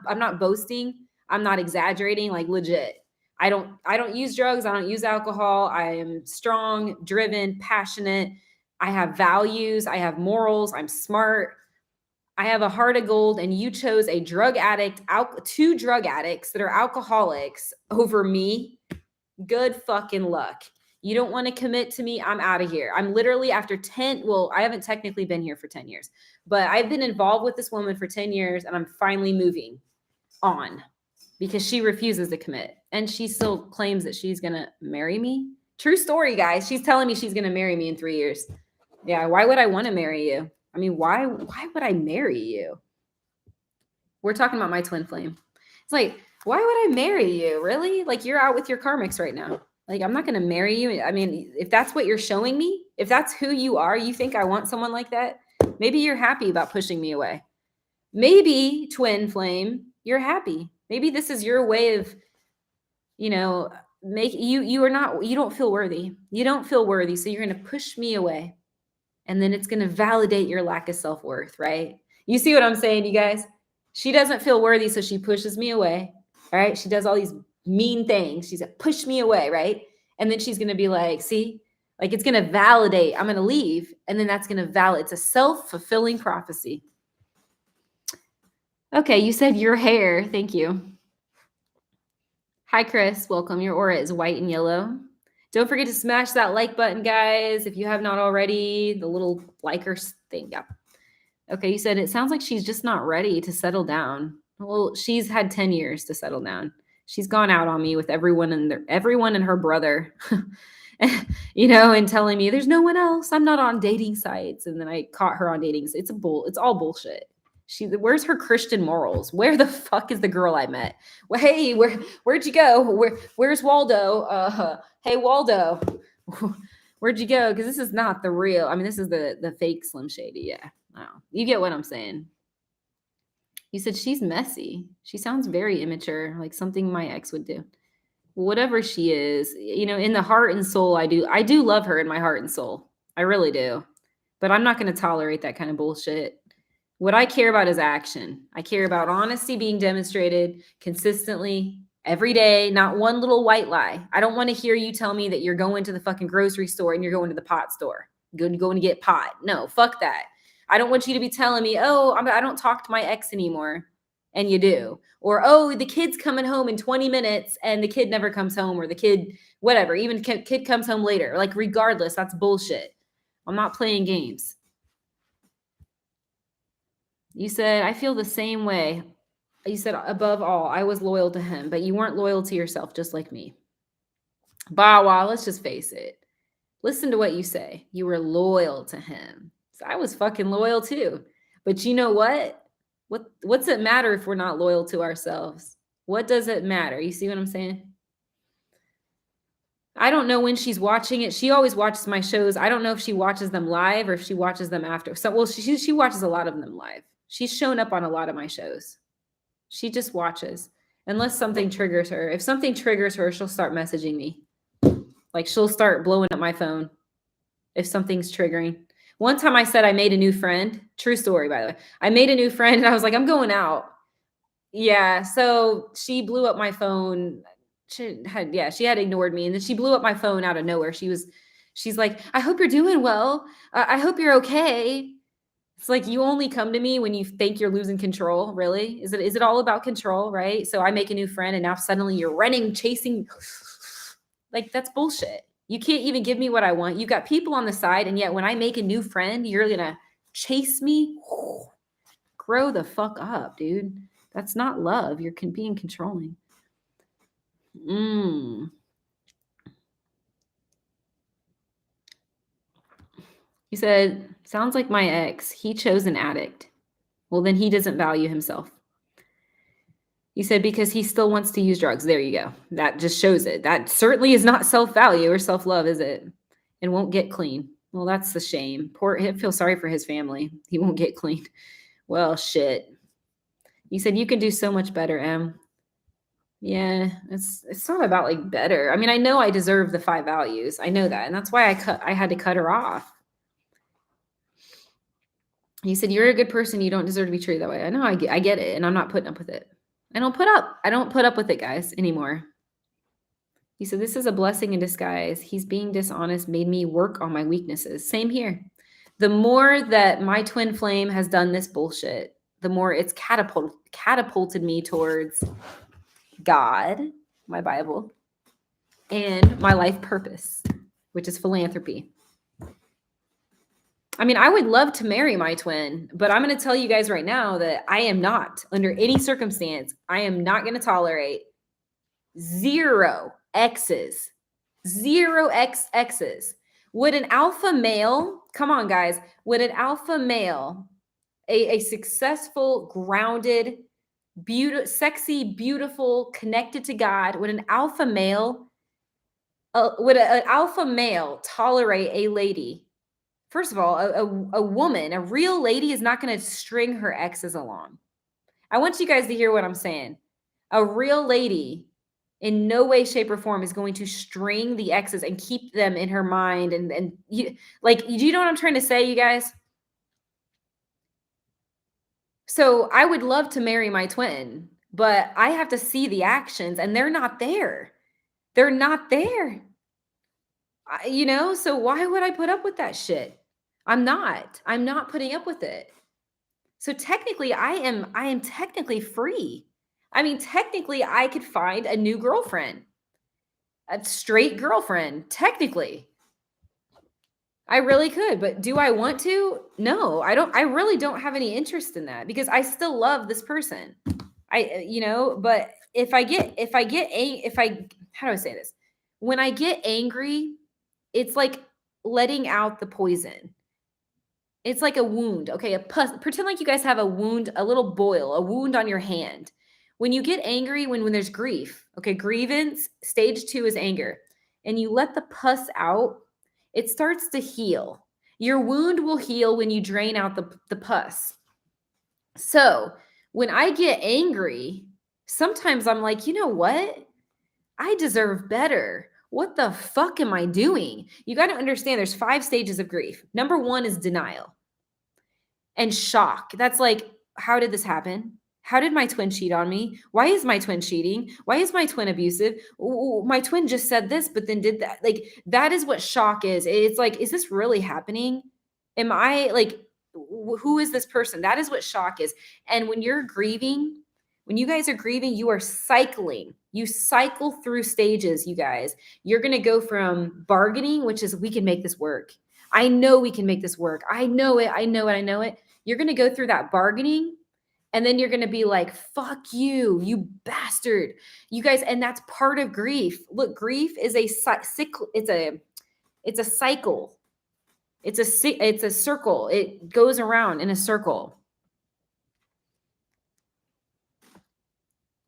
I'm not boasting. I'm not exaggerating, like, legit. I don't use drugs. I don't use alcohol. I am strong, driven, passionate. I have values. I have morals. I'm smart. I have a heart of gold. And you chose a drug addict, two drug addicts that are alcoholics over me. Good fucking luck. You don't want to commit to me. I'm out of here. I'm literally I haven't technically been here for 10 years, but I've been involved with this woman for 10 years, and I'm finally moving on because she refuses to commit, and she still claims that she's going to marry me. True story, guys. She's telling me she's going to marry me in 3 years. Yeah. Why would I want to marry you? I mean, why would I marry you? We're talking about my twin flame. It's like, why would I marry you? Really? Like, you're out with your karmics right now. Like, I'm not going to marry you. I mean, if that's what you're showing me, if that's who you are, you think I want someone like that? Maybe you're happy about pushing me away. Maybe, twin flame, you're happy. Maybe this is your way of, you don't feel worthy. You don't feel worthy. So you're going to push me away. And then it's going to validate your lack of self-worth, right? You see what I'm saying, you guys? She doesn't feel worthy, so she pushes me away. All right. She does all these mean things. She's like, push me away, right? And then she's going to be like, see, like it's going to validate, I'm going to leave. And then that's going to validate. It's a self-fulfilling prophecy. Okay. You said your hair. Thank you. Hi, Chris. Welcome. Your aura is white and yellow. Don't forget to smash that like button, guys. If you have not already, the little liker thing. Yeah. Okay. You said it sounds like she's just not ready to settle down. Well, she's had 10 years to settle down. She's gone out on me with everyone and her brother, and telling me there's no one else. I'm not on dating sites. And then I caught her on dating. It's all bullshit. Where's her Christian morals? Where the fuck is the girl I met? Well, hey, where'd you go? Where's Waldo? Hey, Waldo, where'd you go? Because this is not the real. I mean, this is the fake Slim Shady. Yeah, no, you get what I'm saying. You said she's messy. She sounds very immature, like something my ex would do. Whatever she is, in the heart and soul, I do love her in my heart and soul. I really do. But I'm not going to tolerate that kind of bullshit. What I care about is action. I care about honesty being demonstrated consistently every day, not one little white lie. I don't want to hear you tell me that you're going to the fucking grocery store and you're going to the pot store. Going to get pot. No, fuck that. I don't want you to be telling me, oh, I don't talk to my ex anymore. And you do. Or, oh, the kid's coming home in 20 minutes and the kid never comes home, or the kid, whatever, even kid comes home later. Like, regardless, that's bullshit. I'm not playing games. You said, I feel the same way. You said, above all, I was loyal to him, but you weren't loyal to yourself, just like me. Wow, let's just face it. Listen to what you say. You were loyal to him. So I was fucking loyal too. But you know what? What's it matter if we're not loyal to ourselves? What does it matter? You see what I'm saying? I don't know when she's watching it. She always watches my shows. I don't know if she watches them live or if she watches them after. So, well, she watches a lot of them live. She's shown up on a lot of my shows. She just watches. Unless something triggers her. If something triggers her, she'll start messaging me. Like, she'll start blowing up my phone if something's triggering. One time I said I made a new friend. True story, by the way. I made a new friend and I was like, I'm going out. Yeah. So she blew up my phone. She had ignored me. And then she blew up my phone out of nowhere. She's like, I hope you're doing well. I hope you're okay. It's like, you only come to me when you think you're losing control. Really? Is it all about control? Right? So I make a new friend and now suddenly you're running, chasing. Like, that's bullshit. You can't even give me what I want. You got people on the side. And yet when I make a new friend, you're going to chase me. Grow the fuck up, dude. That's not love. You're being controlling. You said, sounds like my ex. He chose an addict. Well, then he doesn't value himself. You said, because he still wants to use drugs. There you go. That just shows it. That certainly is not self-value or self-love, is it? And won't get clean. Well, that's the shame. I feel sorry for his family. He won't get clean. Well, shit. You said, you can do so much better, Em. Yeah, it's not about like better. I mean, I know I deserve the 5 values. I know that. And that's why I had to cut her off. You said, you're a good person. You don't deserve to be treated that way. I know, I get it. And I'm not putting up with it. I don't put up with it, guys, anymore. You said, this is a blessing in disguise. He's being dishonest, made me work on my weaknesses. Same here. The more that my twin flame has done this bullshit, the more it's catapulted me towards God, my Bible, and my life purpose, which is philanthropy. I mean, I would love to marry my twin, but I'm going to tell you guys right now that I am not, under any circumstance, I am not going to tolerate 0 exes. 0 exes. Would an alpha male, come on guys, would an alpha male, a successful, grounded, sexy, beautiful, connected to God, would an alpha male tolerate a lady? First of all, a woman, a real lady is not going to string her exes along. I want you guys to hear what I'm saying. A real lady in no way, shape, or form is going to string the exes and keep them in her mind. And you know what I'm trying to say, you guys? So I would love to marry my twin, but I have to see the actions and they're not there. They're not there. So why would I put up with that shit? I'm not putting up with it. So technically I am technically free. I mean, technically I could find a new girlfriend, a straight girlfriend, technically. I really could, but do I want to? No, I don't. I really don't have any interest in that because I still love this person. But if I, how do I say this? When I get angry, it's like letting out the poison. It's like a wound, okay? Pretend like you guys have a wound, a little boil, a wound on your hand. When you get angry, when there's grief, okay, grievance, stage 2 is anger, and you let the pus out, it starts to heal. Your wound will heal when you drain out the pus. So when I get angry, sometimes I'm like, you know what? I deserve better. What the fuck am I doing? You got to understand there's 5 stages of grief. Number 1 is denial and shock. That's like, how did this happen? How did my twin cheat on me? Why is my twin cheating? Why is my twin abusive? Ooh, my twin just said this, but then did that. Like, that is what shock is. It's like, is this really happening? Am I like, who is this person? That is what shock is. And when you're grieving, when you guys are grieving, you are cycling. You cycle through stages, you guys. You're going to go from bargaining, which is we can make this work. I know we can make this work. I know it. I know it. I know it. You're going to go through that bargaining, and then you're going to be like, fuck you, you bastard. You guys, and that's part of grief. Look, grief is a cycle. It's a cycle. It's a circle. It goes around in a circle.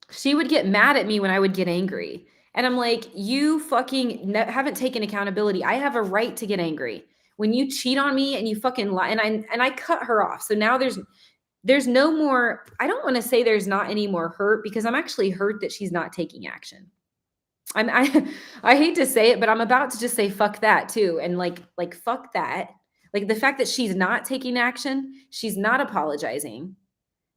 She would get mad at me when I would get angry. And I'm like, you fucking haven't taken accountability. I have a right to get angry. When you cheat on me and you fucking lie, and I cut her off. So now there's no more, I don't want to say there's not any more hurt because I'm actually hurt that she's not taking action. I hate to say it, but I'm about to just say fuck that too. And like fuck that. Like the fact that she's not taking action, she's not apologizing.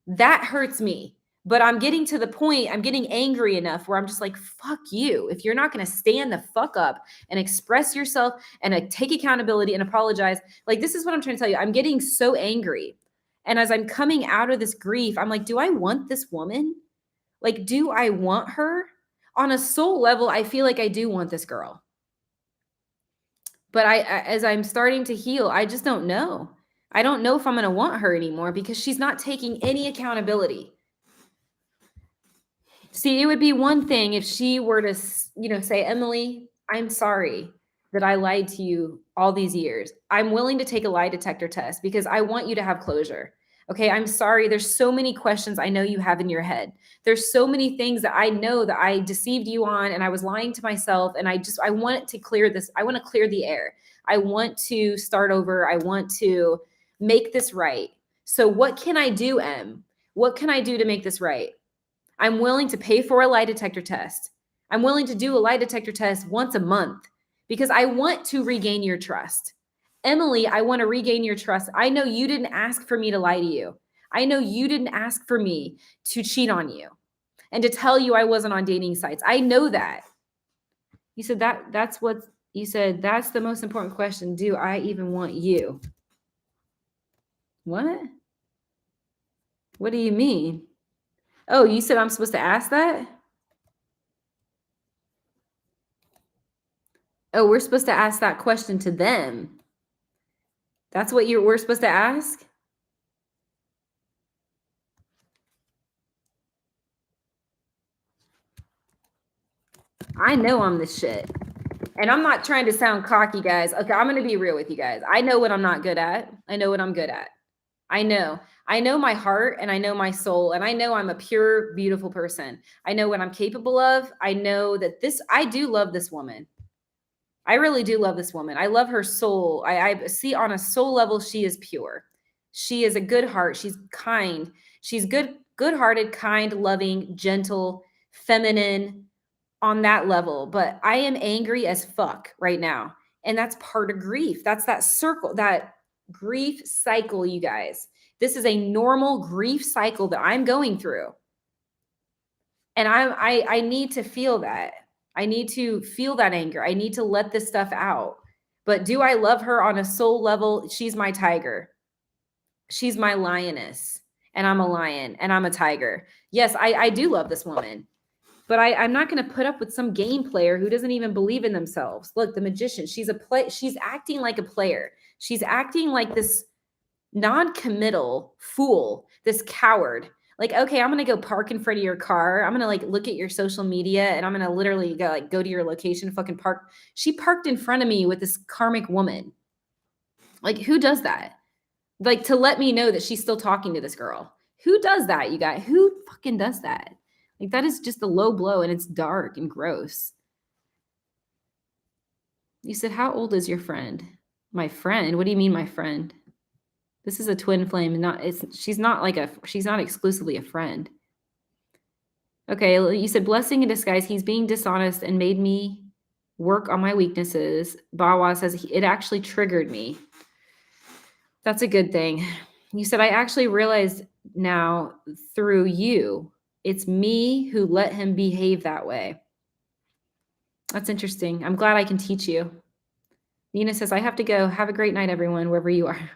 That hurts me. But I'm getting to the point, I'm getting angry enough where I'm just like, fuck you. If you're not going to stand the fuck up and express yourself and take accountability and apologize, like this is what I'm trying to tell you. I'm getting so angry. And as I'm coming out of this grief, I'm like, do I want this woman? Like, do I want her? On a soul level, I feel like I do want this girl. But as I'm starting to heal, I just don't know. I don't know if I'm going to want her anymore because she's not taking any accountability. See, it would be one thing if she were to, say, Emily, I'm sorry that I lied to you all these years. I'm willing to take a lie detector test because I want you to have closure. Okay, I'm sorry. There's so many questions I know you have in your head. There's so many things that I know that I deceived you on and I was lying to myself. And I want to clear this. I want to clear the air. I want to start over. I want to make this right. So what can I do, Em? What can I do to make this right? I'm willing to pay for a lie detector test. I'm willing to do a lie detector test once a month because I want to regain your trust. Emily, I want to regain your trust. I know you didn't ask for me to lie to you. I know you didn't ask for me to cheat on you and to tell you I wasn't on dating sites. I know that. You said that's what you said. That's the most important question. Do I even want you? What? What do you mean? Oh, you said I'm supposed to ask that? Oh, we're supposed to ask that question to them. That's what we're supposed to ask? I know I'm the shit. And I'm not trying to sound cocky, guys. Okay, I'm going to be real with you guys. I know what I'm not good at. I know what I'm good at. I know. I know my heart and I know my soul and I know I'm a pure, beautiful person. I know what I'm capable of. I know that I do love this woman. I really do love this woman. I love her soul. I see on a soul level, she is pure. She is a good heart. She's kind. She's good-hearted, kind, loving, gentle, feminine on that level. But I am angry as fuck right now. And that's part of grief. That's that circle, that grief cycle, you guys. This is a normal grief cycle that I'm going through. And I need to feel that. I need to feel that anger. I need to let this stuff out. But do I love her on a soul level? She's my tiger. She's my lioness. And I'm a lion and I'm a tiger. Yes, I do love this woman. But I'm not going to put up with some game player who doesn't even believe in themselves. Look, the magician, she's acting like a player. She's acting like this non-committal fool, this coward. Like, okay, I'm going to go park in front of your car. I'm going to like look at your social media and I'm going to literally go to your location, fucking park. She parked in front of me with this karmic woman. Like, who does that? Like, to let me know that she's still talking to this girl. Who does that, you guys? Who fucking does that? Like, that is just a low blow and it's dark and gross. You said, how old is your friend? My friend? What do you mean, my friend? This is a twin flame. She's not exclusively a friend. Okay, you said blessing in disguise. He's being dishonest and made me work on my weaknesses. Bawa says it actually triggered me. That's a good thing. You said, I actually realized now through you, it's me who let him behave that way. That's interesting. I'm glad I can teach you. Nina says, I have to go. Have a great night, everyone, wherever you are.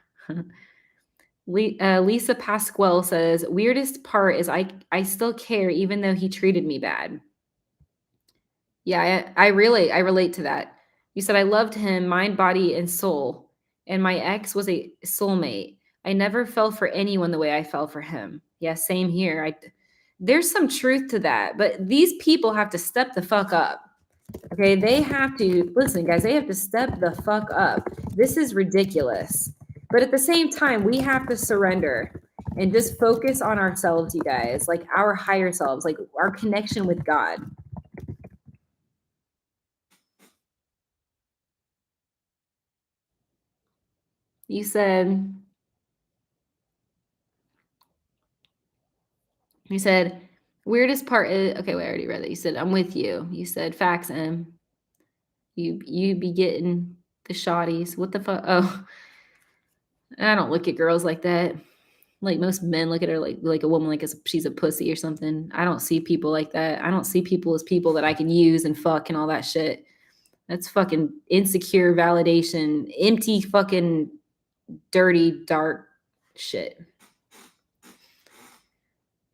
Lisa Pasquale says, weirdest part is I still care even though he treated me bad. Yeah, I relate to that. You said, I loved him, mind, body, and soul. And my ex was a soulmate. I never fell for anyone the way I fell for him. Yeah, same here. There's some truth to that, but these people have to step the fuck up. Okay, they have to, listen, guys, they have to step the fuck up. This is ridiculous. But at the same time, we have to surrender and just focus on ourselves, you guys, like our higher selves, like our connection with God. You said, weirdest part is, okay, wait, I already read that. You said, I'm with you. You said, facts, M. You be getting the shotties. What the fuck? Oh, I don't look at girls like that. Like most men look at her like a woman, like she's a pussy or something. I don't see people like that. I don't see people as people that I can use and fuck and all that shit. That's fucking insecure validation, empty fucking dirty, dark shit.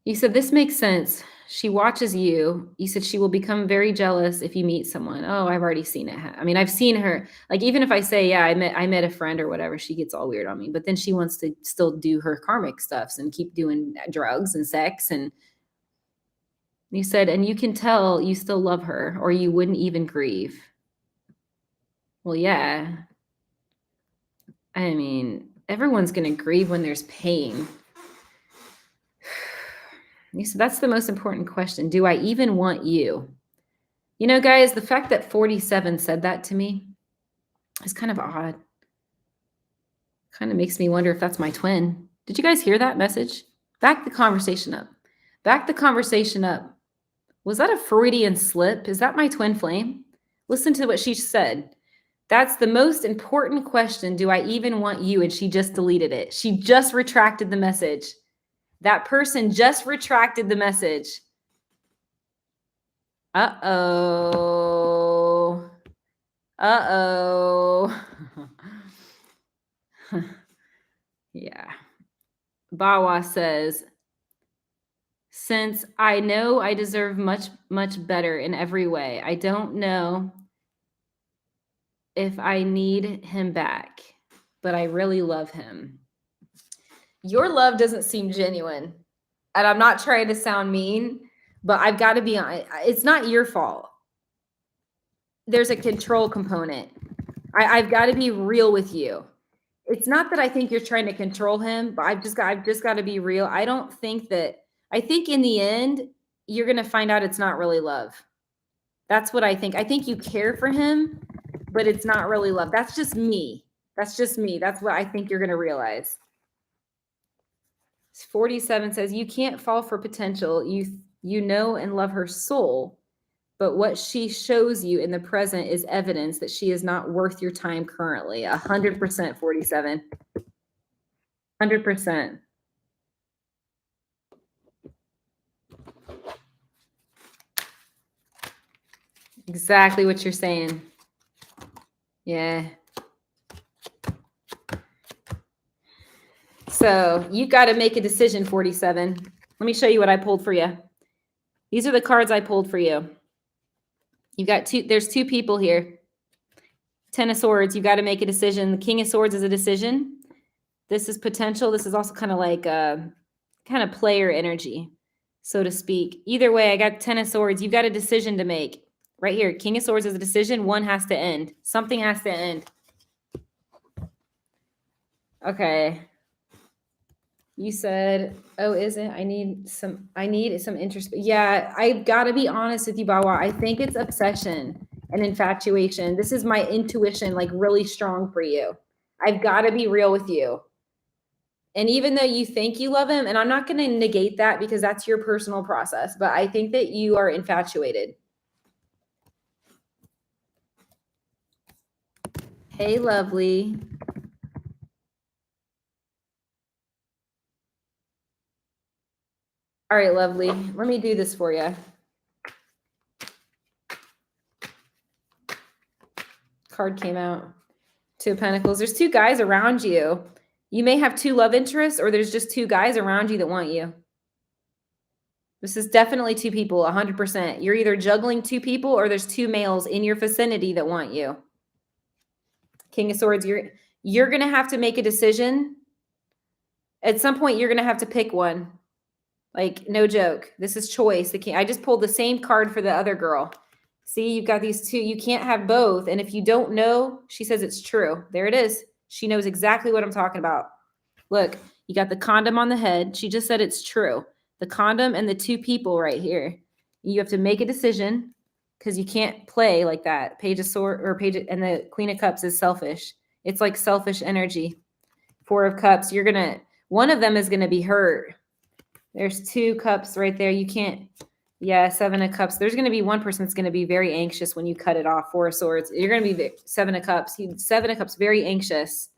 You said, this makes sense. She watches you. You said she will become very jealous if you meet someone. Oh, I've already seen it. I mean, I've seen her. Like, even if I say, yeah, I met a friend or whatever, she gets all weird on me. But then she wants to still do her karmic stuffs and keep doing drugs and sex. And you said, and you can tell you still love her or you wouldn't even grieve. Well, yeah. I mean, everyone's going to grieve when there's pain. So that's the most important question. Do I even want you? You know, guys, the fact that 47 said that to me is kind of odd. Kind of makes me wonder if that's my twin. Did you guys hear that message? Back the conversation up. Back the conversation up. Was that a Freudian slip? Is that my twin flame? Listen to what she said. That's the most important question. Do I even want you? And she just deleted it. She just retracted the message. That person just retracted the message. Uh-oh. Uh-oh. Yeah. Bawa says, since I know I deserve much, much better in every way, I don't know if I need him back, but I really love him. Your love doesn't seem genuine. And I'm not trying to sound mean, but I've got to be honest. It's not your fault. There's a control component. I've got to be real with you. It's not that I think you're trying to control him, but I've just got to be real. I think in the end, you're going to find out it's not really love. That's what I think. I think you care for him, but it's not really love. That's just me. That's what I think you're going to realize. 47 says, you can't fall for potential. You know and love her soul, but what she shows you in the present is evidence that she is not worth your time currently. 100%, 47. 100%. Exactly what you're saying. Yeah. So you got to make a decision, 47. Let me show you what I pulled for you. These are the cards I pulled for you. You've got there's two people here. 10 of Swords, you've got to make a decision. The King of Swords is a decision. This is potential. This is also kind of like a kind of player energy, so to speak. Either way, I got 10 of Swords. You've got a decision to make. Right here, King of Swords is a decision. One has to end. Something has to end. Okay. You said, oh, is it? I need some interest. Yeah, I've got to be honest with you, Bawa. I think it's obsession and infatuation. This is my intuition, like really strong for you. I've got to be real with you. And even though you think you love him, and I'm not going to negate that because that's your personal process, but I think that you are infatuated. Hey, lovely. All right, lovely. Let me do this for you. Card came out. Two of Pentacles. There's two guys around you. You may have two love interests, or there's just two guys around you that want you. This is definitely two people, 100%. You're either juggling two people or there's two males in your vicinity that want you. King of Swords, you're going to have to make a decision. At some point, you're going to have to pick one. Like, no joke. This is choice. I just pulled the same card for the other girl. See, you've got these two. You can't have both. And if you don't know, she says it's true. There it is. She knows exactly what I'm talking about. Look, you got the condom on the head. She just said it's true. The condom and the two people right here. You have to make a decision because you can't play like that. Page of Swords or and the Queen of Cups is selfish. It's like selfish energy. Four of Cups. One of them is going to be hurt. There's two cups right there. You can't. Yeah, Seven of Cups. There's going to be one person that's going to be very anxious when you cut it off. Four of Swords. You're going to be Seven of Cups. Seven of Cups, very anxious.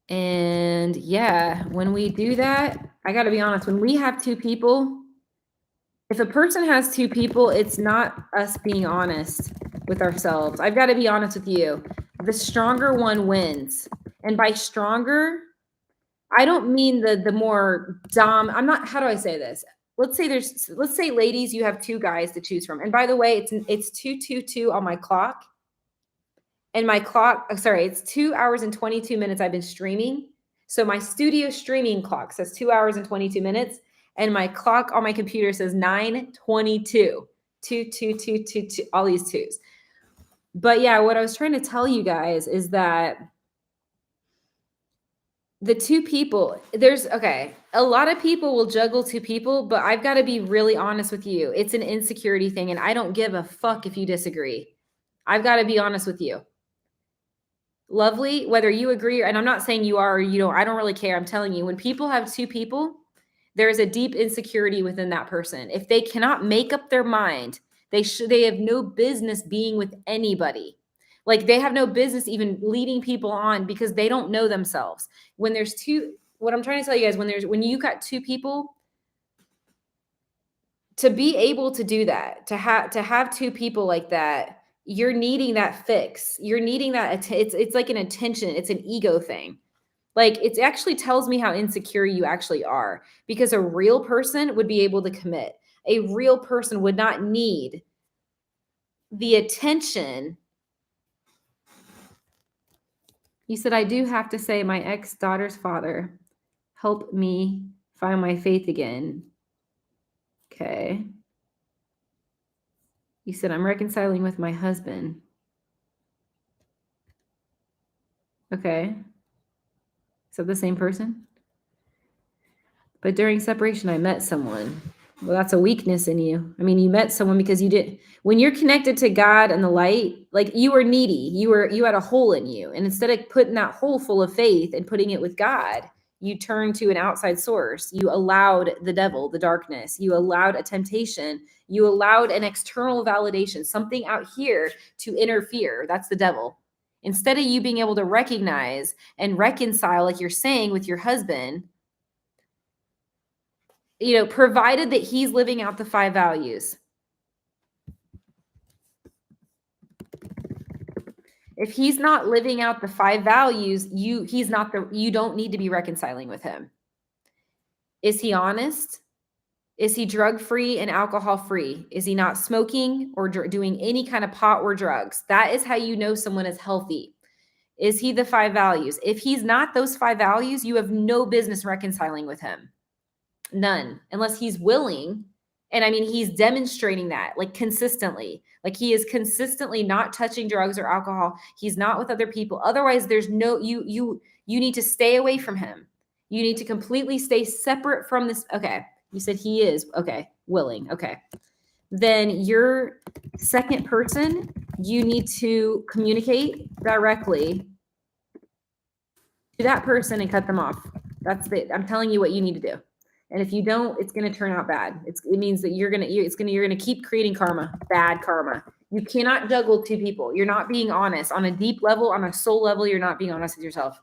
And yeah, when we do that, I got to be honest, when we have two people, if a person has two people, it's not us being honest with ourselves. I've got to be honest with you. The stronger one wins. And by stronger, I don't mean the more I'm not, how do I say this? Let's say ladies, you have two guys to choose from. And by the way, it's 2:22 on my clock. And my clock, it's 2 hours and 22 minutes I've been streaming. So my studio streaming clock says 2 hours and 22 minutes. And my clock on my computer says 9:22. 2, all these twos. But yeah, what I was trying to tell you guys is that the two people, a lot of people will juggle two people, but I've got to be really honest with you. It's an insecurity thing, and I don't give a fuck if you disagree. I've got to be honest with you. Lovely, whether you agree, and I'm not saying you are or you don't, I don't really care. I'm telling you, when people have two people, there is a deep insecurity within that person. If they cannot make up their mind, they have no business being with anybody. Like, they have no business even leading people on because they don't know themselves. When there's two, what I'm trying to tell you guys, when you got two people, to be able to do that, to have two people like that, you're needing that fix. You're needing that. It's like an attention. It's an ego thing. Like, it actually tells me how insecure you actually are, because a real person would be able to commit. A real person would not need the attention. You said, I do have to say, my ex-daughter's father helped me find my faith again. Okay. You said, I'm reconciling with my husband. Okay. So the same person? But during separation, I met someone. Well, that's a weakness in you. I mean, you met someone because when you're connected to God and the light, like, you were needy. You had a hole in you. And instead of putting that hole full of faith and putting it with God, you turned to an outside source. You allowed the devil, the darkness. You allowed a temptation. You allowed an external validation, something out here to interfere. That's the devil. Instead of you being able to recognize and reconcile, like you're saying with your husband, you know, provided that he's living out the 5 values. If he's not living out the 5 values, you don't need to be reconciling with him. Is he honest? Is he drug-free and alcohol-free? Is he not smoking or doing any kind of pot or drugs? That is how you know someone is healthy. Is he the 5 values? If he's not those 5 values, you have no business reconciling with him. None, unless he's willing. And I mean, he's demonstrating that like consistently. Like he is consistently not touching drugs or alcohol. He's not with other people. Otherwise, there's no, you need to stay away from him. You need to completely stay separate from this. Okay. You said he is. Okay. Willing. Okay. Then your second person, you need to communicate directly to that person and cut them off. I'm telling you what you need to do. And if you don't, it's going to turn out bad. It means that you're going to keep creating karma, bad karma. You cannot juggle 2 people. You're not being honest on a deep level, on a soul level. You're not being honest with yourself.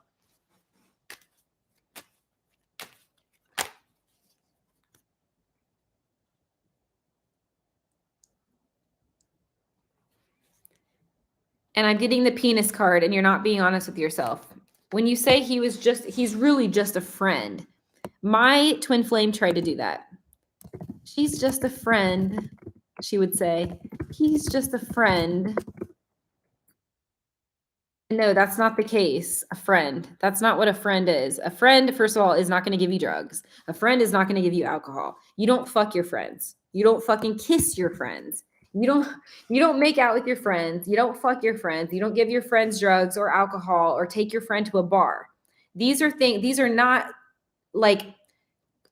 And I'm getting the penis card, and you're not being honest with yourself. When you say he's really just a friend. My twin flame tried to do that. She's just a friend, she would say. He's just a friend. No, that's not the case. A friend. That's not what a friend is. A friend, first of all, is not going to give you drugs. A friend is not going to give you alcohol. You don't fuck your friends. You don't fucking kiss your friends. You don't make out with your friends. You don't fuck your friends. You don't give your friends drugs or alcohol or take your friend to a bar. These are not like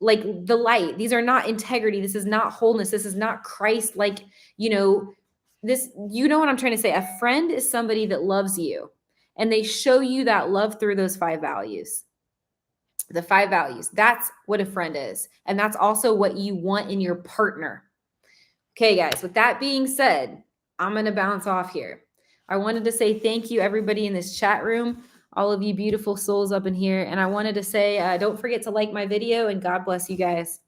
the light. These are not integrity. This is not wholeness. This is not Christ. Like, you know what I'm trying to say. A friend is somebody that loves you, and they show you that love through those 5 values. The 5 values. That's what a friend is. And that's also what you want in your partner. Okay, guys, with that being said, I'm going to bounce off here. I wanted to say thank you, everybody in this chat room, all of you beautiful souls up in here. And I wanted to say, don't forget to like my video, and God bless you guys.